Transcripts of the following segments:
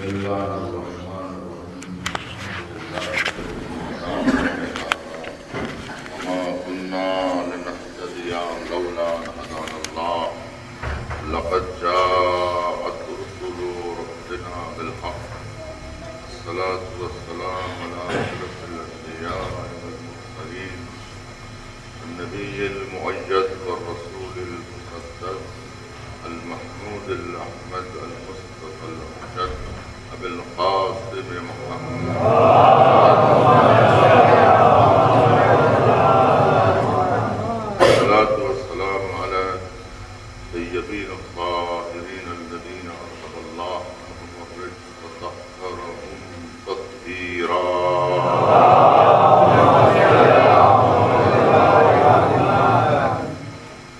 الله الرحمن الرحيم وما كنا لنهتدي لولا أن هدانا الله لقد جاءت رسل ربنا بالحق الصلاة والسلام على أشرف الأنبياء والمرسلين النبي المؤيد والرسول المسدد المحمود الأحمد المصطفى الأمجد أبي القاسم محمد الصلاة والسلام على الطيبين الطاهرين الذين أرسل الله عنهم وطهرهم تطهيرا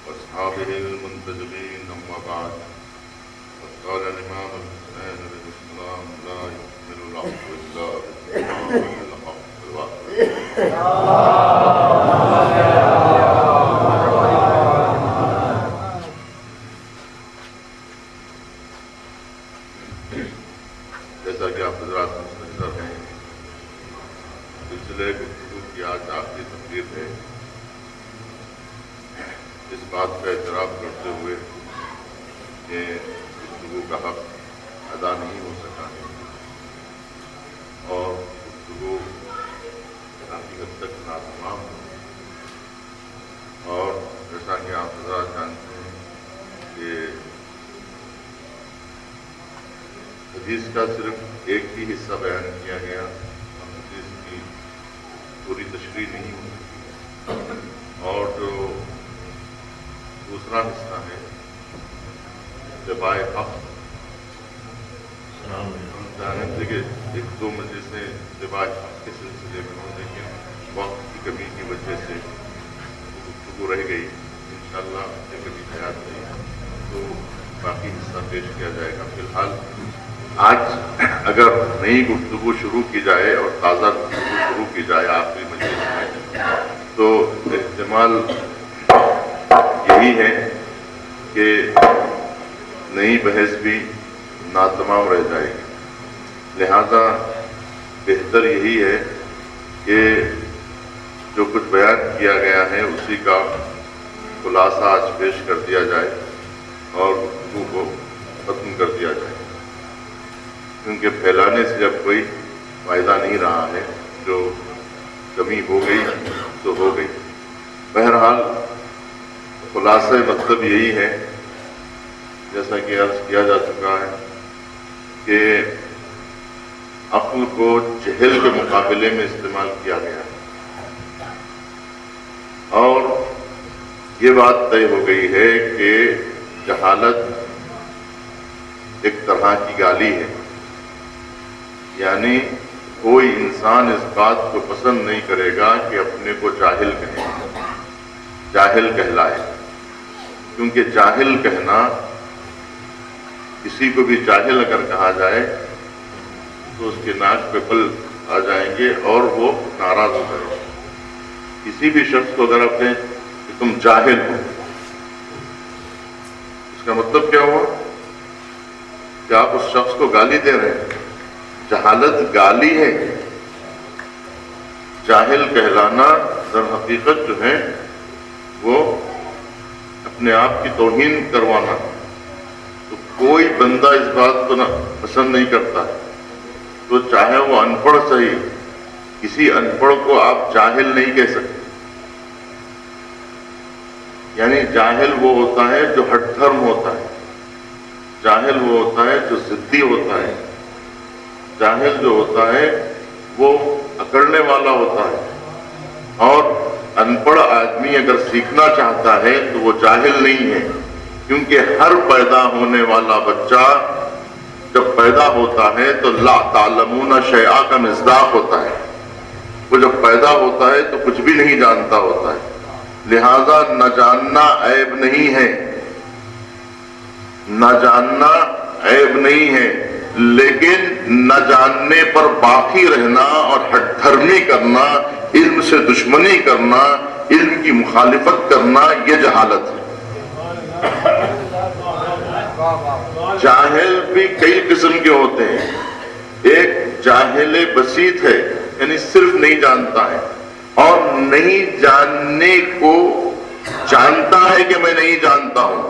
وأصحابه المنتجبين أما بعد قال الإمام الحسين عليه السلام لا يكمل العبد إلا باتباع الحق الواقع. جیسا کہ آپ حضرات مستحضر ہیں سلسلے گفتگو کی آج آخری تقریر ہے. اس بات کا اعتراف کرتے ہوئے کہ گفتگو کا حق ادا نہیں ہو سکا ہے اور گفتگو کافی حد تک ناتمام ہے. اور جیسا کہ آپ حضرات جانتے ہیں کہ حدیث کا صرف ایک ہی حصہ بیان کیا گیا اور حدیث کی پوری تشریح نہیں ہو سکی اور جو دوسرا حصہ ہے اتباع حق. ہم جانتے تھے کہ ایک دو مجلسیں اتباع حق کے سلسلے میں ہوں لیکن وقت کی کمی کی وجہ سے گفتگو رہ گئی. انشاءاللہ کبھی حیات نہیں تو باقی حصہ پیش کیا جائے گا. فی الحال آج اگر نئی گفتگو شروع کی جائے اور تازہ گفتگو شروع کی جائے آخری مجلس میں تو احتمال یہی ہے کہ نئی بحث بھی ناتمام رہ جائے گی. لہذا بہتر یہی ہے کہ جو کچھ بیان کیا گیا ہے اسی کا خلاصہ آج پیش کر دیا جائے اور گفتگو کو ختم کر دیا جائے کیونکہ پھیلانے سے جب کوئی فائدہ نہیں رہا ہے. جو کمی ہو گئی تو ہو گئی. بہرحال خلاصہ مطلب یہی ہے جیسا کہ عرض کیا جا چکا ہے کہ عقل کو جہل کے مقابلے میں استعمال کیا گیا اور یہ بات طے ہو گئی ہے کہ جہالت ایک طرح کی گالی ہے. یعنی کوئی انسان اس بات کو پسند نہیں کرے گا کہ اپنے کو جاہل کہیں جاہل کہلائے کیونکہ جاہل کہنا کسی کو بھی جاہل اگر کہا جائے تو اس کے ناک پہ پھل آ جائیں گے اور وہ ناراض ہو جائے گا. کسی بھی شخص کو اگر آپ کہیں کہ تم جاہل ہو اس کا مطلب کیا ہوا کہ آپ اس شخص کو گالی دے رہے ہیں. جہالت گالی ہے. جاہل کہلانا در حقیقت جو ہے وہ اپنے آپ کی توہین کروانا. تو کوئی بندہ اس بات کو پسند نہیں کرتا تو چاہے وہ ان پڑھ صحیح کسی ان پڑھ کو آپ جاہل نہیں کہہ سکتے. یعنی جاہل وہ ہوتا ہے جو ہٹ دھرم ہوتا ہے. جاہل وہ ہوتا ہے جو ضدی ہوتا ہے. جاہل جو ہوتا ہے وہ اکڑنے والا ہوتا ہے. اور ان پڑھ آدمی اگر سیکھنا چاہتا ہے تو وہ جاہل نہیں ہے کیونکہ ہر پیدا ہونے والا بچہ جب پیدا ہوتا ہے تو لا تعلمون شیئا کا مصداق ہوتا ہے. وہ جب پیدا ہوتا ہے تو کچھ بھی نہیں جانتا ہوتا ہے. لہذا نہ جاننا عیب نہیں ہے. نہ جاننا عیب نہیں ہے لیکن نہ جاننے پر باقی رہنا اور ہٹ دھرمی کرنا علم سے دشمنی کرنا علم کی مخالفت کرنا یہ جہالت ہے. جاہل بھی کئی قسم کے ہوتے ہیں. جاہل بسیط ہے، یعنی صرف نہیں جانتا ہے، اور نہیں جاننے کو جانتا ہے کہ میں نہیں جانتا ہوں،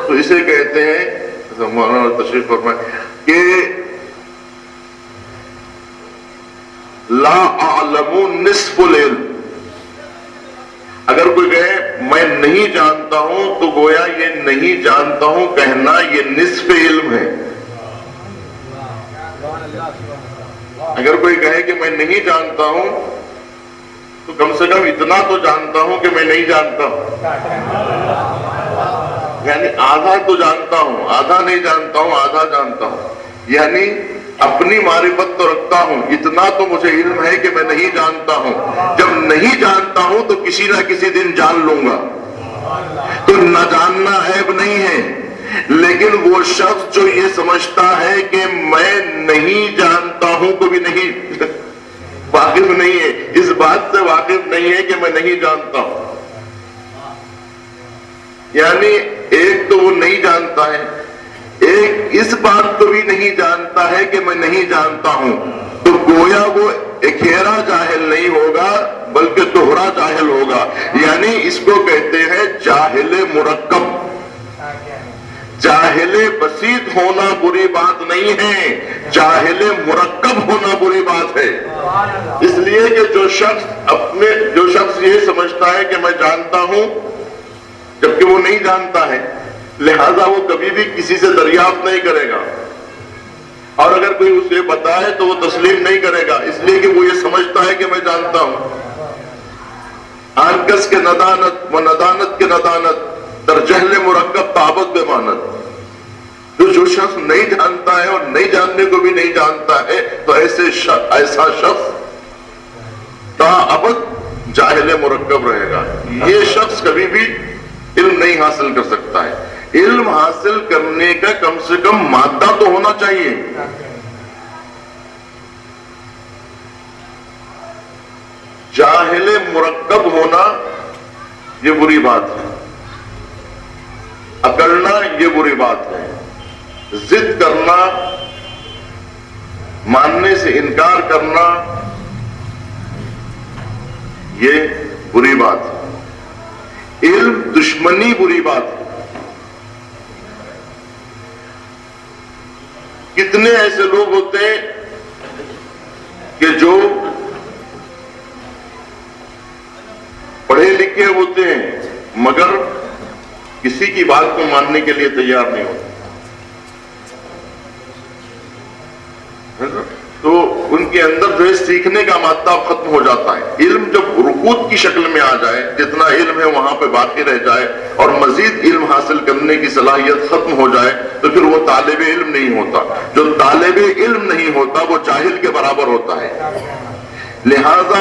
تو اسے کہتے ہیں مولانا تشریف فرمائے کہ لا اعلم نصف العلم. اگر کوئی کہے میں نہیں جانتا ہوں تو گویا یہ نہیں جانتا ہوں کہنا یہ نصف علم ہے. اگر کوئی کہے کہ میں نہیں جانتا ہوں تو کم سے کم اتنا تو جانتا ہوں کہ میں نہیں جانتا ہوں، یعنی آدھا تو جانتا ہوں، آدھا نہیں جانتا ہوں، آدھا جانتا ہوں، یعنی اپنی معرفت تو رکھتا ہوں، اتنا تو مجھے علم ہے کہ میں نہیں جانتا ہوں. جب نہیں جانتا ہوں تو کسی نہ کسی دن جان لوں گا. تو نہ جاننا عیب نہیں ہے، لیکن وہ شخص جو یہ سمجھتا ہے کہ میں نہیں جانتا ہوں کو بھی نہیں واقف نہیں ہے، اس بات سے واقف نہیں ہے کہ میں نہیں جانتا ہوں. یعنی ایک تو وہ نہیں جانتا ہے، ایک اس بات کو بھی نہیں جانتا ہے کہ میں نہیں جانتا ہوں. تو گویا وہ اکیلا جاہل نہیں ہوگا بلکہ دوہرا جاہل ہوگا. یعنی اس کو کہتے ہیں جاہل مرکب. جاہل بسیط ہونا بری بات نہیں ہے، جاہل مرکب ہونا بری بات ہے. اس لیے کہ جو شخص یہ سمجھتا ہے کہ میں جانتا ہوں جبکہ وہ نہیں جانتا ہے، لہذا وہ کبھی بھی کسی سے دریافت نہیں کرے گا، اور اگر کوئی اسے بتائے تو وہ تسلیم نہیں کرے گا، اس لیے کہ وہ یہ سمجھتا ہے کہ میں جانتا ہوں. آنکس کے ندانت و ندانت کے ندانت در جہل مرکب تابت بے مانت. جو شخص نہیں جانتا ہے اور نہیں جاننے کو بھی نہیں جانتا ہے تو ایسا شخص تا ابد جاہل مرکب رہے گا. یہ شخص کبھی بھی علم نہیں حاصل کر سکتا ہے. علم حاصل کرنے کا کم سے کم مادہ تو ہونا چاہیے. جاہل مرکب ہونا یہ بری بات ہے، اکڑنا یہ بری بات ہے، ضد کرنا، ماننے سے انکار کرنا یہ بری بات ہے. علم دشمنی بری بات ہے. کتنے ایسے لوگ ہوتے ہیں کہ جو پڑھے لکھے ہوتے ہیں مگر کسی کی بات کو ماننے کے لیے تیار نہیں ہوتے. تو ان کے اندر جو ہے سیکھنے کا مادہ ختم ہو جاتا ہے. علم جب رکود کی شکل میں آ جائے، جتنا علم ہے وہاں پہ باقی رہ جائے اور مزید علم حاصل کرنے کی صلاحیت ختم ہو جائے تو پھر وہ طالب علم نہیں ہوتا. جو طالب علم نہیں ہوتا وہ جاہل کے برابر ہوتا ہے. لہذا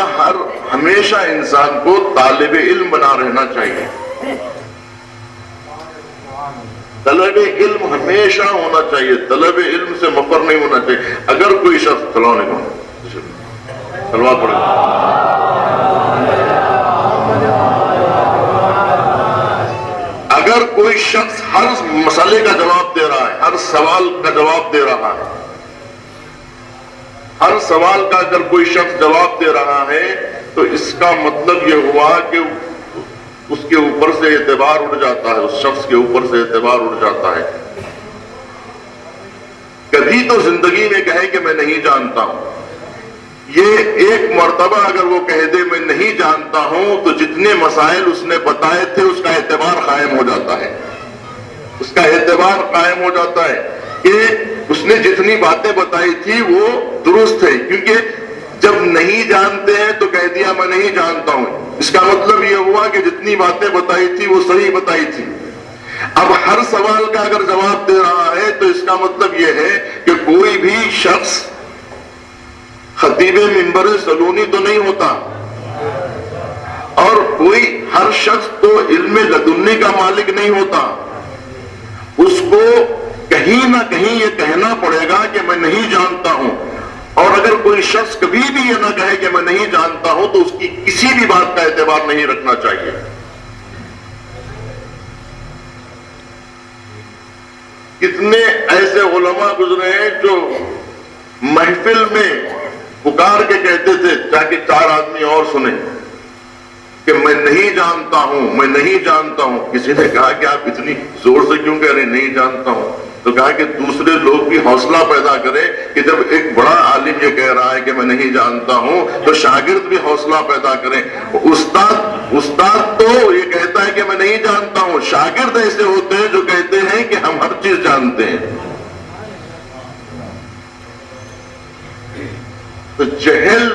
ہمیشہ انسان کو طالب علم بنا رہنا چاہیے. طلب علم ہمیشہ ہونا چاہیے، طلب علم سے مفر نہیں ہونا چاہیے. اگر کوئی شخص السلام علیکم سلوات پڑھے اگر کوئی شخص ہر مسئلے کا جواب دے رہا ہے، ہر سوال کا جواب دے رہا ہے، ہر سوال کا اگر کوئی شخص جواب دے رہا ہے تو اس کا مطلب یہ ہوا کہ اس کے اوپر سے اعتبار اٹھ جاتا ہے، اس شخص کے اوپر سے اعتبار اٹھ جاتا ہے. کبھی تو زندگی میں کہے کہ میں نہیں جانتا ہوں. یہ ایک مرتبہ اگر وہ کہہ دے میں نہیں جانتا ہوں تو جتنے مسائل اس نے بتائے تھے اس کا اعتبار قائم ہو جاتا ہے. اس کا اعتبار قائم ہو جاتا ہے کہ اس نے جتنی باتیں بتائی تھی وہ درست ہے، کیونکہ جب نہیں جانتے ہیں تو کہہ دیا میں نہیں جانتا ہوں. اس کا مطلب یہ ہوا کہ جتنی باتیں بتائی تھی وہ صحیح بتائی تھی. اب ہر سوال کا اگر جواب دے رہا ہے تو اس کا مطلب یہ ہے کہ کوئی بھی شخص خطیب منبر سلونی تو نہیں ہوتا، اور کوئی ہر شخص تو علم لدنی کا مالک نہیں ہوتا. اس کو کہیں نہ کہیں یہ کہنا پڑے گا کہ میں نہیں جانتا ہوں. اور اگر کوئی شخص کبھی بھی یہ نہ کہے کہ میں نہیں جانتا ہوں تو اس کی کسی بھی بات کا اعتبار نہیں رکھنا چاہیے. کتنے ایسے علماء گزرے ہیں جو محفل میں پکار کے کہتے تھے تاکہ 4 آدمی اور سنیں کہ میں نہیں جانتا ہوں، میں نہیں جانتا ہوں. کسی نے کہا کہ آپ اتنی زور سے کیوں کہہ رہے نہیں جانتا ہوں؟ تو کہا کہ دوسرے لوگ بھی حوصلہ پیدا کریں کہ جب ایک بڑا عالم یہ کہہ رہا ہے کہ میں نہیں جانتا ہوں تو شاگرد بھی حوصلہ پیدا کریں. استاد تو یہ کہتا ہے کہ میں نہیں جانتا ہوں، شاگرد ایسے ہوتے ہیں جو کہتے ہیں کہ ہم ہر چیز جانتے ہیں. تو جہل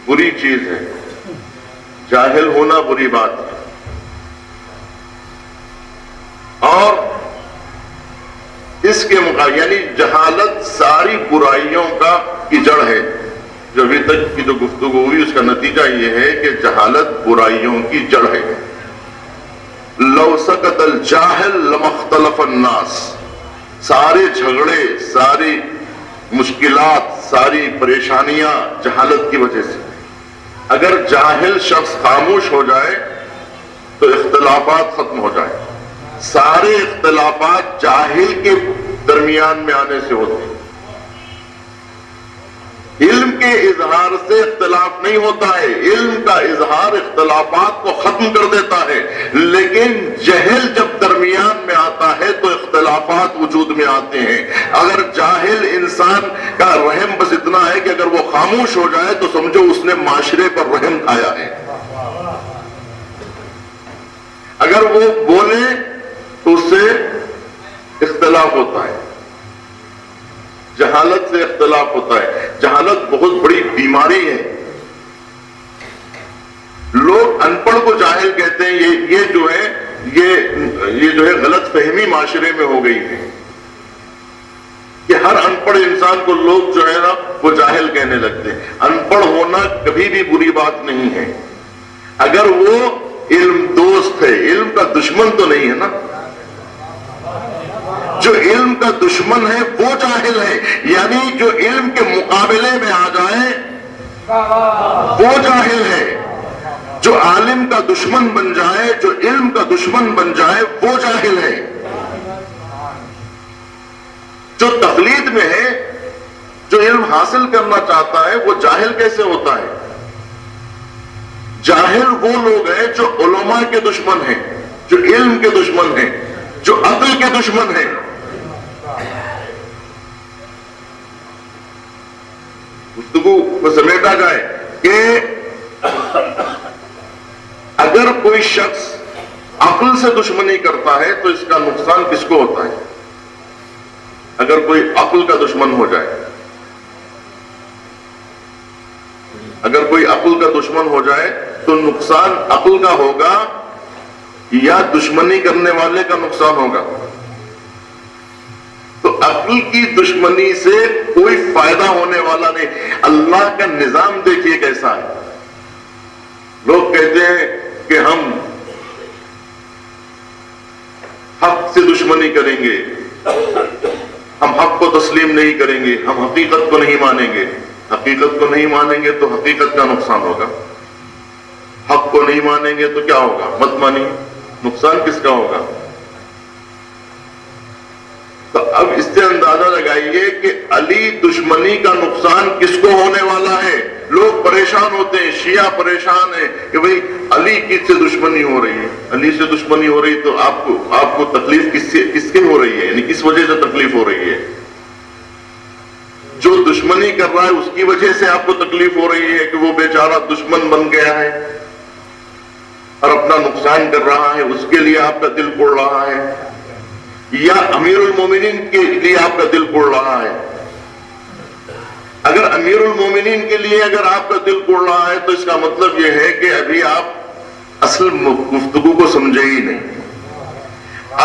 بری چیز ہے، جاہل ہونا بری بات ہے. اور اس کے مقابلے یعنی جہالت ساری برائیوں کی جڑ ہے. جو ابھی تک کی جو گفتگو ہوئی اس کا نتیجہ یہ ہے کہ جہالت برائیوں کی جڑ ہے. لو سکت الجاہل لما اختلف الناس، سارے جھگڑے، ساری مشکلات، ساری پریشانیاں جہالت کی وجہ سے. اگر جاہل شخص خاموش ہو جائے تو اختلافات ختم ہو جائیں. سارے اختلافات جاہل کے درمیان میں آنے سے ہوتے ہیں. علم کے اظہار سے اختلاف نہیں ہوتا ہے، علم کا اظہار اختلافات کو ختم کر دیتا ہے. لیکن جہل جب درمیان میں آتا ہے تو اختلافات وجود میں آتے ہیں. اگر جاہل انسان کا رحم بس اتنا ہے کہ اگر وہ خاموش ہو جائے تو سمجھو اس نے معاشرے پر رحم کھایا ہے. اگر وہ بولے تو اس سے اختلاف ہوتا ہے، جہالت سے اختلاف ہوتا ہے. جہالت بہت بڑی بیماری ہے. لوگ ان پڑھ کو جاہل کہتے ہیں. یہ جو ہے غلط فہمی معاشرے میں ہو گئی ہے کہ ہر ان پڑھ انسان کو لوگ جو ہے نا وہ جاہل کہنے لگتے ہیں. ان پڑھ ہونا کبھی بھی بری بات نہیں ہے اگر وہ علم دوست ہے. علم کا دشمن تو نہیں ہے نا. جو علم کا دشمن ہے وہ جاہل ہے، یعنی جو علم کے مقابلے میں آ جائے وہ جاہل ہے. جو عالم کا دشمن بن جائے، جو علم کا دشمن بن جائے وہ جاہل ہے. جو تقلید میں ہے، جو علم حاصل کرنا چاہتا ہے وہ جاہل کیسے ہوتا ہے؟ جاہل وہ لوگ ہیں جو علماء کے دشمن ہیں، جو علم کے دشمن ہیں، جو عقل کے دشمن ہیں. گفتگو کو سمیٹا جائے کہ اگر کوئی شخص عقل سے دشمنی کرتا ہے تو اس کا نقصان کس کو ہوتا ہے؟ اگر کوئی عقل کا دشمن ہو جائے، اگر کوئی عقل کا دشمن ہو جائے تو نقصان عقل کا ہوگا یا دشمنی کرنے والے کا نقصان ہوگا؟ تو عقل کی دشمنی سے کوئی فائدہ ہونے والا نہیں. اللہ کا نظام دیکھیے کیسا ہے. لوگ کہتے ہیں کہ ہم حق سے دشمنی کریں گے، ہم حق کو تسلیم نہیں کریں گے، ہم حقیقت کو نہیں مانیں گے. حقیقت کو نہیں مانیں گے تو حقیقت کا نقصان ہوگا. حق کو نہیں مانیں گے تو کیا ہوگا؟ مت مانیے. نقصان کس کا ہوگا؟ تو اب اس سے اندازہ لگائیے کہ علی دشمنی کا نقصان کس کو ہونے والا ہے. لوگ پریشان ہوتے ہیں، شیعہ پریشان ہیں کہ بھئی علی کس سے دشمنی ہو رہی ہے. علی سے دشمنی ہو رہی تو آپ کو تکلیف کس کی ہو رہی ہے؟ یعنی کس وجہ سے تکلیف ہو رہی ہے؟ جو دشمنی کر رہا ہے اس کی وجہ سے آپ کو تکلیف ہو رہی ہے کہ وہ بیچارہ دشمن بن گیا ہے اور اپنا نقصان کر رہا ہے، اس کے لیے آپ کا دل پڑ رہا ہے، یا امیر المومنین کے لیے آپ کا دل پڑ رہا ہے؟ اگر امیر المومنین کے لیے اگر آپ کا دل پڑ رہا ہے تو اس کا مطلب یہ ہے کہ ابھی آپ اصل گفتگو کو سمجھے ہی نہیں.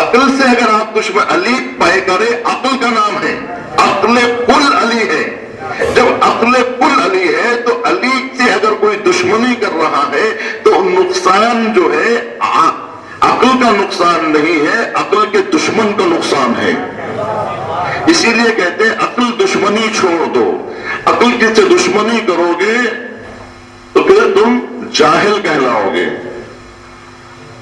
عقل سے اگر آپ دشمن علی پائے کرے، عقل کا نام ہے، عقل کل علی ہے. جب عقل کل علی ہے تو علی سے اگر کوئی دشمنی کر رہا ہے تو نقصان جو ہے عقل کا نقصان نہیں ہے، عقل کے دشمن کا نقصان ہے. اسی لیے کہتے ہیں عقل دشمنی چھوڑ دو. عقل کی سے دشمنی کرو گے تو پھر تم جاہل کہلاؤ گے.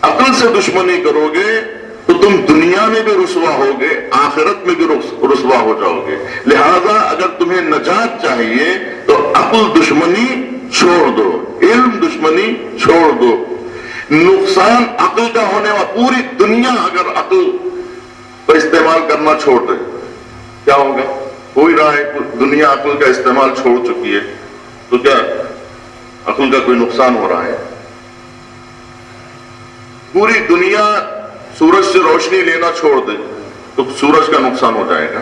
عقل سے دشمنی کرو گے تو تم دنیا میں بھی رسوا ہوگے، آخرت میں بھی رسوا ہو جاؤ گے۔ لہذا اگر تمہیں نجات چاہیے تو عقل دشمنی چھوڑ دو، علم دشمنی چھوڑ دو۔ نقصان عقل کا ہونے والا، پوری دنیا اگر عقل کا استعمال کرنا چھوڑ دے کیا ہوگا؟ ہو ہی رہا ہے، دنیا عقل کا استعمال چھوڑ چکی ہے، تو کیا عقل کا کوئی نقصان ہو رہا ہے؟ پوری دنیا سورج سے روشنی لینا چھوڑ دے تو سورج کا نقصان ہو جائے گا۔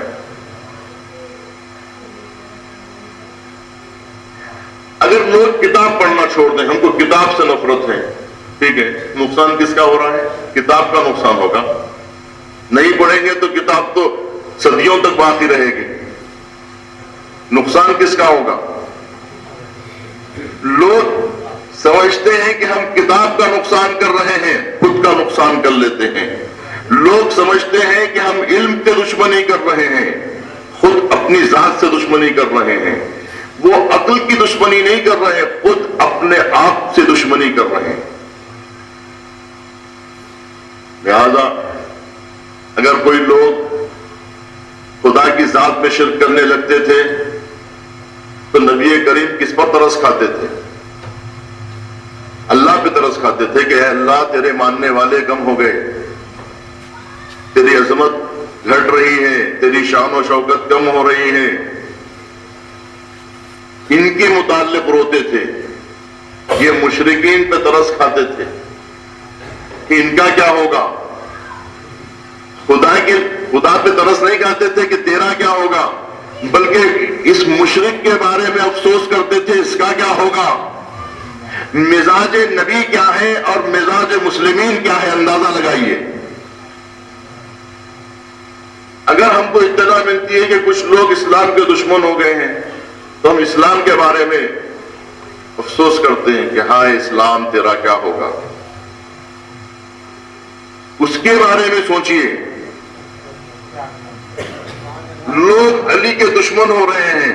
اگر لوگ کتاب پڑھنا چھوڑ دیں، ہم کو کتاب سے نفرت ہے، ٹھیک ہے، نقصان کس کا ہو رہا ہے؟ کتاب کا نقصان ہوگا۔ نہیں پڑھیں گے تو کتاب تو صدیوں تک باقی رہے گی، نقصان کس کا ہوگا؟ لوگ سمجھتے ہیں کہ ہم کتاب کا نقصان کر رہے ہیں، خود کا نقصان کر لیتے ہیں۔ لوگ سمجھتے ہیں کہ ہم علم کے دشمنی کر رہے ہیں، خود اپنی ذات سے دشمنی کر رہے ہیں۔ وہ عقل کی دشمنی نہیں کر رہے، خود اپنے آپ سے دشمنی کر رہے ہیں۔ لہذا اگر کوئی لوگ خدا کی ذات میں شرک کرنے لگتے تھے تو نبی کریم کس پر ترس کھاتے تھے؟ اللہ پہ ترس کھاتے تھے کہ اے اللہ تیرے ماننے والے کم ہو گئے، تیری عظمت گھٹ رہی ہے، تیری شان و شوکت کم ہو رہی ہے۔ ان کے متعلق روتے تھے، یہ مشرکین پہ ترس کھاتے تھے کہ ان کا کیا ہوگا۔ خدا پہ ترس نہیں کھاتے تھے کہ تیرا کیا ہوگا، بلکہ اس مشرک کے بارے میں افسوس کرتے تھے اس کا کیا ہوگا۔ مزاج نبی کیا ہے اور مزاج مسلمین کیا ہے، اندازہ لگائیے۔ اگر ہم کو اطلاع ملتی ہے کہ کچھ لوگ اسلام کے دشمن ہو گئے ہیں تو ہم اسلام کے بارے میں افسوس کرتے ہیں کہ ہائے اسلام تیرا کیا ہوگا۔ اس کے بارے میں سوچئے، لوگ علی کے دشمن ہو رہے ہیں،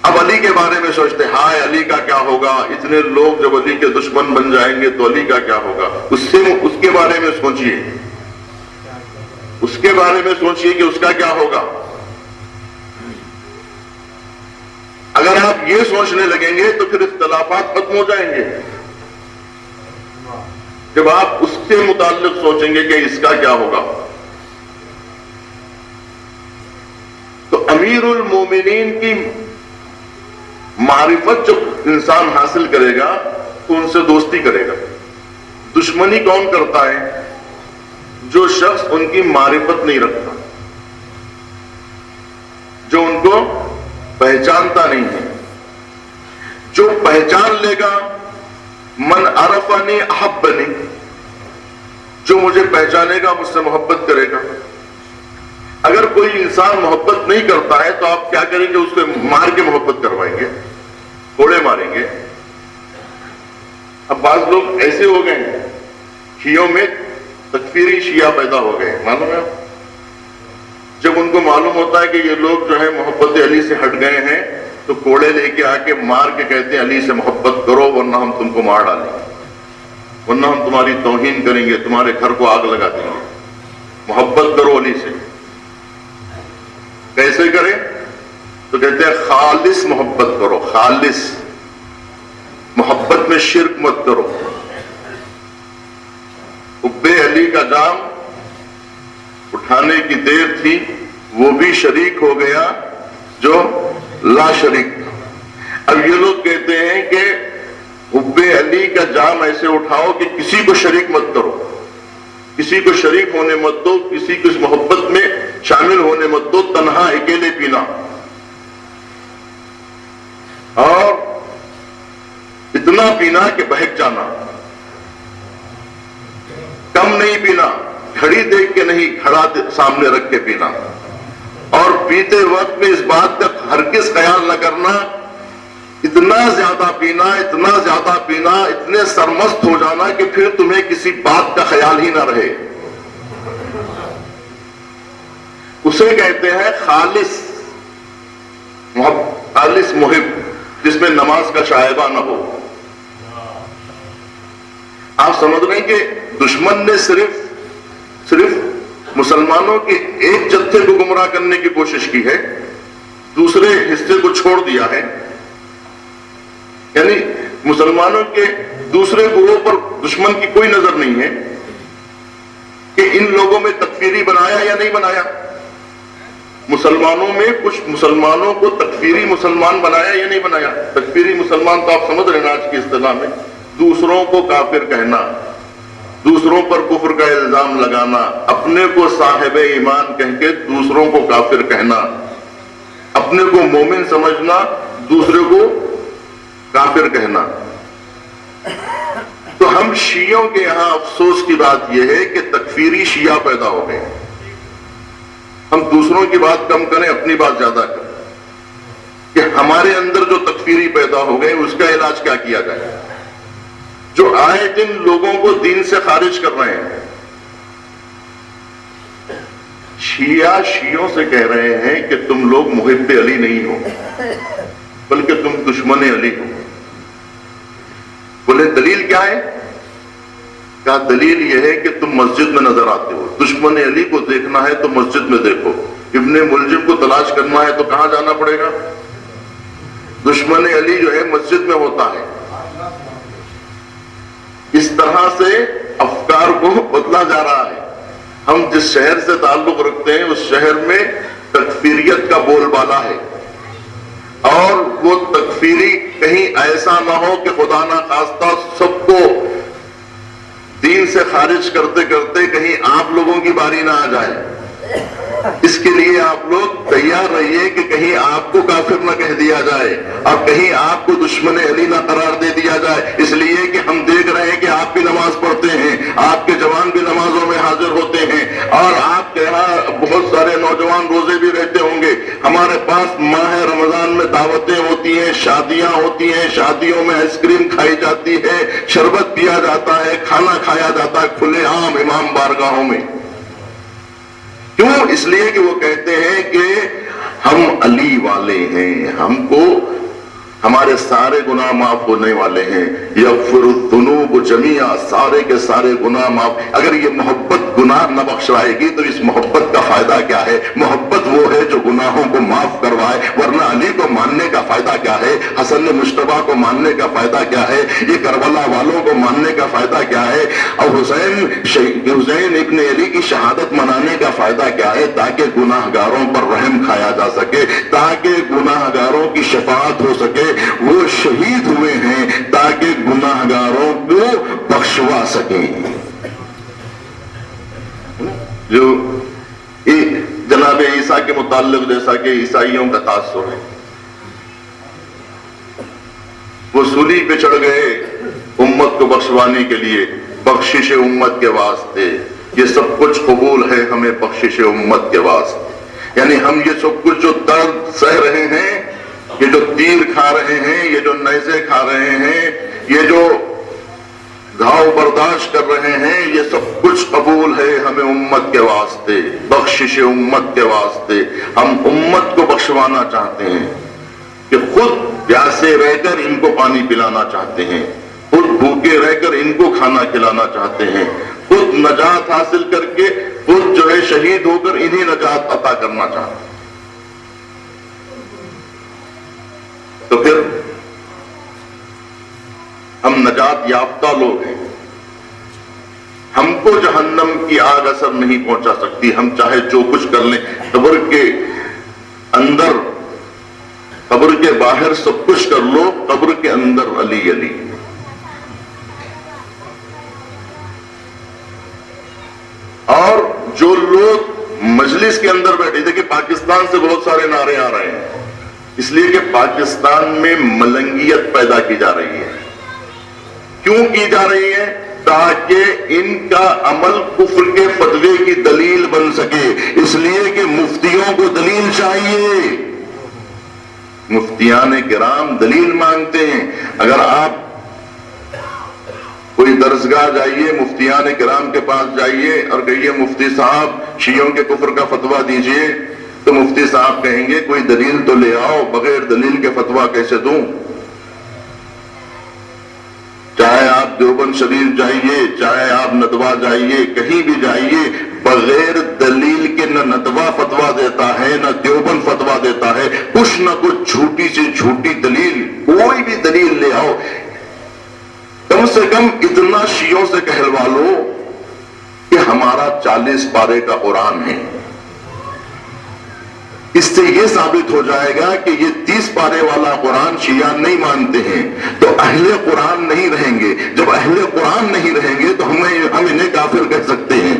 اب علی کے بارے میں سوچتے ہیں ہائے علی کا کیا ہوگا، اتنے لوگ جب علی کے دشمن بن جائیں گے تو علی کا کیا ہوگا۔ اس کے بارے میں سوچئے، اس کے بارے میں سوچئے کہ اس کا کیا ہوگا۔ اگر آپ یہ سوچنے لگیں گے تو پھر اختلافات ختم ہو جائیں گے۔ جب آپ اس سے متعلق سوچیں گے کہ اس کا کیا ہوگا، تو امیر المومنین کی معرفت جب انسان حاصل کرے گا تو ان سے دوستی کرے گا۔ دشمنی کون کرتا ہے؟ جو شخص ان کی معرفت نہیں رکھتا، جو ان کو پہچانتا نہیں ہے۔ جو پہچان لے گا، من عرفنی احبنی، جو مجھے پہچانے گا مجھ سے محبت کرے گا۔ اگر کوئی انسان محبت نہیں کرتا ہے تو آپ کیا کریں گے؟ اس کو مار کے محبت کروائیں گے، کوڑے ماریں گے۔ اب بعض لوگ ایسے ہو گئے ہیں، شیعوں میں تکفیری شیعہ پیدا ہو گئے، معلوم ہے؟ جب ان کو معلوم ہوتا ہے کہ یہ لوگ جو ہے محبت علی سے ہٹ گئے ہیں تو کوڑے لے کے آ کے مار کے کہتے ہیں علی سے محبت کرو ورنہ ہم تم کو مار ڈالیں گے، ورنہ ہم تمہاری توہین کریں گے، تمہارے گھر کو آگ لگا دیں گے۔ محبت کرو علی سے۔ کیسے کریں؟ تو کہتے ہیں خالص محبت کرو، خالص محبت میں شرک مت کرو۔ حب علی کا جام اٹھانے کی دیر تھی، وہ بھی شریک ہو گیا جو لا شریک تھا۔ اب یہ لوگ کہتے ہیں کہ حب علی کا جام ایسے اٹھاؤ کہ کسی کو شریک مت کرو، کسی کو شریک ہونے مت دو، کسی کو اس محبت میں شامل ہونے مت دو، تنہا اکیلے پینا، اور اتنا پینا کہ بہک جانا، کم نہیں پینا، گھڑی دیکھ کے نہیں، گھڑا سامنے رکھ کے پینا، اور پیتے وقت میں اس بات کا ہرگز خیال نہ کرنا اتنا زیادہ پینا، اتنا زیادہ پینا، اتنے سرمست ہو جانا کہ پھر تمہیں کسی بات کا خیال ہی نہ رہے۔ اسے کہتے ہیں خالص خالص محب، جس میں نماز کا شائبہ نہ ہو۔ آپ سمجھ رہے ہیں کہ دشمن نے صرف صرف مسلمانوں کے ایک جتھے کو گمراہ کرنے کی کوشش کی ہے، دوسرے حصے کو چھوڑ دیا ہے. یعنی مسلمانوں کے دوسرے گروہ پر دشمن کی کوئی نظر نہیں ہے کہ ان لوگوں میں تکفیری بنایا یا نہیں بنایا. مسلمانوں میں کچھ مسلمانوں کو تکفیری مسلمان بنایا یا نہیں بنایا. تکفیری مسلمان تو آپ سمجھ رہے ہیں آج کی اصطلاح میں دوسروں کو کافر کہنا، دوسروں پر کفر کا الزام لگانا، اپنے کو صاحب ایمان کہہ کے دوسروں کو کافر کہنا، اپنے کو مومن سمجھنا، دوسرے کو کافر کہنا. تو ہم شیعوں کے یہاں افسوس کی بات یہ ہے کہ تکفیری شیعہ پیدا ہو گئے. ہم دوسروں کی بات کم کریں، اپنی بات زیادہ کریں کہ ہمارے اندر جو تکفیری پیدا ہو گئے اس کا علاج کیا کیا جائے. جو آئے دن لوگوں کو دین سے خارج کر رہے ہیں. شیعہ شیعوں سے کہہ رہے ہیں کہ تم لوگ محب علی نہیں ہو بلکہ تم دشمن علی ہو. بولے دلیل کیا ہے؟ کہا دلیل یہ ہے کہ تم مسجد میں نظر آتے ہو. دشمن علی کو دیکھنا ہے تو مسجد میں دیکھو. ابن ملجم کو تلاش کرنا ہے تو کہاں جانا پڑے گا؟ دشمن علی جو ہے مسجد میں ہوتا ہے. اس طرح سے افکار کو بدلا جا رہا ہے. ہم جس شہر سے تعلق رکھتے ہیں اس شہر میں تکفیریت کا بول بالا ہے، اور وہ تکفیری کہیں ایسا نہ ہو کہ خدا نہ خواستہ سب کو دین سے خارج کرتے کرتے کہیں آپ لوگوں کی باری نہ آ جائے. اس کے لیے آپ لوگ تیار رہیے کہ کہیں آپ کو کافر نہ کہہ دیا جائے اور کہیں آپ کو دشمن علی نہ قرار دے دیا جائے. اس لیے کہ ہم دیکھ رہے ہیں کہ آپ بھی نماز پڑھتے ہیں، آپ کے جوان بھی نمازوں میں حاضر ہوتے ہیں، اور آپ کے یہاں بہت سارے نوجوان روزے بھی رہتے ہوں گے. ہمارے پاس ماہ رمضان میں دعوتیں ہوتی ہیں، شادیاں ہوتی ہیں، شادیوں میں آئس کریم کھائی جاتی ہے، شربت پیا جاتا ہے، کھانا کھایا جاتا ہے کھلے عام امام بارگاہوں میں. کیوں؟ اس لیے کہ وہ کہتے ہیں کہ ہم علی والے ہیں، ہم کو ہمارے سارے گناہ معاف ہونے والے ہیں. یغفر الذنوب جمیعا، سارے کے سارے گناہ معاف. اگر یہ محبت گناہ نہ بخشائے گی تو اس محبت کا فائدہ کیا ہے؟ محبت وہ ہے جو گناہوں کو معاف کروائے. ورنہ علی کو ماننے کا فائدہ کیا ہے؟ حسن مجتبیٰ کو ماننے کا فائدہ کیا ہے؟ یہ کربلا والوں کو ماننے کا فائدہ کیا ہے؟ اور حسین ابن علی کی شہادت منانے کا فائدہ کیا ہے؟ تاکہ گناہ گاروں پر رحم کھایا جا سکے، تاکہ گناہ گاروں کی شفاعت ہو سکے. وہ شہید ہوئے ہیں تاکہ گناہ گاروں کو بخشوا سکیں. جو جناب عیسیٰ کے متعلق جیسا کہ عیسائیوں کا تاثر ہے، وہ صلیب پہ چڑھ گئے امت کو بخشوانے کے لیے، بخشش امت کے واسطے. یہ سب کچھ قبول ہے ہمیں بخشش امت کے واسطے. یعنی ہم یہ سب کچھ جو درد سہ رہے ہیں، یہ جو تیر کھا رہے ہیں، یہ جو نیزے کھا رہے ہیں، یہ جو گھاؤ برداشت کر رہے ہیں، یہ سب کچھ قبول ہے ہمیں امت کے واسطے، بخشش امت کے واسطے. ہم امت کو بخشوانا چاہتے ہیں کہ خود پیاسے رہ کر ان کو پانی پلانا چاہتے ہیں، خود بھوکے رہ کر ان کو کھانا کھلانا چاہتے ہیں، خود نجات حاصل کر کے خود جو ہے شہید ہو کر انہیں نجات عطا کرنا چاہتے ہیں. تو پھر ہم نجات یافتہ لوگ ہیں. ہم کو جہنم کی آگ اثر نہیں پہنچا سکتی. ہم چاہے جو کچھ کر لیں، قبر کے اندر قبر کے باہر سب کچھ کر لو، قبر کے اندر علی علی. اور جو لوگ مجلس کے اندر بیٹھے، دیکھیں پاکستان سے بہت سارے نعرے آ رہے ہیں، اس لیے کہ پاکستان میں ملنگیت پیدا کی جا رہی ہے. کیوں کی جا رہی ہے؟ تاکہ ان کا عمل کفر کے فتوے کی دلیل بن سکے. اس لیے کہ مفتیوں کو دلیل چاہیے، مفتیان کرام دلیل مانگتے ہیں. اگر آپ کوئی درسگاہ جائیے، مفتیان کرام کے پاس جائیے اور کہیے مفتی صاحب شیعوں کے کفر کا فتویٰ دیجئے، تو مفتی صاحب کہیں گے کوئی دلیل تو لے آؤ، بغیر دلیل کے فتویٰ کیسے دوں؟ چاہے آپ دیوبند شریف جائیے، چاہے آپ ندوہ جائیے، کہیں بھی جائیے، بغیر دلیل کے نہ ندوہ فتوا دیتا ہے نہ دیوبند فتوا دیتا ہے، کچھ نہ کچھ جھوٹی سے جھوٹی دلیل، کوئی بھی دلیل لے آؤ، کم سے کم اتنا شیعوں سے کہلوا لو کہ ہمارا 40 پارے کا قرآن ہے، اس سے یہ ثابت ہو جائے گا کہ یہ 30 پارے والا قرآن شیعہ نہیں مانتے ہیں، تو اہل قرآن نہیں رہیں گے۔ جب اہل قرآن نہیں رہیں گے تو ہم انہیں کافر کہہ سکتے ہیں۔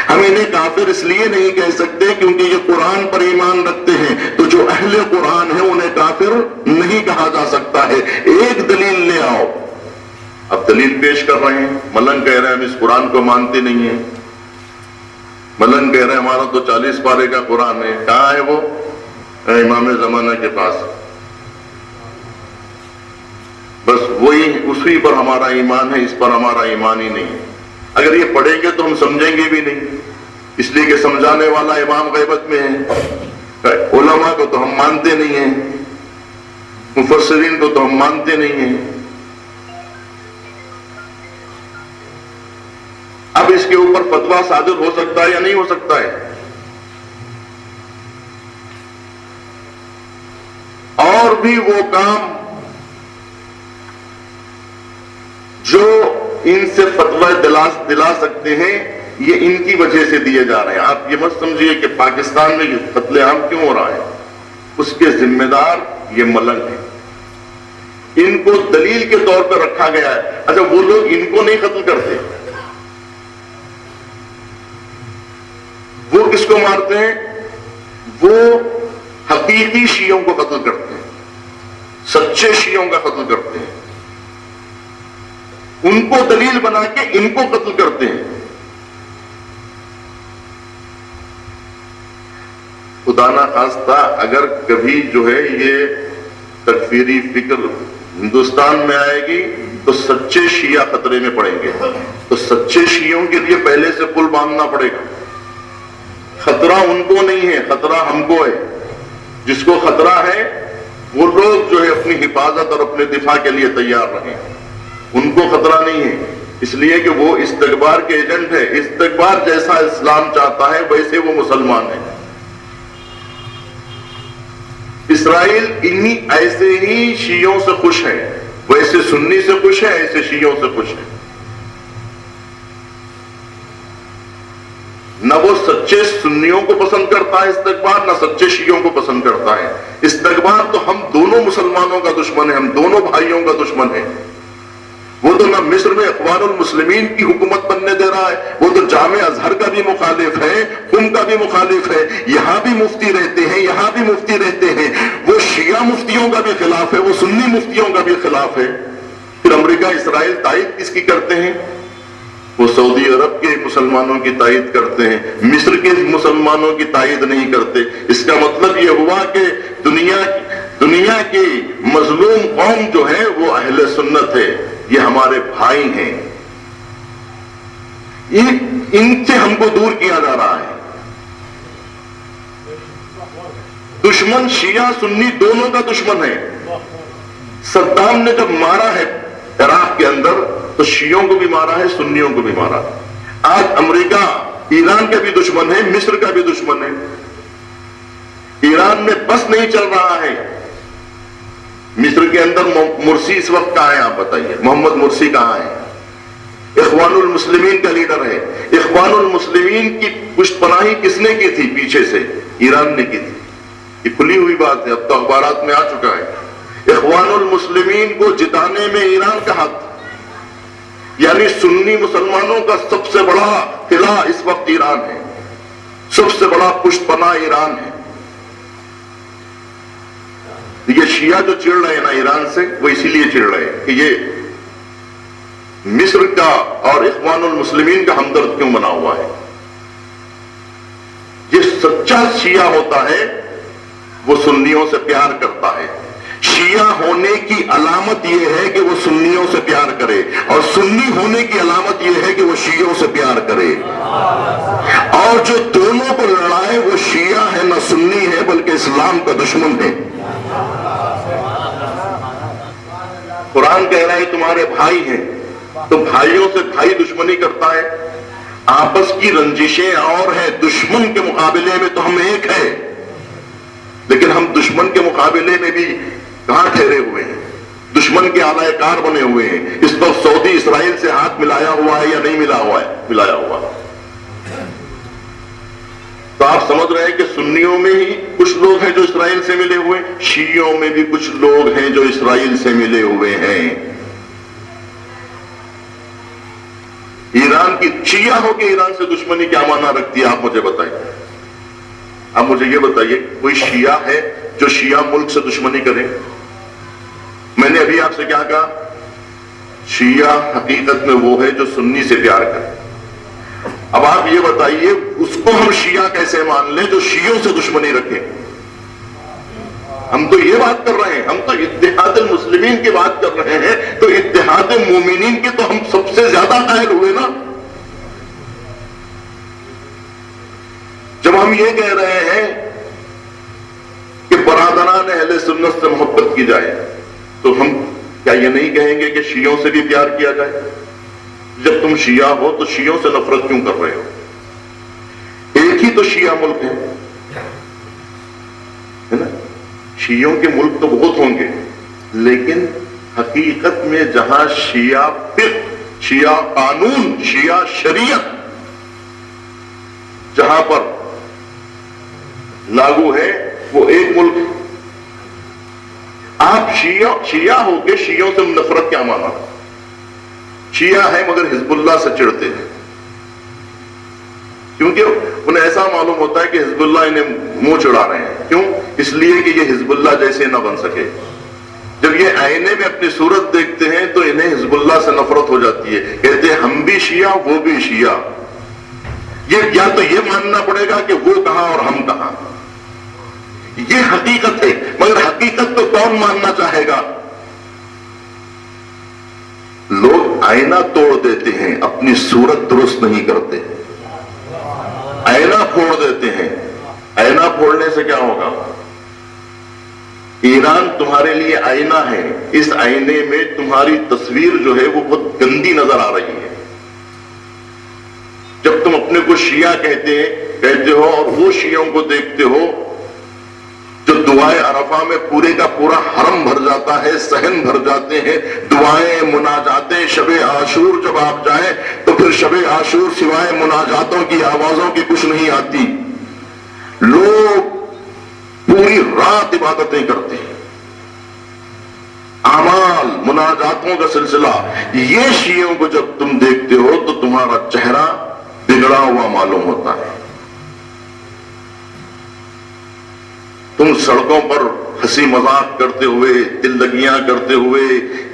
ہم انہیں کافر اس لیے نہیں کہہ سکتے کیونکہ یہ قرآن پر ایمان رکھتے ہیں، تو جو اہل قرآن ہیں انہیں کافر نہیں کہا جا سکتا ہے۔ ایک دلیل لے آؤ۔ اب دلیل پیش کر رہے ہیں، ملنگ کہہ رہے ہیں ہم اس قرآن کو مانتے نہیں ہیں، ملنگ کہہ رہے ہیں ہمارا تو 40 پارے کا قرآن ہے۔ کہاں ہے وہ؟ امام زمانہ کے پاس۔ بس وہی، اسی پر ہمارا ایمان ہے، اس پر ہمارا ایمان ہی نہیں ہے۔ اگر یہ پڑھیں گے تو ہم سمجھیں گے بھی نہیں، اس لیے کہ سمجھانے والا امام غیبت میں ہے۔ علماء کو تو ہم مانتے نہیں ہیں، مفسرین کو تو ہم مانتے نہیں ہیں۔ اب اس کے اوپر فتویٰ صادر ہو سکتا ہے یا نہیں ہو سکتا ہے؟ اور بھی وہ کام جو ان سے فتویٰ دلا سکتے ہیں، یہ ان کی وجہ سے دیے جا رہے ہیں۔ آپ یہ مت سمجھیے کہ پاکستان میں یہ قتل عام کیوں ہو رہا ہے، اس کے ذمہ دار یہ ملنگ ہیں، ان کو دلیل کے طور پر رکھا گیا ہے۔ اچھا وہ لوگ ان کو نہیں قتل کرتے، وہ کس کو مارتے ہیں؟ وہ حقیقی شیعوں کو قتل کرتے ہیں، سچے شیعوں کا قتل کرتے ہیں، ان کو دلیل بنا کے ان کو قتل کرتے ہیں۔ خدا نہ خواستہ اگر کبھی جو ہے یہ تکفیری فکر ہندوستان میں آئے گی تو سچے شیعہ خطرے میں پڑیں گے، تو سچے شیعوں کے لیے پہلے سے پل باندھنا پڑے گا۔ خطرہ ان کو نہیں ہے، خطرہ ہم کو ہے۔ جس کو خطرہ ہے وہ لوگ جو ہے اپنی حفاظت اور اپنے دفاع کے لیے تیار رہیں، ان کو خطرہ نہیں ہے، اس لیے کہ وہ استکبار کے ایجنٹ ہے۔ استکبار جیسا اسلام چاہتا ہے ویسے وہ مسلمان ہے۔ اسرائیل انہی ایسے ہی شیعوں سے خوش ہے، ویسے سنی سے خوش ہے، ایسے شیعوں سے خوش ہے۔ نہ وہ سچے سنیوں کو پسند کرتا ہے استکبار، نہ سچے شیعوں کو پسند کرتا ہے استکبار۔ تو ہم دونوں مسلمانوں کا دشمن ہے، ہم دونوں بھائیوں کا دشمن ہے۔ وہ تو نہ مصر میں اخوان المسلمین کی حکومت بننے دے رہا ہے، وہ تو جامع ازہر کا بھی مخالف ہے، قم کا بھی مخالف ہے، یہاں بھی مفتی رہتے ہیں، یہاں بھی مفتی رہتے ہیں۔ وہ شیعہ مفتیوں کا بھی خلاف ہے، وہ سنی مفتیوں کا بھی خلاف ہے۔ پھر امریکہ اسرائیل تائید کس کی کرتے ہیں؟ وہ سعودی عرب کے مسلمانوں کی تائید کرتے ہیں، مصر کے مسلمانوں کی تائید نہیں کرتے۔ اس کا مطلب یہ ہوا کہ دنیا کی مظلوم قوم جو ہے وہ اہل سنت ہے، یہ ہمارے بھائی ہیں، ان سے ہم کو دور کیا جا رہا ہے۔ دشمن شیعہ سنی دونوں کا دشمن ہے۔ صدام نے جب مارا ہے عراق کے اندر تو شیعوں کو بھی مارا ہے، سنیوں کو بھی مارا ہے۔ آج امریکہ ایران کا بھی دشمن ہے، مصر کا بھی دشمن ہے۔ ایران میں بس نہیں چل رہا ہے۔ مصر کے اندر مرسی اس وقت کہاں ہے آپ بتائیے؟ محمد مرسی کہاں ہے؟ اخوان المسلمین کا لیڈر ہے۔ اخوان المسلمین کی پشت پناہی کس نے کی تھی؟ پیچھے سے ایران نے کی تھی۔ یہ کھلی ہوئی بات ہے، اب تو اخبارات میں آ چکا ہے۔ اخوان المسلمین کو جتانے میں ایران کا حق، یعنی سنی مسلمانوں کا سب سے بڑا قلعہ اس وقت ایران ہے، سب سے بڑا پشت پناہ ایران ہے۔ یہ شیعہ جو چڑھ رہے ہیں نا ایران سے، وہ اسی لیے چڑھ رہے ہیں کہ یہ مصر کا اور اخوان المسلمین کا ہمدرد کیوں بنا ہوا ہے۔ یہ سچا شیعہ ہوتا ہے وہ سنیوں سے پیار کرتا ہے۔ شیعہ ہونے کی علامت یہ ہے کہ وہ سنیوں سے پیار کرے، اور سنی ہونے کی علامت یہ ہے کہ وہ شیعوں سے پیار کرے۔ اور جو دونوں کو لڑائے وہ شیعہ ہے، نہ سنی ہے، بلکہ اسلام کا دشمن ہے۔ قرآن کہہ رہا ہے تمہارے بھائی ہیں، تو بھائیوں سے بھائی دشمنی کرتا ہے، آپس کی رنجشیں اور ہیں، دشمن کے مقابلے میں تو ہم ایک ہیں، لیکن ہم دشمن کے مقابلے میں بھی کہاں ٹھہرے ہوئے ہیں؟ دشمن کے اعلی کار بنے ہوئے ہیں۔ اس وقت سعودی اسرائیل سے ہاتھ ملایا ہوا ہے یا نہیں ملایا ہوا؟ تو آپ سمجھ رہے ہیں کہ سنیوں میں ہی کچھ لوگ ہیں جو اسرائیل سے ملے ہوئے ہیں، شیعوں میں بھی کچھ لوگ ہیں جو اسرائیل سے ملے ہوئے ہیں۔ ایران کی شیعہ ہو کے ایران سے دشمنی کیا معنی رکھتی ہے؟ آپ مجھے بتائیے، آپ مجھے یہ بتائیے، کوئی شیعہ ہے جو شیعہ ملک سے دشمنی کرے؟ میں نے ابھی آپ سے کیا کہا؟ شیعہ حقیقت میں وہ ہے جو سنی سے پیار کرے۔ اب آپ یہ بتائیے اس کو ہم شیعہ کیسے مان لیں جو شیعوں سے دشمنی رکھے؟ ہم تو یہ بات کر رہے ہیں، ہم تو اتحاد المسلمین کی بات کر رہے ہیں، تو اتحاد مومنین کے تو ہم سب سے زیادہ قائل ہوئے نا۔ جب ہم یہ کہہ رہے ہیں کہ برادران اہل سنت سے محبت کی جائے، تو ہم کیا یہ نہیں کہیں گے کہ شیعوں سے بھی پیار کیا جائے؟ جب تم شیعہ ہو تو شیعوں سے نفرت کیوں کر رہے ہو؟ ایک ہی تو شیعہ ملک ہے نا؟ شیعوں کے ملک تو بہت ہوں گے، لیکن حقیقت میں جہاں شیعہ فقہ، شیعہ قانون، شیعہ شریعت جہاں پر لاگو ہے وہ ایک ملک ہے۔ آپ شیعہ ہو کے شیعوں سے نفرت کیا مانا؟ شیعہ ہے مگر حزب اللہ سے چڑھتے ہیں، کیونکہ انہیں ایسا معلوم ہوتا ہے کہ حزب اللہ انہیں منہ چڑھا رہے ہیں۔ کیوں؟ اس لیے کہ یہ حزب اللہ جیسے نہ بن سکے۔ جب یہ آئینے میں اپنی صورت دیکھتے ہیں تو انہیں حزب اللہ سے نفرت ہو جاتی ہے، کہتے ہیں ہم بھی شیعہ وہ بھی شیعہ۔ یہ یا تو یہ ماننا پڑے گا کہ وہ کہاں اور ہم کہاں، یہ حقیقت ہے، مگر حقیقت تو کون ماننا چاہے گا؟ لوگ آئینہ توڑ دیتے ہیں، اپنی صورت درست نہیں کرتے، آئینہ پھوڑ دیتے ہیں۔ آئینہ پھوڑنے سے کیا ہوگا؟ ایران تمہارے لیے آئینہ ہے، اس آئینے میں تمہاری تصویر جو ہے وہ بہت گندی نظر آ رہی ہے۔ جب تم اپنے کو شیعہ کہتے ہو اور وہ شیعوں کو دیکھتے ہو جو دعائیں عرفہ میں پورے کا پورا حرم بھر جاتا ہے، صحن بھر جاتے ہیں، دعائیں مناجاتیں، شب عاشور جب آپ جائیں تو پھر شب عاشور سوائے مناجاتوں کی آوازوں کی کچھ نہیں آتی، لوگ پوری رات عبادتیں کرتے ہیں، اعمال مناجاتوں کا سلسلہ۔ یہ شیعوں کو جب تم دیکھتے ہو تو تمہارا چہرہ بگڑا ہوا معلوم ہوتا ہے۔ تم سڑکوں پر ہنسی مذاق کرتے ہوئے، دل لگیاں کرتے ہوئے،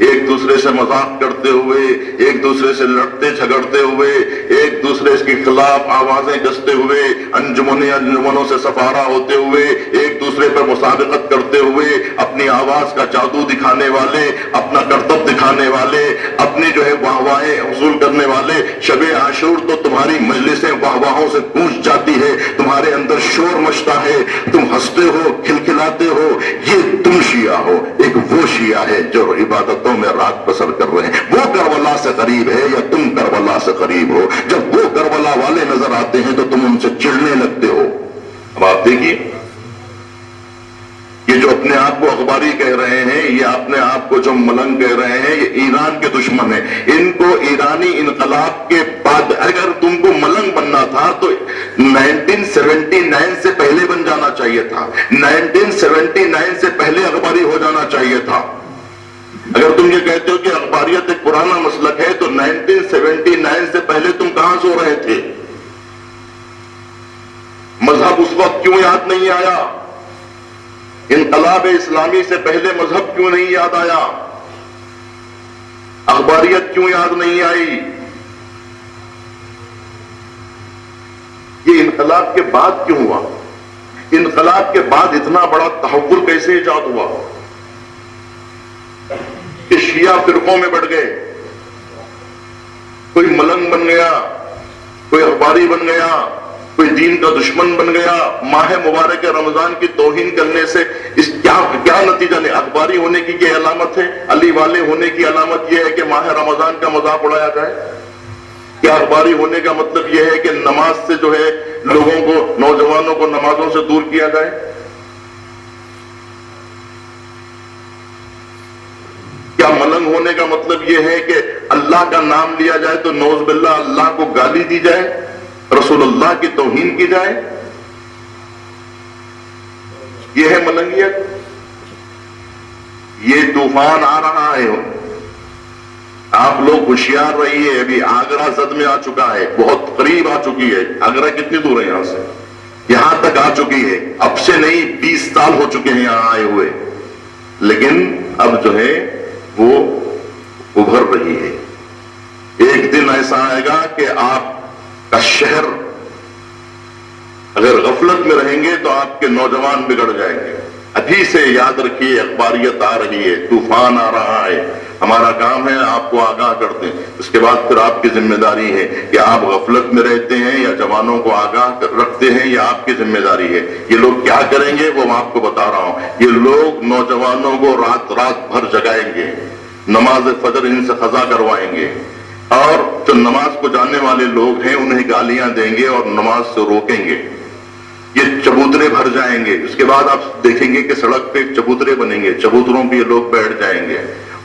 ایک دوسرے سے مذاق کرتے ہوئے، ایک دوسرے سے لڑتے جھگڑتے ہوئے، ایک دوسرے کے خلاف آوازیں کستے ہوئے، انجمنوں سے سفارہ ہوتے ہوئے، ایک دوسرے پر مسابقت کرتے ہوئے، اپنی آواز کا جادو دکھانے والے، اپنا کرتب دکھانے والے، اپنی جو ہے واہواہیں حصول کرنے والے۔ شب عاشور تو تمہاری مجلسیں واہواہوں سے گونج جاتی ہے، تمہارے اندر شور مچتا ہے، تم ہنستے ہو، کھلکھلاتے ہو۔ یہ تم شیعہ ہو۔ ایک وہ شیعہ ہے جو عبادتوں میں رات بسر کر رہے ہیں، وہ کربلا سے قریب ہے یا تم کربلا سے قریب ہو؟ جب وہ کربلا والے نظر آتے ہیں تو تم ان سے چڑھنے لگتے ہو۔ اب آپ دیکھیے، یہ جو اپنے آپ کو اخباری کہہ رہے ہیں، یہ اپنے آپ کو جو ملنگ کہہ رہے ہیں، یہ ایران کے دشمن ہیں۔ ان کو ایرانی انقلاب کے بعد اگر تم کو ملنگ بننا تھا تو 1979 سے پہلے بن جانا چاہیے تھا، 1979 سے پہلے اخباری ہو جانا چاہیے تھا۔ اگر تم یہ کہتے ہو کہ اخباریت ایک پرانا مسلک ہے تو 1979 سے پہلے تم کہاں سو رہے تھے؟ مذہب اس وقت کیوں یاد نہیں آیا؟ انقلاب اسلامی سے پہلے مذہب کیوں نہیں یاد آیا؟ اخباریت کیوں یاد نہیں آئی؟ یہ انقلاب کے بعد کیوں ہوا؟ انقلاب کے بعد اتنا بڑا تحول کیسے ایجاد ہوا کہ شیعہ فرقوں میں بڑھ گئے؟ کوئی ملنگ بن گیا، کوئی اخباری بن گیا، کوئی دین کا دشمن بن گیا۔ ماہ مبارک رمضان کی توہین کرنے سے اس کیا نتیجہ نہیں؟ اخباری ہونے کی یہ علامت ہے، علی والے ہونے کی علامت یہ ہے کہ ماہ رمضان کا مذاق اڑایا جائے؟ کیا اخباری ہونے کا مطلب یہ ہے کہ نماز سے جو ہے لوگوں کو، نوجوانوں کو نمازوں سے دور کیا جائے؟ کیا ملنگ ہونے کا مطلب یہ ہے کہ اللہ کا نام لیا جائے تو نعوذ باللہ اللہ کو گالی دی جائے، رسول اللہ کی توہین کی جائے؟ یہ ہے ملنگیت؟ یہ طوفان آ رہا ہے، آپ لوگ ہوشیار رہیے۔ ابھی آگرہ زد میں آ چکا ہے، بہت قریب آ چکی ہے۔ آگرہ کتنی دور ہے یہاں سے؟ یہاں تک آ چکی ہے، اب سے نہیں 20 سال ہو چکے ہیں یہاں آئے ہوئے، لیکن اب جو ہے وہ ابھر رہی ہے۔ ایک دن ایسا آئے گا کہ آپ کا شہر اگر غفلت میں رہیں گے تو آپ کے نوجوان بگڑ جائیں گے۔ ابھی سے یاد رکھیے، اخباریت آ رہی ہے، طوفان آ رہا ہے، ہمارا کام ہے آپ کو آگاہ کرتے ہیں۔ اس کے بعد پھر آپ کی ذمہ داری ہے کہ آپ غفلت میں رہتے ہیں یا جوانوں کو آگاہ رکھتے ہیں، یہ آپ کی ذمہ داری ہے۔ یہ لوگ کیا کریں گے وہ میں آپ کو بتا رہا ہوں۔ یہ لوگ نوجوانوں کو رات رات بھر جگائیں گے، نماز فجر ان سے قضا کروائیں گے، اور جو نماز کو جاننے والے لوگ ہیں انہیں گالیاں دیں گے اور نماز سے روکیں گے۔ یہ چبوترے بھر جائیں گے۔ اس کے بعد آپ دیکھیں گے کہ سڑک پہ چبوترے بنیں گے، چبوتروں پہ یہ لوگ بیٹھ جائیں گے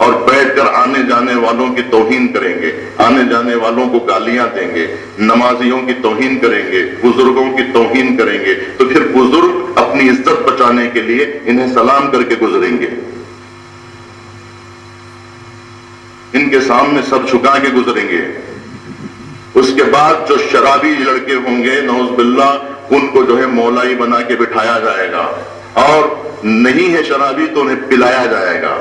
اور بیٹھ کر آنے جانے والوں کی توہین کریں گے، آنے جانے والوں کو گالیاں دیں گے، نمازیوں کی توہین کریں گے، بزرگوں کی توہین کریں گے۔ تو پھر بزرگ اپنی عزت بچانے کے لیے انہیں سلام کر کے گزریں گے، ان کے سامنے سر جھکا کے گزریں گے۔ اس کے بعد جو شرابی لڑکے ہوں گے نعوذ باللہ، ان کو جو ہے مولائی بنا کے بٹھایا جائے گا، اور نہیں ہے شرابی تو انہیں پلایا جائے گا۔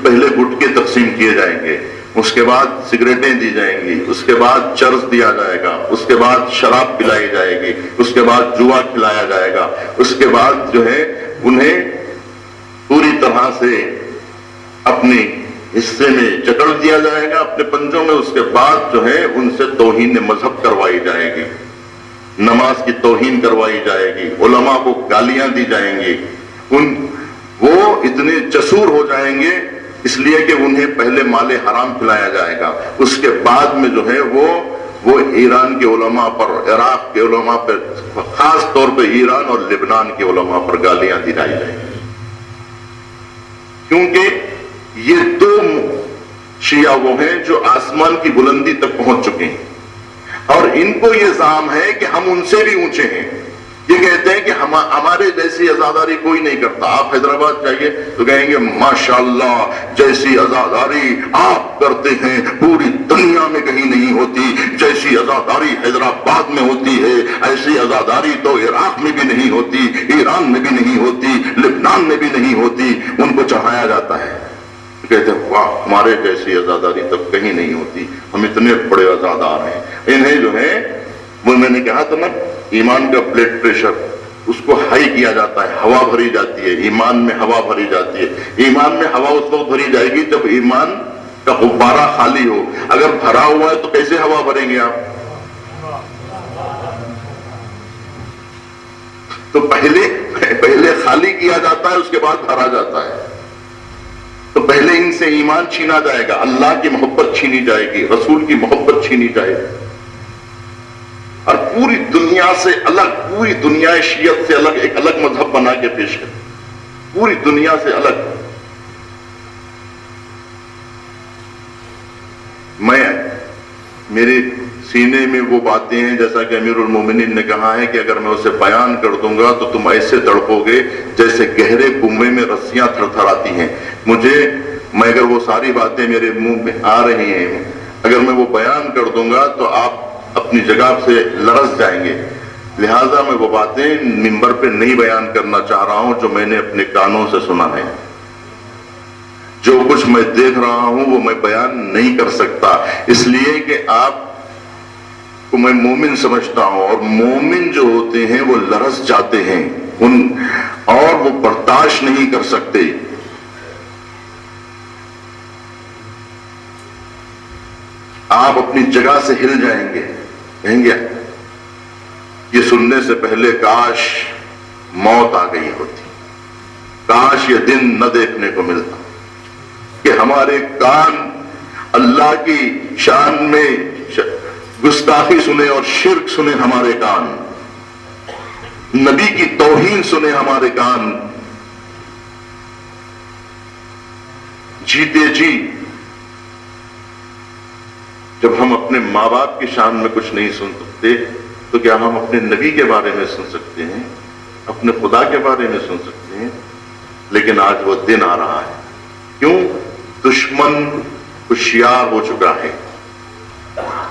پہلے گٹکے تقسیم کیے جائیں گے، اس کے بعد سگریٹیں دی جائیں گی، اس کے بعد چرس دیا جائے گا، اس کے بعد شراب پلائی جائے گی، اس کے بعد جوا کھلایا جائے گا، اس کے بعد جو ہے انہیں پوری طرح سے اپنی حصے میں جکڑ دیا جائے گا، اپنے پنجوں میں۔ اس کے بعد جو ہے ان سے توہین مذہب کروائی جائے گی، نماز کی توہین کروائی جائے گی، علماء کو گالیاں دی جائیں گی۔ وہ اتنے جسور ہو جائیں گے اس لیے کہ انہیں پہلے مال حرام کھلایا جائے گا، اس کے بعد میں جو ہے وہ ایران کے علماء پر، عراق کے علماء پر، خاص طور پہ ایران اور لبنان کے علماء پر گالیاں دلائی جائیں گی، کیونکہ یہ دو شیعہ وہ ہیں جو آسمان کی بلندی تک پہنچ چکے ہیں، اور ان کو یہ زعم ہے کہ ہم ان سے بھی اونچے ہیں۔ یہ کہتے ہیں کہ ہمارے جیسی عزاداری کوئی نہیں کرتا۔ آپ حیدرآباد جائیے تو کہیں گے ماشاءاللہ جیسی عزاداری آپ کرتے ہیں پوری دنیا میں کہیں نہیں ہوتی، جیسی عزاداری حیدرآباد میں ہوتی ہے ایسی عزاداری تو عراق میں بھی نہیں ہوتی، ایران میں بھی نہیں ہوتی، لبنان میں بھی نہیں ہوتی۔ ان کو چڑھایا جاتا ہے، کہتے ہیں واہ ہمارے جیسی عزاداری تب کہیں نہیں ہوتی، ہم اتنے بڑے عزادار ہیں۔ انہیں جو ہے وہ میں نے کہا تھا نا، ایمان کا بلڈ پریشر اس کو ہائی کیا جاتا ہے، ہوا بھری جاتی ہے، ایمان میں ہوا بھری جاتی ہے۔ ایمان میں ہوا اس وقت بھری جائے گی جب ایمان کا غبارہ خالی ہو۔ اگر بھرا ہوا ہے تو کیسے ہوا بھریں گے آپ؟ تو پہلے خالی کیا جاتا ہے، اس کے بعد بھرا جاتا ہے۔ تو پہلے ان سے ایمان چھینا جائے گا، اللہ کی محبت چھینی جائے گی، رسول کی محبت چھینی جائے گی، اور پوری دنیا سے الگ، پوری دنیا شیعت سے الگ ایک الگ مذہب بنا کے پیش کر، پوری دنیا سے الگ۔ میرے سینے میں وہ باتیں ہیں جیسا کہ امیر المومنین نے کہا ہے کہ اگر میں اسے بیان کر دوں گا تو تم ایسے تڑپو گے جیسے گہرے کنویں میں رسیاں تھر تھراتی ہیں۔ میں اگر وہ ساری باتیں میرے منہ میں آ رہی ہیں، اگر میں وہ بیان کر دوں گا تو آپ اپنی جگہ سے لرز جائیں گے، لہذا میں وہ باتیں منبر پہ نہیں بیان کرنا چاہ رہا ہوں جو میں نے اپنے کانوں سے سنا ہے۔ جو کچھ میں دیکھ رہا ہوں وہ میں بیان نہیں کر سکتا، اس لیے کہ آپ کو میں مومن سمجھتا ہوں، اور مومن جو ہوتے ہیں وہ لرز جاتے ہیں اور وہ برداشت نہیں کر سکتے۔ آپ اپنی جگہ سے ہل جائیں گے، کہیں گے یہ سننے سے پہلے کاش موت آ گئی ہوتی، کاش یہ دن نہ دیکھنے کو ملتا کہ ہمارے کان اللہ کی شان میں گستاخی سنے اور شرک سنے ہمارے کان، نبی کی توہین سنے ہمارے کان، جیتے جی جب ہم اپنے ماں باپ کی شان میں کچھ نہیں سن سکتے تو کیا ہم اپنے نبی کے بارے میں سن سکتے ہیں، اپنے خدا کے بارے میں سن سکتے ہیں؟ لیکن آج وہ دن آ رہا ہے. کیوں؟ دشمن ہوشیار ہو چکا ہے.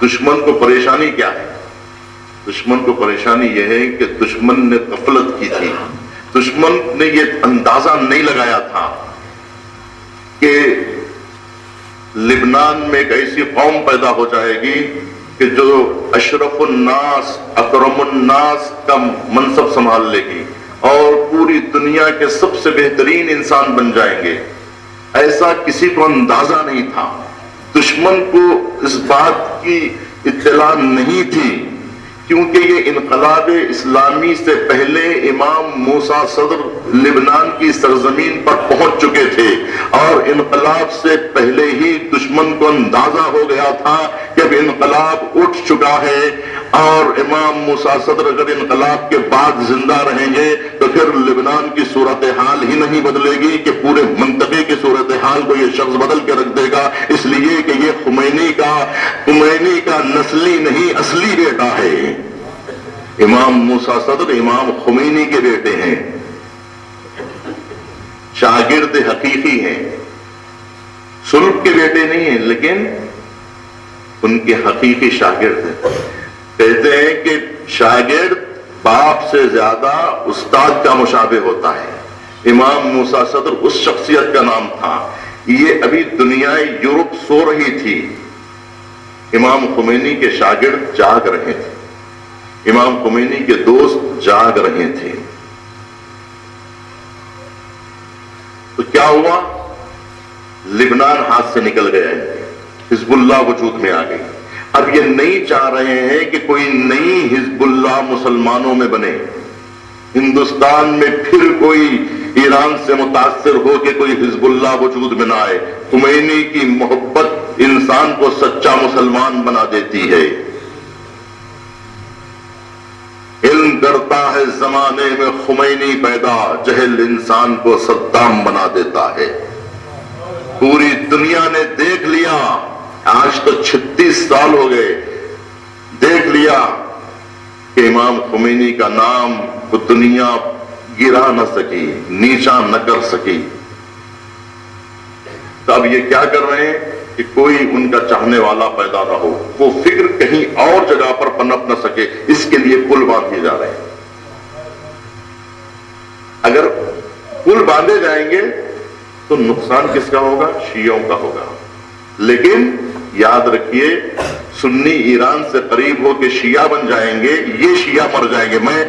دشمن کو پریشانی کیا ہے؟ دشمن کو پریشانی یہ ہے کہ دشمن نے غفلت کی تھی. دشمن نے یہ اندازہ نہیں لگایا تھا کہ لبنان میں ایک ایسی قوم پیدا ہو جائے گی کہ جو اشرف الناس اکرم الناس کا منصب سنبھال لے گی اور پوری دنیا کے سب سے بہترین انسان بن جائیں گے. ایسا کسی کو اندازہ نہیں تھا. دشمن کو اس بات کی اطلاع نہیں تھی کیونکہ یہ انقلاب اسلامی سے پہلے امام موسیٰ صدر لبنان کی سرزمین پر پہنچ چکے تھے اور انقلاب سے پہلے ہی دشمن کو اندازہ ہو گیا تھا کہ اب انقلاب اٹھ چکا ہے اور امام موسیٰ صدر اگر انقلاب کے بعد زندہ رہیں گے تو پھر لبنان کی صورتحال ہی نہیں بدلے گی کہ پورے منطقے کی صورتحال کو یہ شخص بدل کے رکھ دے گا، اس لیے کہ یہ خمینی کا نسلی نہیں اصلی بیٹا ہے. امام موسیٰ صدر امام خمینی کے بیٹے ہیں، شاگرد حقیقی ہیں، سلب کے بیٹے نہیں ہیں لیکن ان کے حقیقی شاگرد ہیں. کہتے ہیں کہ شاگرد باپ سے زیادہ استاد کا مشابہ ہوتا ہے. امام موسیٰ صدر اس شخصیت کا نام تھا. یہ ابھی دنیا یورپ سو رہی تھی، امام خمینی کے شاگرد جاگ رہے تھے، امام خمینی کے دوست جاگ رہے تھے. تو کیا ہوا؟ لبنان ہاتھ سے نکل گیا ہے، حزب اللہ وجود میں آ گئی. اب یہ نہیں چاہ رہے ہیں کہ کوئی نئی حزب اللہ مسلمانوں میں بنے، ہندوستان میں پھر کوئی ایران سے متاثر ہو کہ کوئی حزب اللہ وجود میں نہ آئے. خمینی کی محبت انسان کو سچا مسلمان بنا دیتی ہے. علم کرتا ہے زمانے میں خمینی پیدا، جہل انسان کو صدام بنا دیتا ہے. پوری دنیا نے دیکھ لیا، آج تو 36 سال ہو گئے، دیکھ لیا کہ امام خمینی کا نام کو دنیا گرا نہ سکی، نیچا نہ کر سکی. تو اب یہ کیا کر رہے ہیں کہ کوئی ان کا چاہنے والا پیدا نہ ہو، وہ فکر کہیں اور جگہ پر پنپ نہ سکے، اس کے لیے پل باندھے جا رہے ہیں. اگر پل باندھے جائیں گے تو نقصان کس کا ہوگا؟ شیعوں کا ہوگا. لیکن یاد رکھیے، سنی ایران سے قریب ہو کے شیعہ بن جائیں گے، یہ شیعہ مر جائیں گے. میں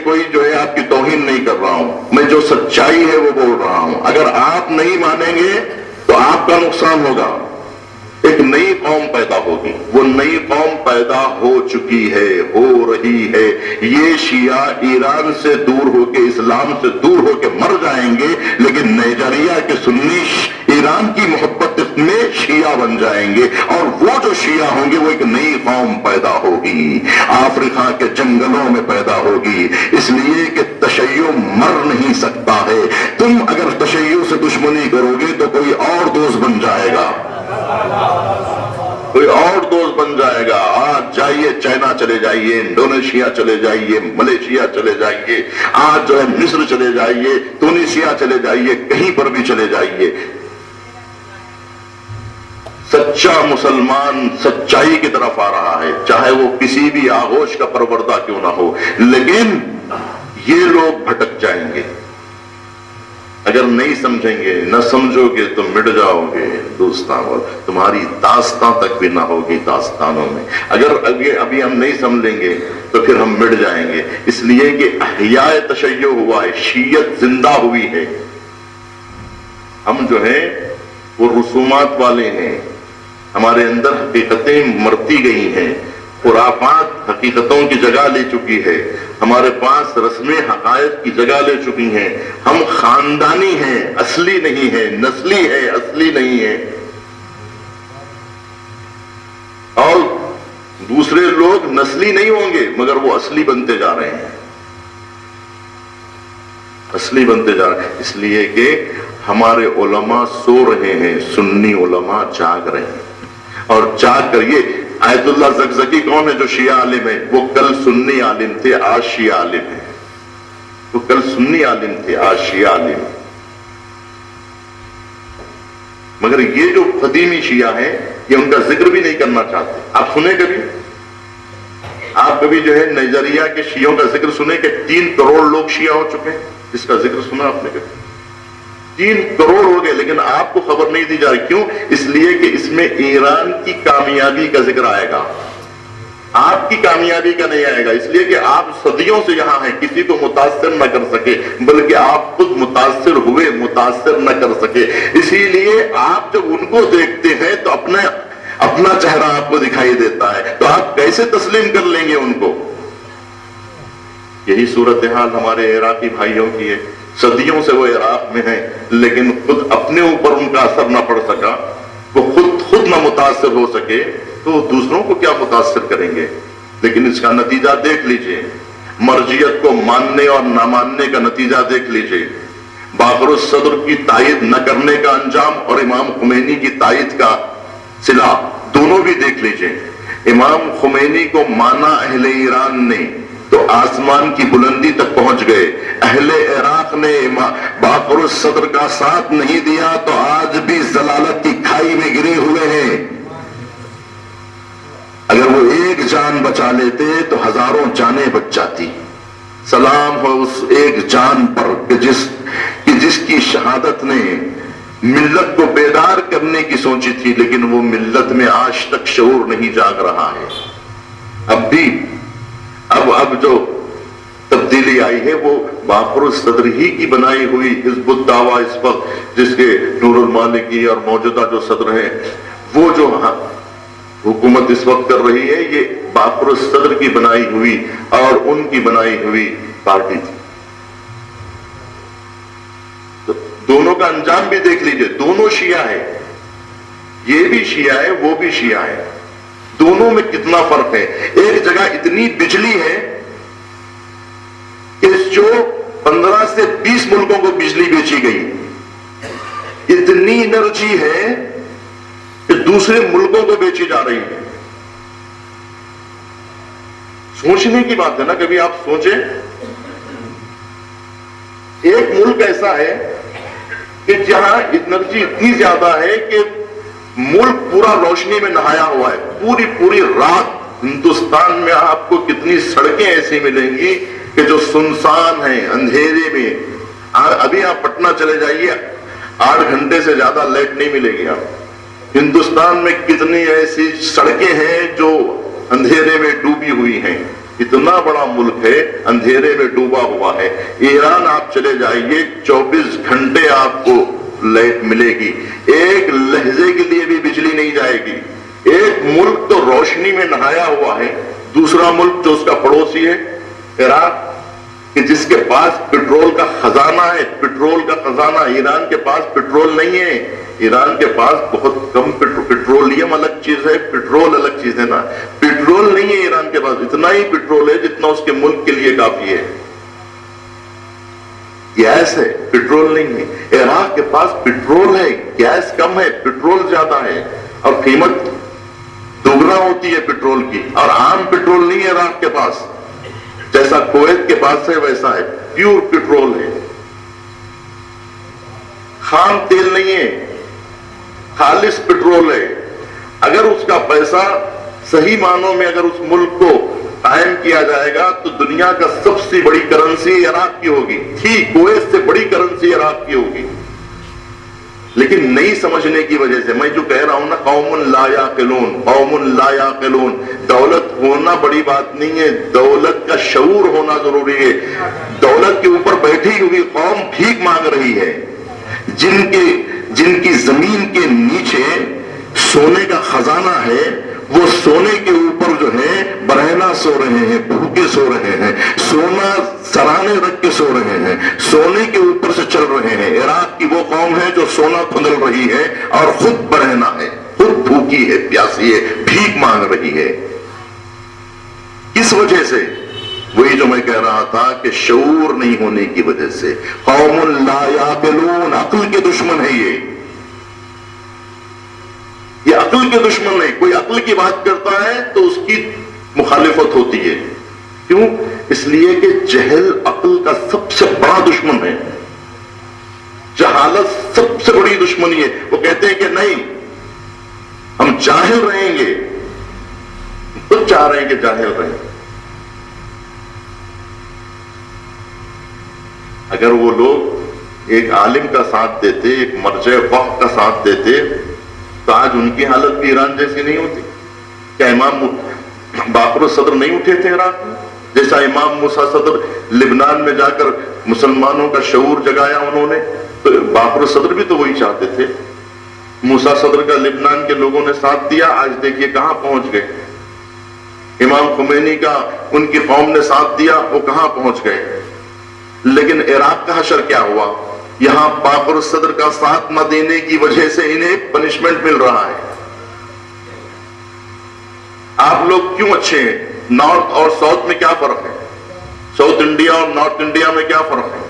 کوئی جو ہے آپ کی توہین نہیں کر رہا ہوں، میں جو سچائی ہے وہ بول رہا ہوں. اگر آپ نہیں مانیں گے تو آپ کا نقصان ہوگا. ایک نئی قوم پیدا ہوگی، وہ نئی قوم پیدا ہو چکی ہے، ہو رہی ہے. یہ شیعہ ایران سے دور ہو کے، اسلام سے دور ہو کے مر جائیں گے، لیکن نائجیریا کے سنی ایران کی محبت میں شیعہ بن جائیں گے، اور وہ جو شیعہ ہوں گے وہ ایک نئی قوم پیدا ہوگی، افریقہ کے جنگلوں میں پیدا ہوگی. اس لیے کہ تشیع مر نہیں سکتا ہے. تم اگر تشیع سے دشمنی کرو گے تو کوئی اور دوست بن جائے گا، کوئی اور دوست بن جائے گا. آج جائیے چائنا چلے جائیے، انڈونیشیا چلے جائیے، ملیشیا چلے جائیے، آج جو ہے مصر چلے جائیے، تونسیا چلے جائیے، کہیں پر بھی چلے جائیے. سچا مسلمان سچائی کی طرف آ رہا ہے، چاہے وہ کسی بھی آغوش کا پروردہ کیوں نہ ہو. لیکن یہ لوگ بھٹک جائیں گے اگر نہیں سمجھیں گے. نہ سمجھو گے تو مٹ جاؤ گے دوستاں، تمہاری داستان تک بھی نہ ہوگی داستانوں میں. اگر ابھی ہم نہیں سمجھیں گے تو پھر ہم مٹ جائیں گے. اس لیے کہ احیاء تشیع ہوا ہے، شیعت زندہ ہوئی ہے. ہم جو ہیں وہ رسومات والے ہیں، ہمارے اندر حقیقتیں مرتی گئی ہیں، خرافات حقیقتوں کی جگہ لے چکی ہے، ہمارے پاس رسمیں حقائق کی جگہ لے چکی ہیں. ہم خاندانی ہیں، اصلی نہیں ہے، نسلی ہے، اصلی نہیں ہے. اور دوسرے لوگ نسلی نہیں ہوں گے مگر وہ اصلی بنتے جا رہے ہیں، اصلی بنتے جا رہے ہیں، اس لیے کہ ہمارے علماء سو رہے ہیں، سنی علماء جاگ رہے ہیں، اور جاگ کر یہ آیت اللہ زکزکی کون ہے جو شیعہ عالم ہے؟ وہ کل سنی عالم تھے، آج شیعہ عالم ہے، وہ کل سنی عالم تھے، آج شیعہ عالم ہے۔ مگر یہ جو قدیمی شیعہ ہیں یہ ان کا ذکر بھی نہیں کرنا چاہتے۔ آپ سنیں کبھی، آپ کبھی جو ہے نائجیریا کے شیعوں کا ذکر سنیں کہ 3 کروڑ لوگ شیعہ ہو چکے ہیں؟ اس کا ذکر سنا آپ نے کبھی؟ 3 کروڑ ہو گئے، لیکن آپ کو خبر نہیں دی جا رہی۔ کیوں؟ اس لیے کہ اس میں ایران کی کامیابی کا ذکر آئے گا، آپ کی کامیابی کا نہیں آئے گا، اس لیے کہ آپ صدیوں سے یہاں ہیں، کسی کو متاثر نہ کر سکے، بلکہ آپ خود متاثر ہوئے، متاثر نہ کر سکے۔ اسی لیے آپ جب ان کو دیکھتے ہیں تو اپنا چہرہ آپ کو دکھائی دیتا ہے، تو آپ کیسے تسلیم کر لیں گے ان کو؟ یہی صورتحال ہمارے عراقی بھائیوں کی ہے، صدیوں سے وہ عراق میں ہیں، لیکن خود اپنے اوپر ان کا اثر نہ پڑ سکا، وہ خود نہ متاثر ہو سکے، تو دوسروں کو کیا متاثر کریں گے؟ لیکن اس کا نتیجہ دیکھ لیجئے، مرجعیت کو ماننے اور نہ ماننے کا نتیجہ دیکھ لیجئے، باقر الصدر کی تائید نہ کرنے کا انجام اور امام خمینی کی تائید کا صلہ، دونوں بھی دیکھ لیجئے۔ امام خمینی کو مانا اہل ایران نے تو آسمان کی بلندی تک پہنچ گئے، اہل عراق نے باقر الصدر کا ساتھ نہیں دیا تو آج بھی ضلالت کی کھائی میں گرے ہوئے ہیں۔ اگر وہ ایک جان بچا لیتے تو ہزاروں جانیں بچ جاتی۔ سلام ہو اس ایک جان پر کہ جس کی شہادت نے ملت کو بیدار کرنے کی سوچی تھی، لیکن وہ ملت میں آج تک شعور نہیں جاگ رہا ہے۔ اب بھی اب جو تبدیلی آئی ہے وہ باقر الصدر ہی کی بنائی ہوئی حزب الدعویٰ اس وقت، جس کے نور المالکی اور موجودہ جو صدر ہیں، وہ جو حکومت اس وقت کر رہی ہے، یہ باقر الصدر کی بنائی ہوئی اور ان کی بنائی ہوئی پارٹی تھی۔ تو دونوں کا انجام بھی دیکھ لیجئے، دونوں شیعہ ہیں، یہ بھی شیعہ ہے، وہ بھی شیعہ ہے، دونوں میں کتنا فرق ہے۔ ایک جگہ اتنی بجلی ہے کہ جو 15 سے 20 ملکوں کو بجلی بیچی گئی، اتنی انرجی ہے کہ دوسرے ملکوں کو بیچی جا رہی ہے۔ سوچنے کی بات ہے نا، کبھی آپ سوچیں، ایک ملک ایسا ہے کہ جہاں انرجی اتنی زیادہ ہے کہ ملک پورا روشنی میں نہایا ہوا ہے، پوری رات۔ ہندوستان میں آپ کو کتنی سڑکیں ایسی ملیں گی کہ جو سنسان ہیں، اندھیرے میں۔ ابھی آپ پٹنہ چلے جائیے، 8 گھنٹے سے زیادہ لائٹ نہیں ملے گی آپ۔ ہندوستان میں کتنی ایسی سڑکیں ہیں جو اندھیرے میں ڈوبی ہوئی ہیں۔ اتنا بڑا ملک ہے، اندھیرے میں ڈوبا ہوا ہے۔ ایران آپ چلے جائیے، 24 گھنٹے آپ کو لائٹ ملے گی، ایک لہجے کے لیے بھی بجلی نہیں جائے گی۔ ایک ملک تو روشنی میں نہایا ہوا ہے، دوسرا ملک جو اس کا پڑوسی ہے عراق، کہ جس کے پاس پٹرول کا خزانہ ہے، پٹرول کا خزانہ۔ ایران کے پاس پٹرول نہیں ہے، ایران کے پاس بہت کم پٹرولیم الگ چیز ہے، پٹرول الگ چیز ہے نا۔ پٹرول نہیں ہے ایران کے پاس، اتنا ہی پٹرول ہے جتنا اس کے ملک کے لیے کافی ہے۔ گیس ہے، پٹرول نہیں ہے۔ عراق کے پاس پٹرول ہے، گیس کم ہے، پٹرول زیادہ ہے، اور قیمت دوگنا ہوتی ہے پٹرول کی، اور عام پٹرول نہیں ہے عراق کے پاس، جیسا کویت کے پاس ہے ویسا ہے، پیور پٹرول ہے، خام تیل نہیں ہے، خالص پٹرول ہے۔ اگر اس کا پیسہ صحیح معنوں میں اگر اس ملک کو قائم کیا جائے گا تو دنیا کا سب سے بڑی کرنسی عراق کی ہوگی، تھی کویت سے بڑی کرنسی عراق کی ہوگی، لیکن نہیں سمجھنے کی وجہ سے۔ میں جو کہہ رہا ہوں نا، قوم لا یعقلون، قوم لا یعقلون۔ دولت ہونا بڑی بات نہیں ہے، دولت کا شعور ہونا ضروری ہے۔ دولت کے اوپر بیٹھی ہوئی قوم بھیک مانگ رہی ہے، جن کی زمین کے نیچے سونے کا خزانہ ہے، وہ سونے کے اوپر جو ہے برہنہ سو رہے ہیں، بھوکے سو رہے ہیں، سونا سرانے رکھ کے سو رہے ہیں، سونے کے اوپر سے چل رہے ہیں۔ عراق کی وہ قوم ہے جو سونا کھندل رہی ہے اور خود برہنہ ہے، خود بھوکی ہے، پیاسی ہے، بھیک مانگ رہی ہے۔ کس وجہ سے؟ وہی جو میں کہہ رہا تھا کہ شعور نہیں ہونے کی وجہ سے. قوم لا یعقلون، عقل کے دشمن ہے یہ عقل کے دشمن ہے. کوئی عقل کی بات کرتا ہے تو اس کی مخالفت ہوتی ہے. کیوں؟ اس لیے کہ جہل عقل کا سب سے بڑا دشمن ہے. جہالت سب سے بڑی دشمنی ہے. وہ کہتے ہیں کہ نہیں ہم جاہل رہیں گے، خود چاہ رہے ہیں کہ جاہل رہیں. اگر وہ لوگ ایک عالم کا ساتھ دیتے، ایک مرجع وقت کا ساتھ دیتے، تو آج ان کی حالت بھی ایران جیسی نہیں ہوتی. کیا امام باقر الصدر نہیں اٹھے تھے عراق میں؟ جیسا امام موسیٰ صدر لبنان میں جا کر مسلمانوں کا شعور جگایا انہوں نے، تو باقر الصدر بھی تو وہی چاہتے تھے. موسیٰ صدر کا لبنان کے لوگوں نے ساتھ دیا، آج دیکھیے کہاں پہنچ گئے. امام خمینی کا ان کی قوم نے ساتھ دیا، وہ کہاں پہنچ گئے. لیکن عراق کا حشر کیا ہوا؟ یہاں باقر الصدر کا ساتھ نہ دینے کی وجہ سے انہیں پنشمنٹ مل رہا ہے. آپ لوگ کیوں اچھے ہیں؟ نارتھ اور ساؤتھ میں کیا فرق ہے؟ ساؤتھ انڈیا اور نارتھ انڈیا میں کیا فرق ہے؟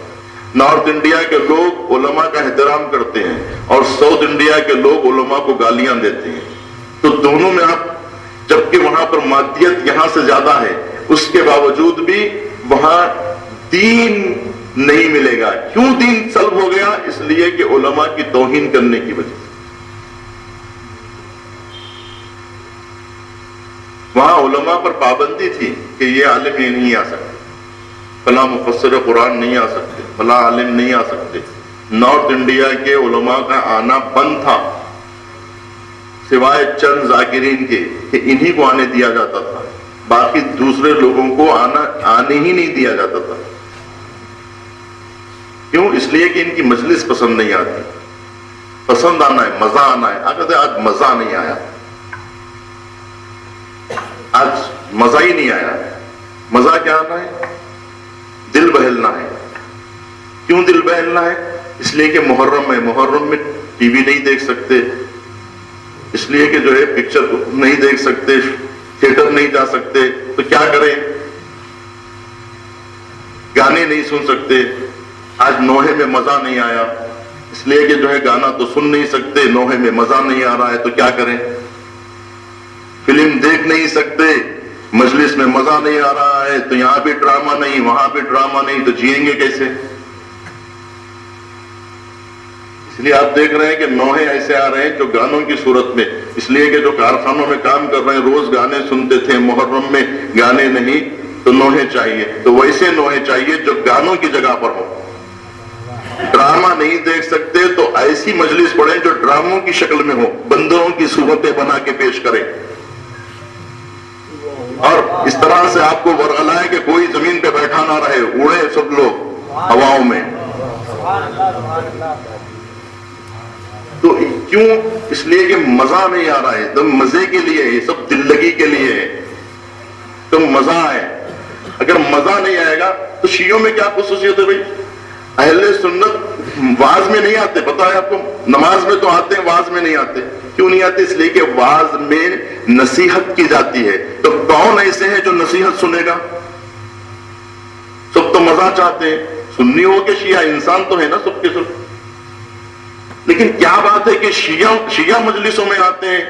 نارتھ انڈیا کے لوگ علماء کا احترام کرتے ہیں اور ساؤتھ انڈیا کے لوگ علماء کو گالیاں دیتے ہیں. تو دونوں میں آپ، جبکہ وہاں پر مادیت یہاں سے زیادہ ہے، اس کے باوجود بھی وہاں دین نہیں ملے گا. کیوں دین سلب ہو گیا؟ اس لیے کہ علماء کی توہین کرنے کی وجہ سے. وہاں علماء پر پابندی تھی کہ یہ عالم یہ نہیں آ سکتے، فلاں مفسر قرآن نہیں آ سکتے، فلاں عالم نہیں آ سکتے. نارتھ انڈیا کے علماء کا آنا بند تھا سوائے چند ذاکرین کے، کہ انہی کو آنے دیا جاتا تھا. باقی دوسرے لوگوں کو آنے ہی نہیں دیا جاتا تھا. کیوں؟ اس لیے کہ ان کی مجلس پسند نہیں آتی. پسند آنا ہے، مزہ آنا ہے. اگر آج مزہ نہیں آیا، آج مزہ ہی نہیں آیا. مزہ کیا آنا ہے؟ دل بہلنا ہے. کیوں دل بہلنا ہے؟ اس لیے کہ محرم ہے. محرم میں ٹی وی نہیں دیکھ سکتے، اس لیے کہ جو ہے پکچر نہیں دیکھ سکتے، تھیٹر نہیں جا سکتے، تو کیا کریں؟ گانے نہیں سن سکتے. آج نوحے میں مزہ نہیں آیا، اس لیے کہ جو ہے گانا تو سن نہیں سکتے، نوحے میں مزہ نہیں آ رہا ہے، تو کیا کریں؟ فلم دیکھ نہیں سکتے، مجلس میں مزہ نہیں آ رہا ہے، تو یہاں بھی ڈرامہ نہیں، وہاں بھی ڈرامہ نہیں، تو جئیں گے کیسے؟ اس لیے آپ دیکھ رہے ہیں کہ نوحے ایسے آ رہے ہیں جو گانوں کی صورت میں، اس لیے کہ جو کارخانوں میں کام کر رہے ہیں روز گانے سنتے تھے، محرم میں گانے نہیں تو نوحے چاہیے. تو ویسے نوحے چاہیے جو گانوں کی جگہ پر ہو. ڈرامہ نہیں دیکھ سکتے تو ایسی مجلس پڑھیں جو ڈراموں کی شکل میں ہو، بندروں کی صورتیں بنا کے پیش کریں، اور اس طرح سے آپ کو ورغلائے کہ کوئی زمین پہ بیٹھا نہ رہے، اڑے سب لوگ ہواؤں میں. تو کیوں؟ اس لیے کہ مزہ نہیں آ رہا ہے. تم مزے کے لیے، یہ سب دل لگی کے لیے ہے، تم مزہ آئے. اگر مزہ نہیں آئے گا تو شیعوں میں کیا خصوصیت ہے بھائی؟ اہل سنت واز میں نہیں آتے، پتہ ہے آپ کو؟ نماز میں تو آتے ہیں، واز میں نہیں آتے. کیوں نہیں آتے؟ اس لیے کہ واز میں نصیحت کی جاتی ہے. تو کون ایسے ہیں جو نصیحت سنے گا؟ سب تو مزہ چاہتے ہیں. سنی ہو کہ شیعہ، انسان تو ہے نا سب کے سب. لیکن کیا بات ہے کہ شیعہ مجلسوں میں آتے ہیں،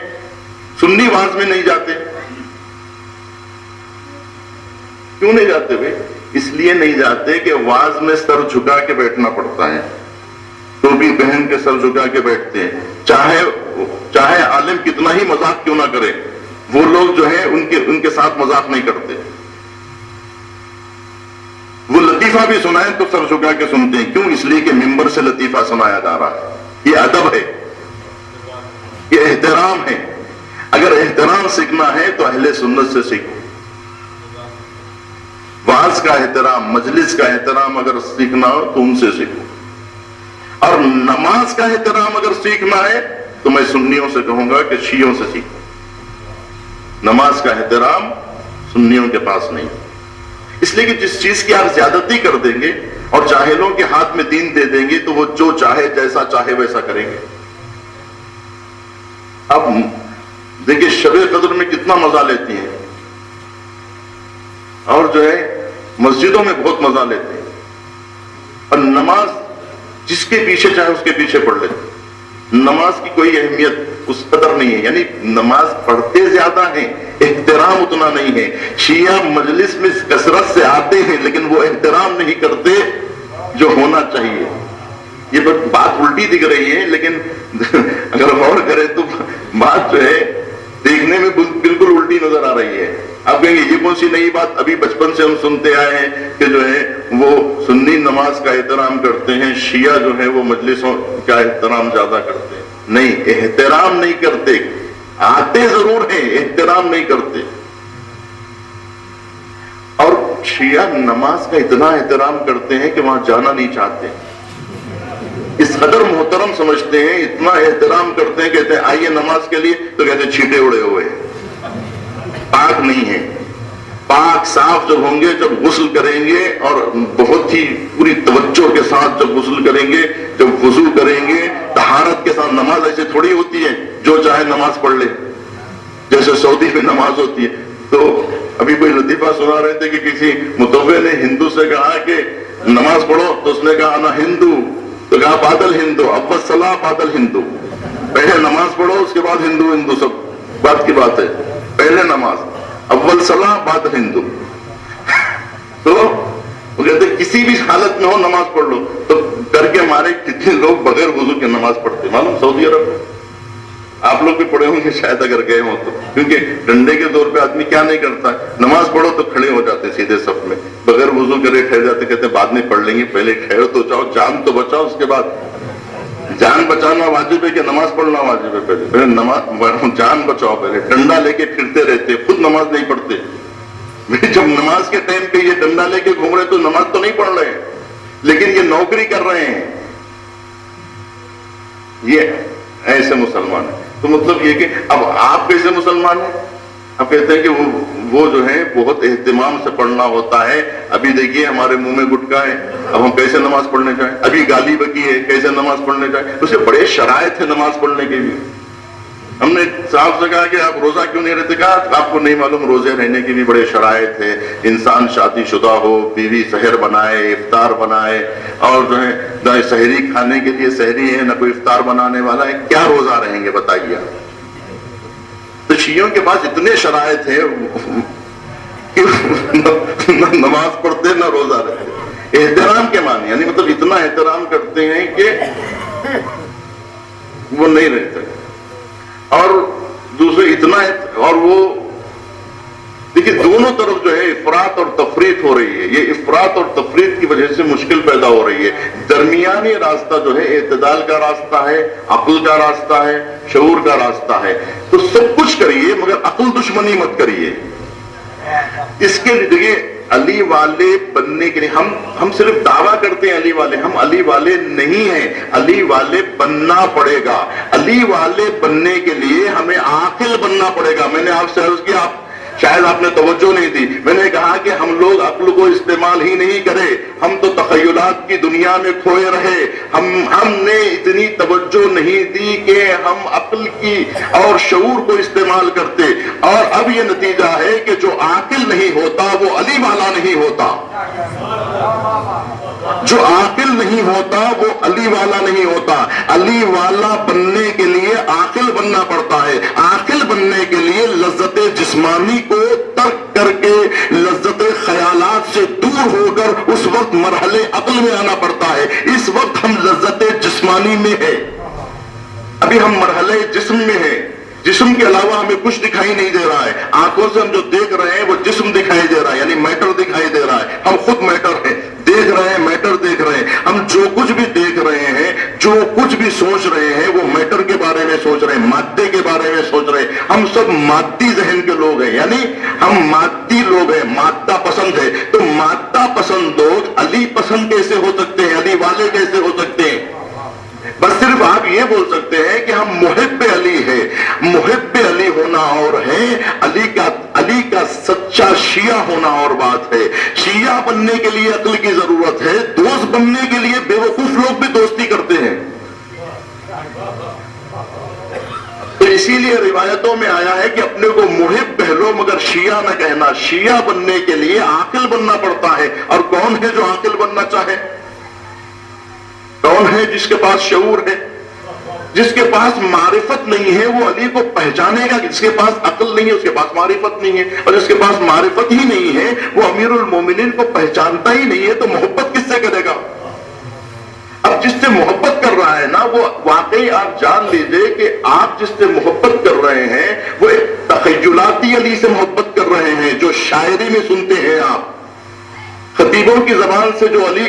سنی واز میں نہیں جاتے. کیوں نہیں جاتے بھائی؟ اس لیے نہیں جاتے کہ واز میں سر جھکا کے بیٹھنا پڑتا ہے. ٹوپی پہن کے سر جھکا کے بیٹھتے ہیں، چاہے عالم کتنا ہی مذاق کیوں نہ کرے. وہ لوگ جو ہیں ان کے ساتھ مذاق نہیں کرتے. وہ لطیفہ بھی سنائیں تو سر جھکا کے سنتے ہیں. کیوں؟ اس لیے کہ ممبر سے لطیفہ سنایا جا رہا ہے. یہ ادب ہے، یہ احترام ہے. اگر احترام سیکھنا ہے تو اہل سنت سے سیکھو. واز کا احترام، مجلس کا احترام اگر سیکھنا ہو تو ان سے سیکھو. اور نماز کا احترام اگر سیکھنا ہے تو میں سنیوں سے کہوں گا کہ شیعوں سے سیکھو. نماز کا احترام سنیوں کے پاس نہیں. اس لیے کہ جس چیز کی آپ زیادتی کر دیں گے اور جاہلوں کے ہاتھ میں دین دے دیں گے تو وہ جو چاہے، جیسا چاہے ویسا کریں گے. اب دیکھیں شب قدر میں کتنا مزہ لیتی ہیں. اور جو ہے مسجدوں میں بہت مزہ لیتے ہیں، اور نماز جس کے پیچھے چاہے اس کے پیچھے پڑھ لیتے ہیں۔ نماز کی کوئی اہمیت اس قدر نہیں ہے، یعنی نماز پڑھتے زیادہ ہیں، احترام اتنا نہیں ہے۔ شیعہ مجلس میں کثرت سے آتے ہیں لیکن وہ احترام نہیں کرتے جو ہونا چاہیے۔ یہ بات الٹی دکھ رہی ہے لیکن اگر غور کریں تو بات جو ہے دیکھنے میں بالکل الٹی نظر آ رہی ہے۔ آپ کہیں گے یہ کون سی نئی بات، ابھی بچپن سے ہم سنتے آئے ہیں کہ جو ہے وہ سنی نماز کا احترام کرتے ہیں، شیعہ جو ہے وہ مجلسوں کا احترام زیادہ کرتے ہیں۔ نہیں، احترام نہیں کرتے، آتے ضرور ہیں، احترام نہیں کرتے۔ اور شیعہ نماز کا اتنا احترام کرتے ہیں کہ وہاں جانا نہیں چاہتے، اس قدر محترم سمجھتے ہیں، اتنا احترام کرتے ہیں، کہتے ہیں آئیے نماز کے لیے، تو کہتے ہیں چھینٹے اڑے ہوئے ہیں، پاک نہیں ہے۔ پاک صاف جب ہوں گے، جب غسل کریں گے اور بہت ہی پوری توجہ کے ساتھ جب غسل کریں گے، جب وضو کریں گے طہارت کے ساتھ، نماز ایسے تھوڑی ہوتی ہے جو چاہے نماز پڑھ لے جیسے سعودی میں نماز ہوتی ہے۔ تو ابھی کوئی لطیفہ سنا رہے تھے کہ کسی متوع نے ہندو سے کہا کہ نماز پڑھو، تو اس نے کہا انا ہندو، تو کہا بادل ہندو، اول صلاح بادل ہندو، پہلے نماز پڑھو اس کے بعد ہندو ہندو سب بات کی بات ہے، پہلے نماز، اول صلاح بادل ہندو۔ تو وہ کہتے کسی بھی حالت میں ہو نماز پڑھ لو، تو کر کے ہمارے کتنے لوگ بغیر وضو کے نماز پڑھتے، معلوم سعودی عرب میں آپ لوگ بھی پڑھے ہوں گے شاید اگر گئے ہوں تو، کیونکہ ڈنڈے کے دور پہ آدمی کیا نہیں کرتا، نماز پڑھو تو کھڑے ہو جاتے سیدھے صف میں، بغیر وضو کرے ٹھہر جاتے، کہتے ہیں بعد میں پڑھ لیں گے، پہلے ٹھہر تو جاؤ، جان تو بچاؤ، اس کے بعد جان بچانا واجب ہے کہ نماز پڑھنا واجب ہے؟ پہلے نماز، جان بچاؤ، پہلے ڈنڈا لے کے پھرتے رہتے، خود نماز نہیں پڑھتے۔ جب نماز کے ٹائم پہ یہ ڈنڈا لے کے گھوم رہے تو نماز تو نہیں پڑھ رہے ہیں، لیکن یہ نوکری کر رہے ہیں، یہ ایسے مسلمان ہیں۔ تو مطلب یہ کہ اب آپ کیسے مسلمان ہیں؟ اب کہتے ہیں کہ وہ جو ہے بہت اہتمام سے پڑھنا ہوتا ہے۔ ابھی دیکھیے ہمارے منہ میں گٹکا ہے، اب ہم کیسے نماز پڑھنے جائیں؟ ابھی گالی بکی ہے، کیسے نماز پڑھنے جائیں؟ اسے بڑے شرائط ہے نماز پڑھنے کے بھی۔ ہم نے صاحب سے کہا کہ آپ روزہ کیوں نہیں رہتے؟ کہا آپ کو نہیں معلوم، روزے رہنے کی بھی بڑے شرائط ہے، انسان شادی شدہ ہو، بیوی سحر بنائے، افطار بنائے، اور جو ہے نہ سحری کھانے کے لیے سحری ہے، نہ کوئی افطار بنانے والا ہے، کیا روزہ رہیں گے بتائیے آپ؟ تو شیعوں کے پاس اتنے شرائط ہیں کہ نہ نماز پڑھتے نہ روزہ رہتے، احترام کے معنی، یعنی مطلب اتنا احترام کرتے ہیں کہ وہ نہیں رہتے۔ اور دوسرے اتنا، اور وہ دیکھیے دونوں طرف جو ہے افراط اور تفریط ہو رہی ہے، یہ افراط اور تفریط کی وجہ سے مشکل پیدا ہو رہی ہے۔ درمیانی راستہ جو ہے اعتدال کا راستہ ہے، عقل کا راستہ ہے، شعور کا راستہ ہے۔ تو سب کچھ کریے مگر عقل دشمنی مت کریے۔ اس کے لیے دیکھیے علی والے بننے کے لیے ہم صرف دعویٰ کرتے ہیں علی والے، ہم علی والے نہیں ہیں، علی والے بننا پڑے گا۔ علی والے بننے کے لیے ہمیں عاقل بننا پڑے گا۔ میں نے آپ سے عرض کیا، شاید آپ نے توجہ نہیں دی، میں نے کہا کہ ہم لوگ عقل کو استعمال ہی نہیں کرے، ہم تو تخیلات کی دنیا میں کھوئے رہے، ہم نے اتنی توجہ نہیں دی کہ ہم عقل کی اور شعور کو استعمال کرتے، اور اب یہ نتیجہ ہے کہ جو عاقل نہیں ہوتا وہ علی والا نہیں ہوتا، جو عاقل نہیں ہوتا وہ علی والا نہیں ہوتا۔ علی والا بننے کے لیے عاقل بننا پڑتا ہے، عاقل بننے کے لیے لذت جسمانی کو ترک کر کے لذت خیالات سے دور ہو کر اس وقت مرحلے عقل میں آنا پڑتا ہے۔ اس وقت ہم لذت جسمانی میں ہیں، ابھی ہم مرحلے جسم میں ہیں، جسم کے علاوہ ہمیں کچھ دکھائی نہیں دے رہا ہے، آنکھوں سے ہم جو دیکھ رہے ہیں وہ جسم دکھائی دے رہا ہے، یعنی میٹر دکھائی دے رہا ہے، ہم خود میٹر ہیں، دیکھ رہے ہیں میٹر دیکھ رہے ہیں، ہم جو کچھ بھی دیکھ رہے ہیں، جو کچھ بھی سوچ رہے ہیں وہ میٹر کے بارے میں سوچ رہے ہیں، مادے کے بارے میں سوچ رہے ہیں، ہم سب مادی ذہن کے لوگ ہیں، یعنی ہم مادی لوگ ہیں، مادہ پسند ہے۔ تو مادہ پسند لوگ علی پسند کیسے ہو سکتے ہیں، علی والے کیسے ہو سکتے ہیں؟ بس صرف آپ یہ بول سکتے ہیں کہ ہم محب علی ہے۔ محب علی ہونا اور ہے، علی کا سچا شیعہ ہونا اور بات ہے۔ شیعہ بننے کے لیے عقل کی ضرورت ہے، دوست بننے کے لیے بیوقوف لوگ بھی دوستی کرتے ہیں۔ تو اسی لیے روایتوں میں آیا ہے کہ اپنے کو محب کہہ لو مگر شیعہ نہ کہنا. شیعہ بننے کے لیے عاقل بننا پڑتا ہے. اور کون ہے جو عاقل بننا چاہے؟ کون ہے جس کے پاس شعور ہے؟ جس کے پاس معرفت نہیں ہے وہ علی کو پہچانے گا. جس کے پاس عقل نہیں ہے اس کے پاس معرفت نہیں ہے. اور جس کے پاس معرفت ہی نہیں ہے وہ امیر المومنین کو پہچانتا ہی نہیں ہے تو محبت کس سے کرے گا؟ اب جس سے محبت کر رہا ہے نا وہ واقعی آپ جان لیجئے کہ آپ جس سے محبت کر رہے ہیں وہ ایک تخیلاتی علی سے محبت کر رہے ہیں جو شاعری میں سنتے ہیں آپ. خطیبوں کی زبان سے جو علی،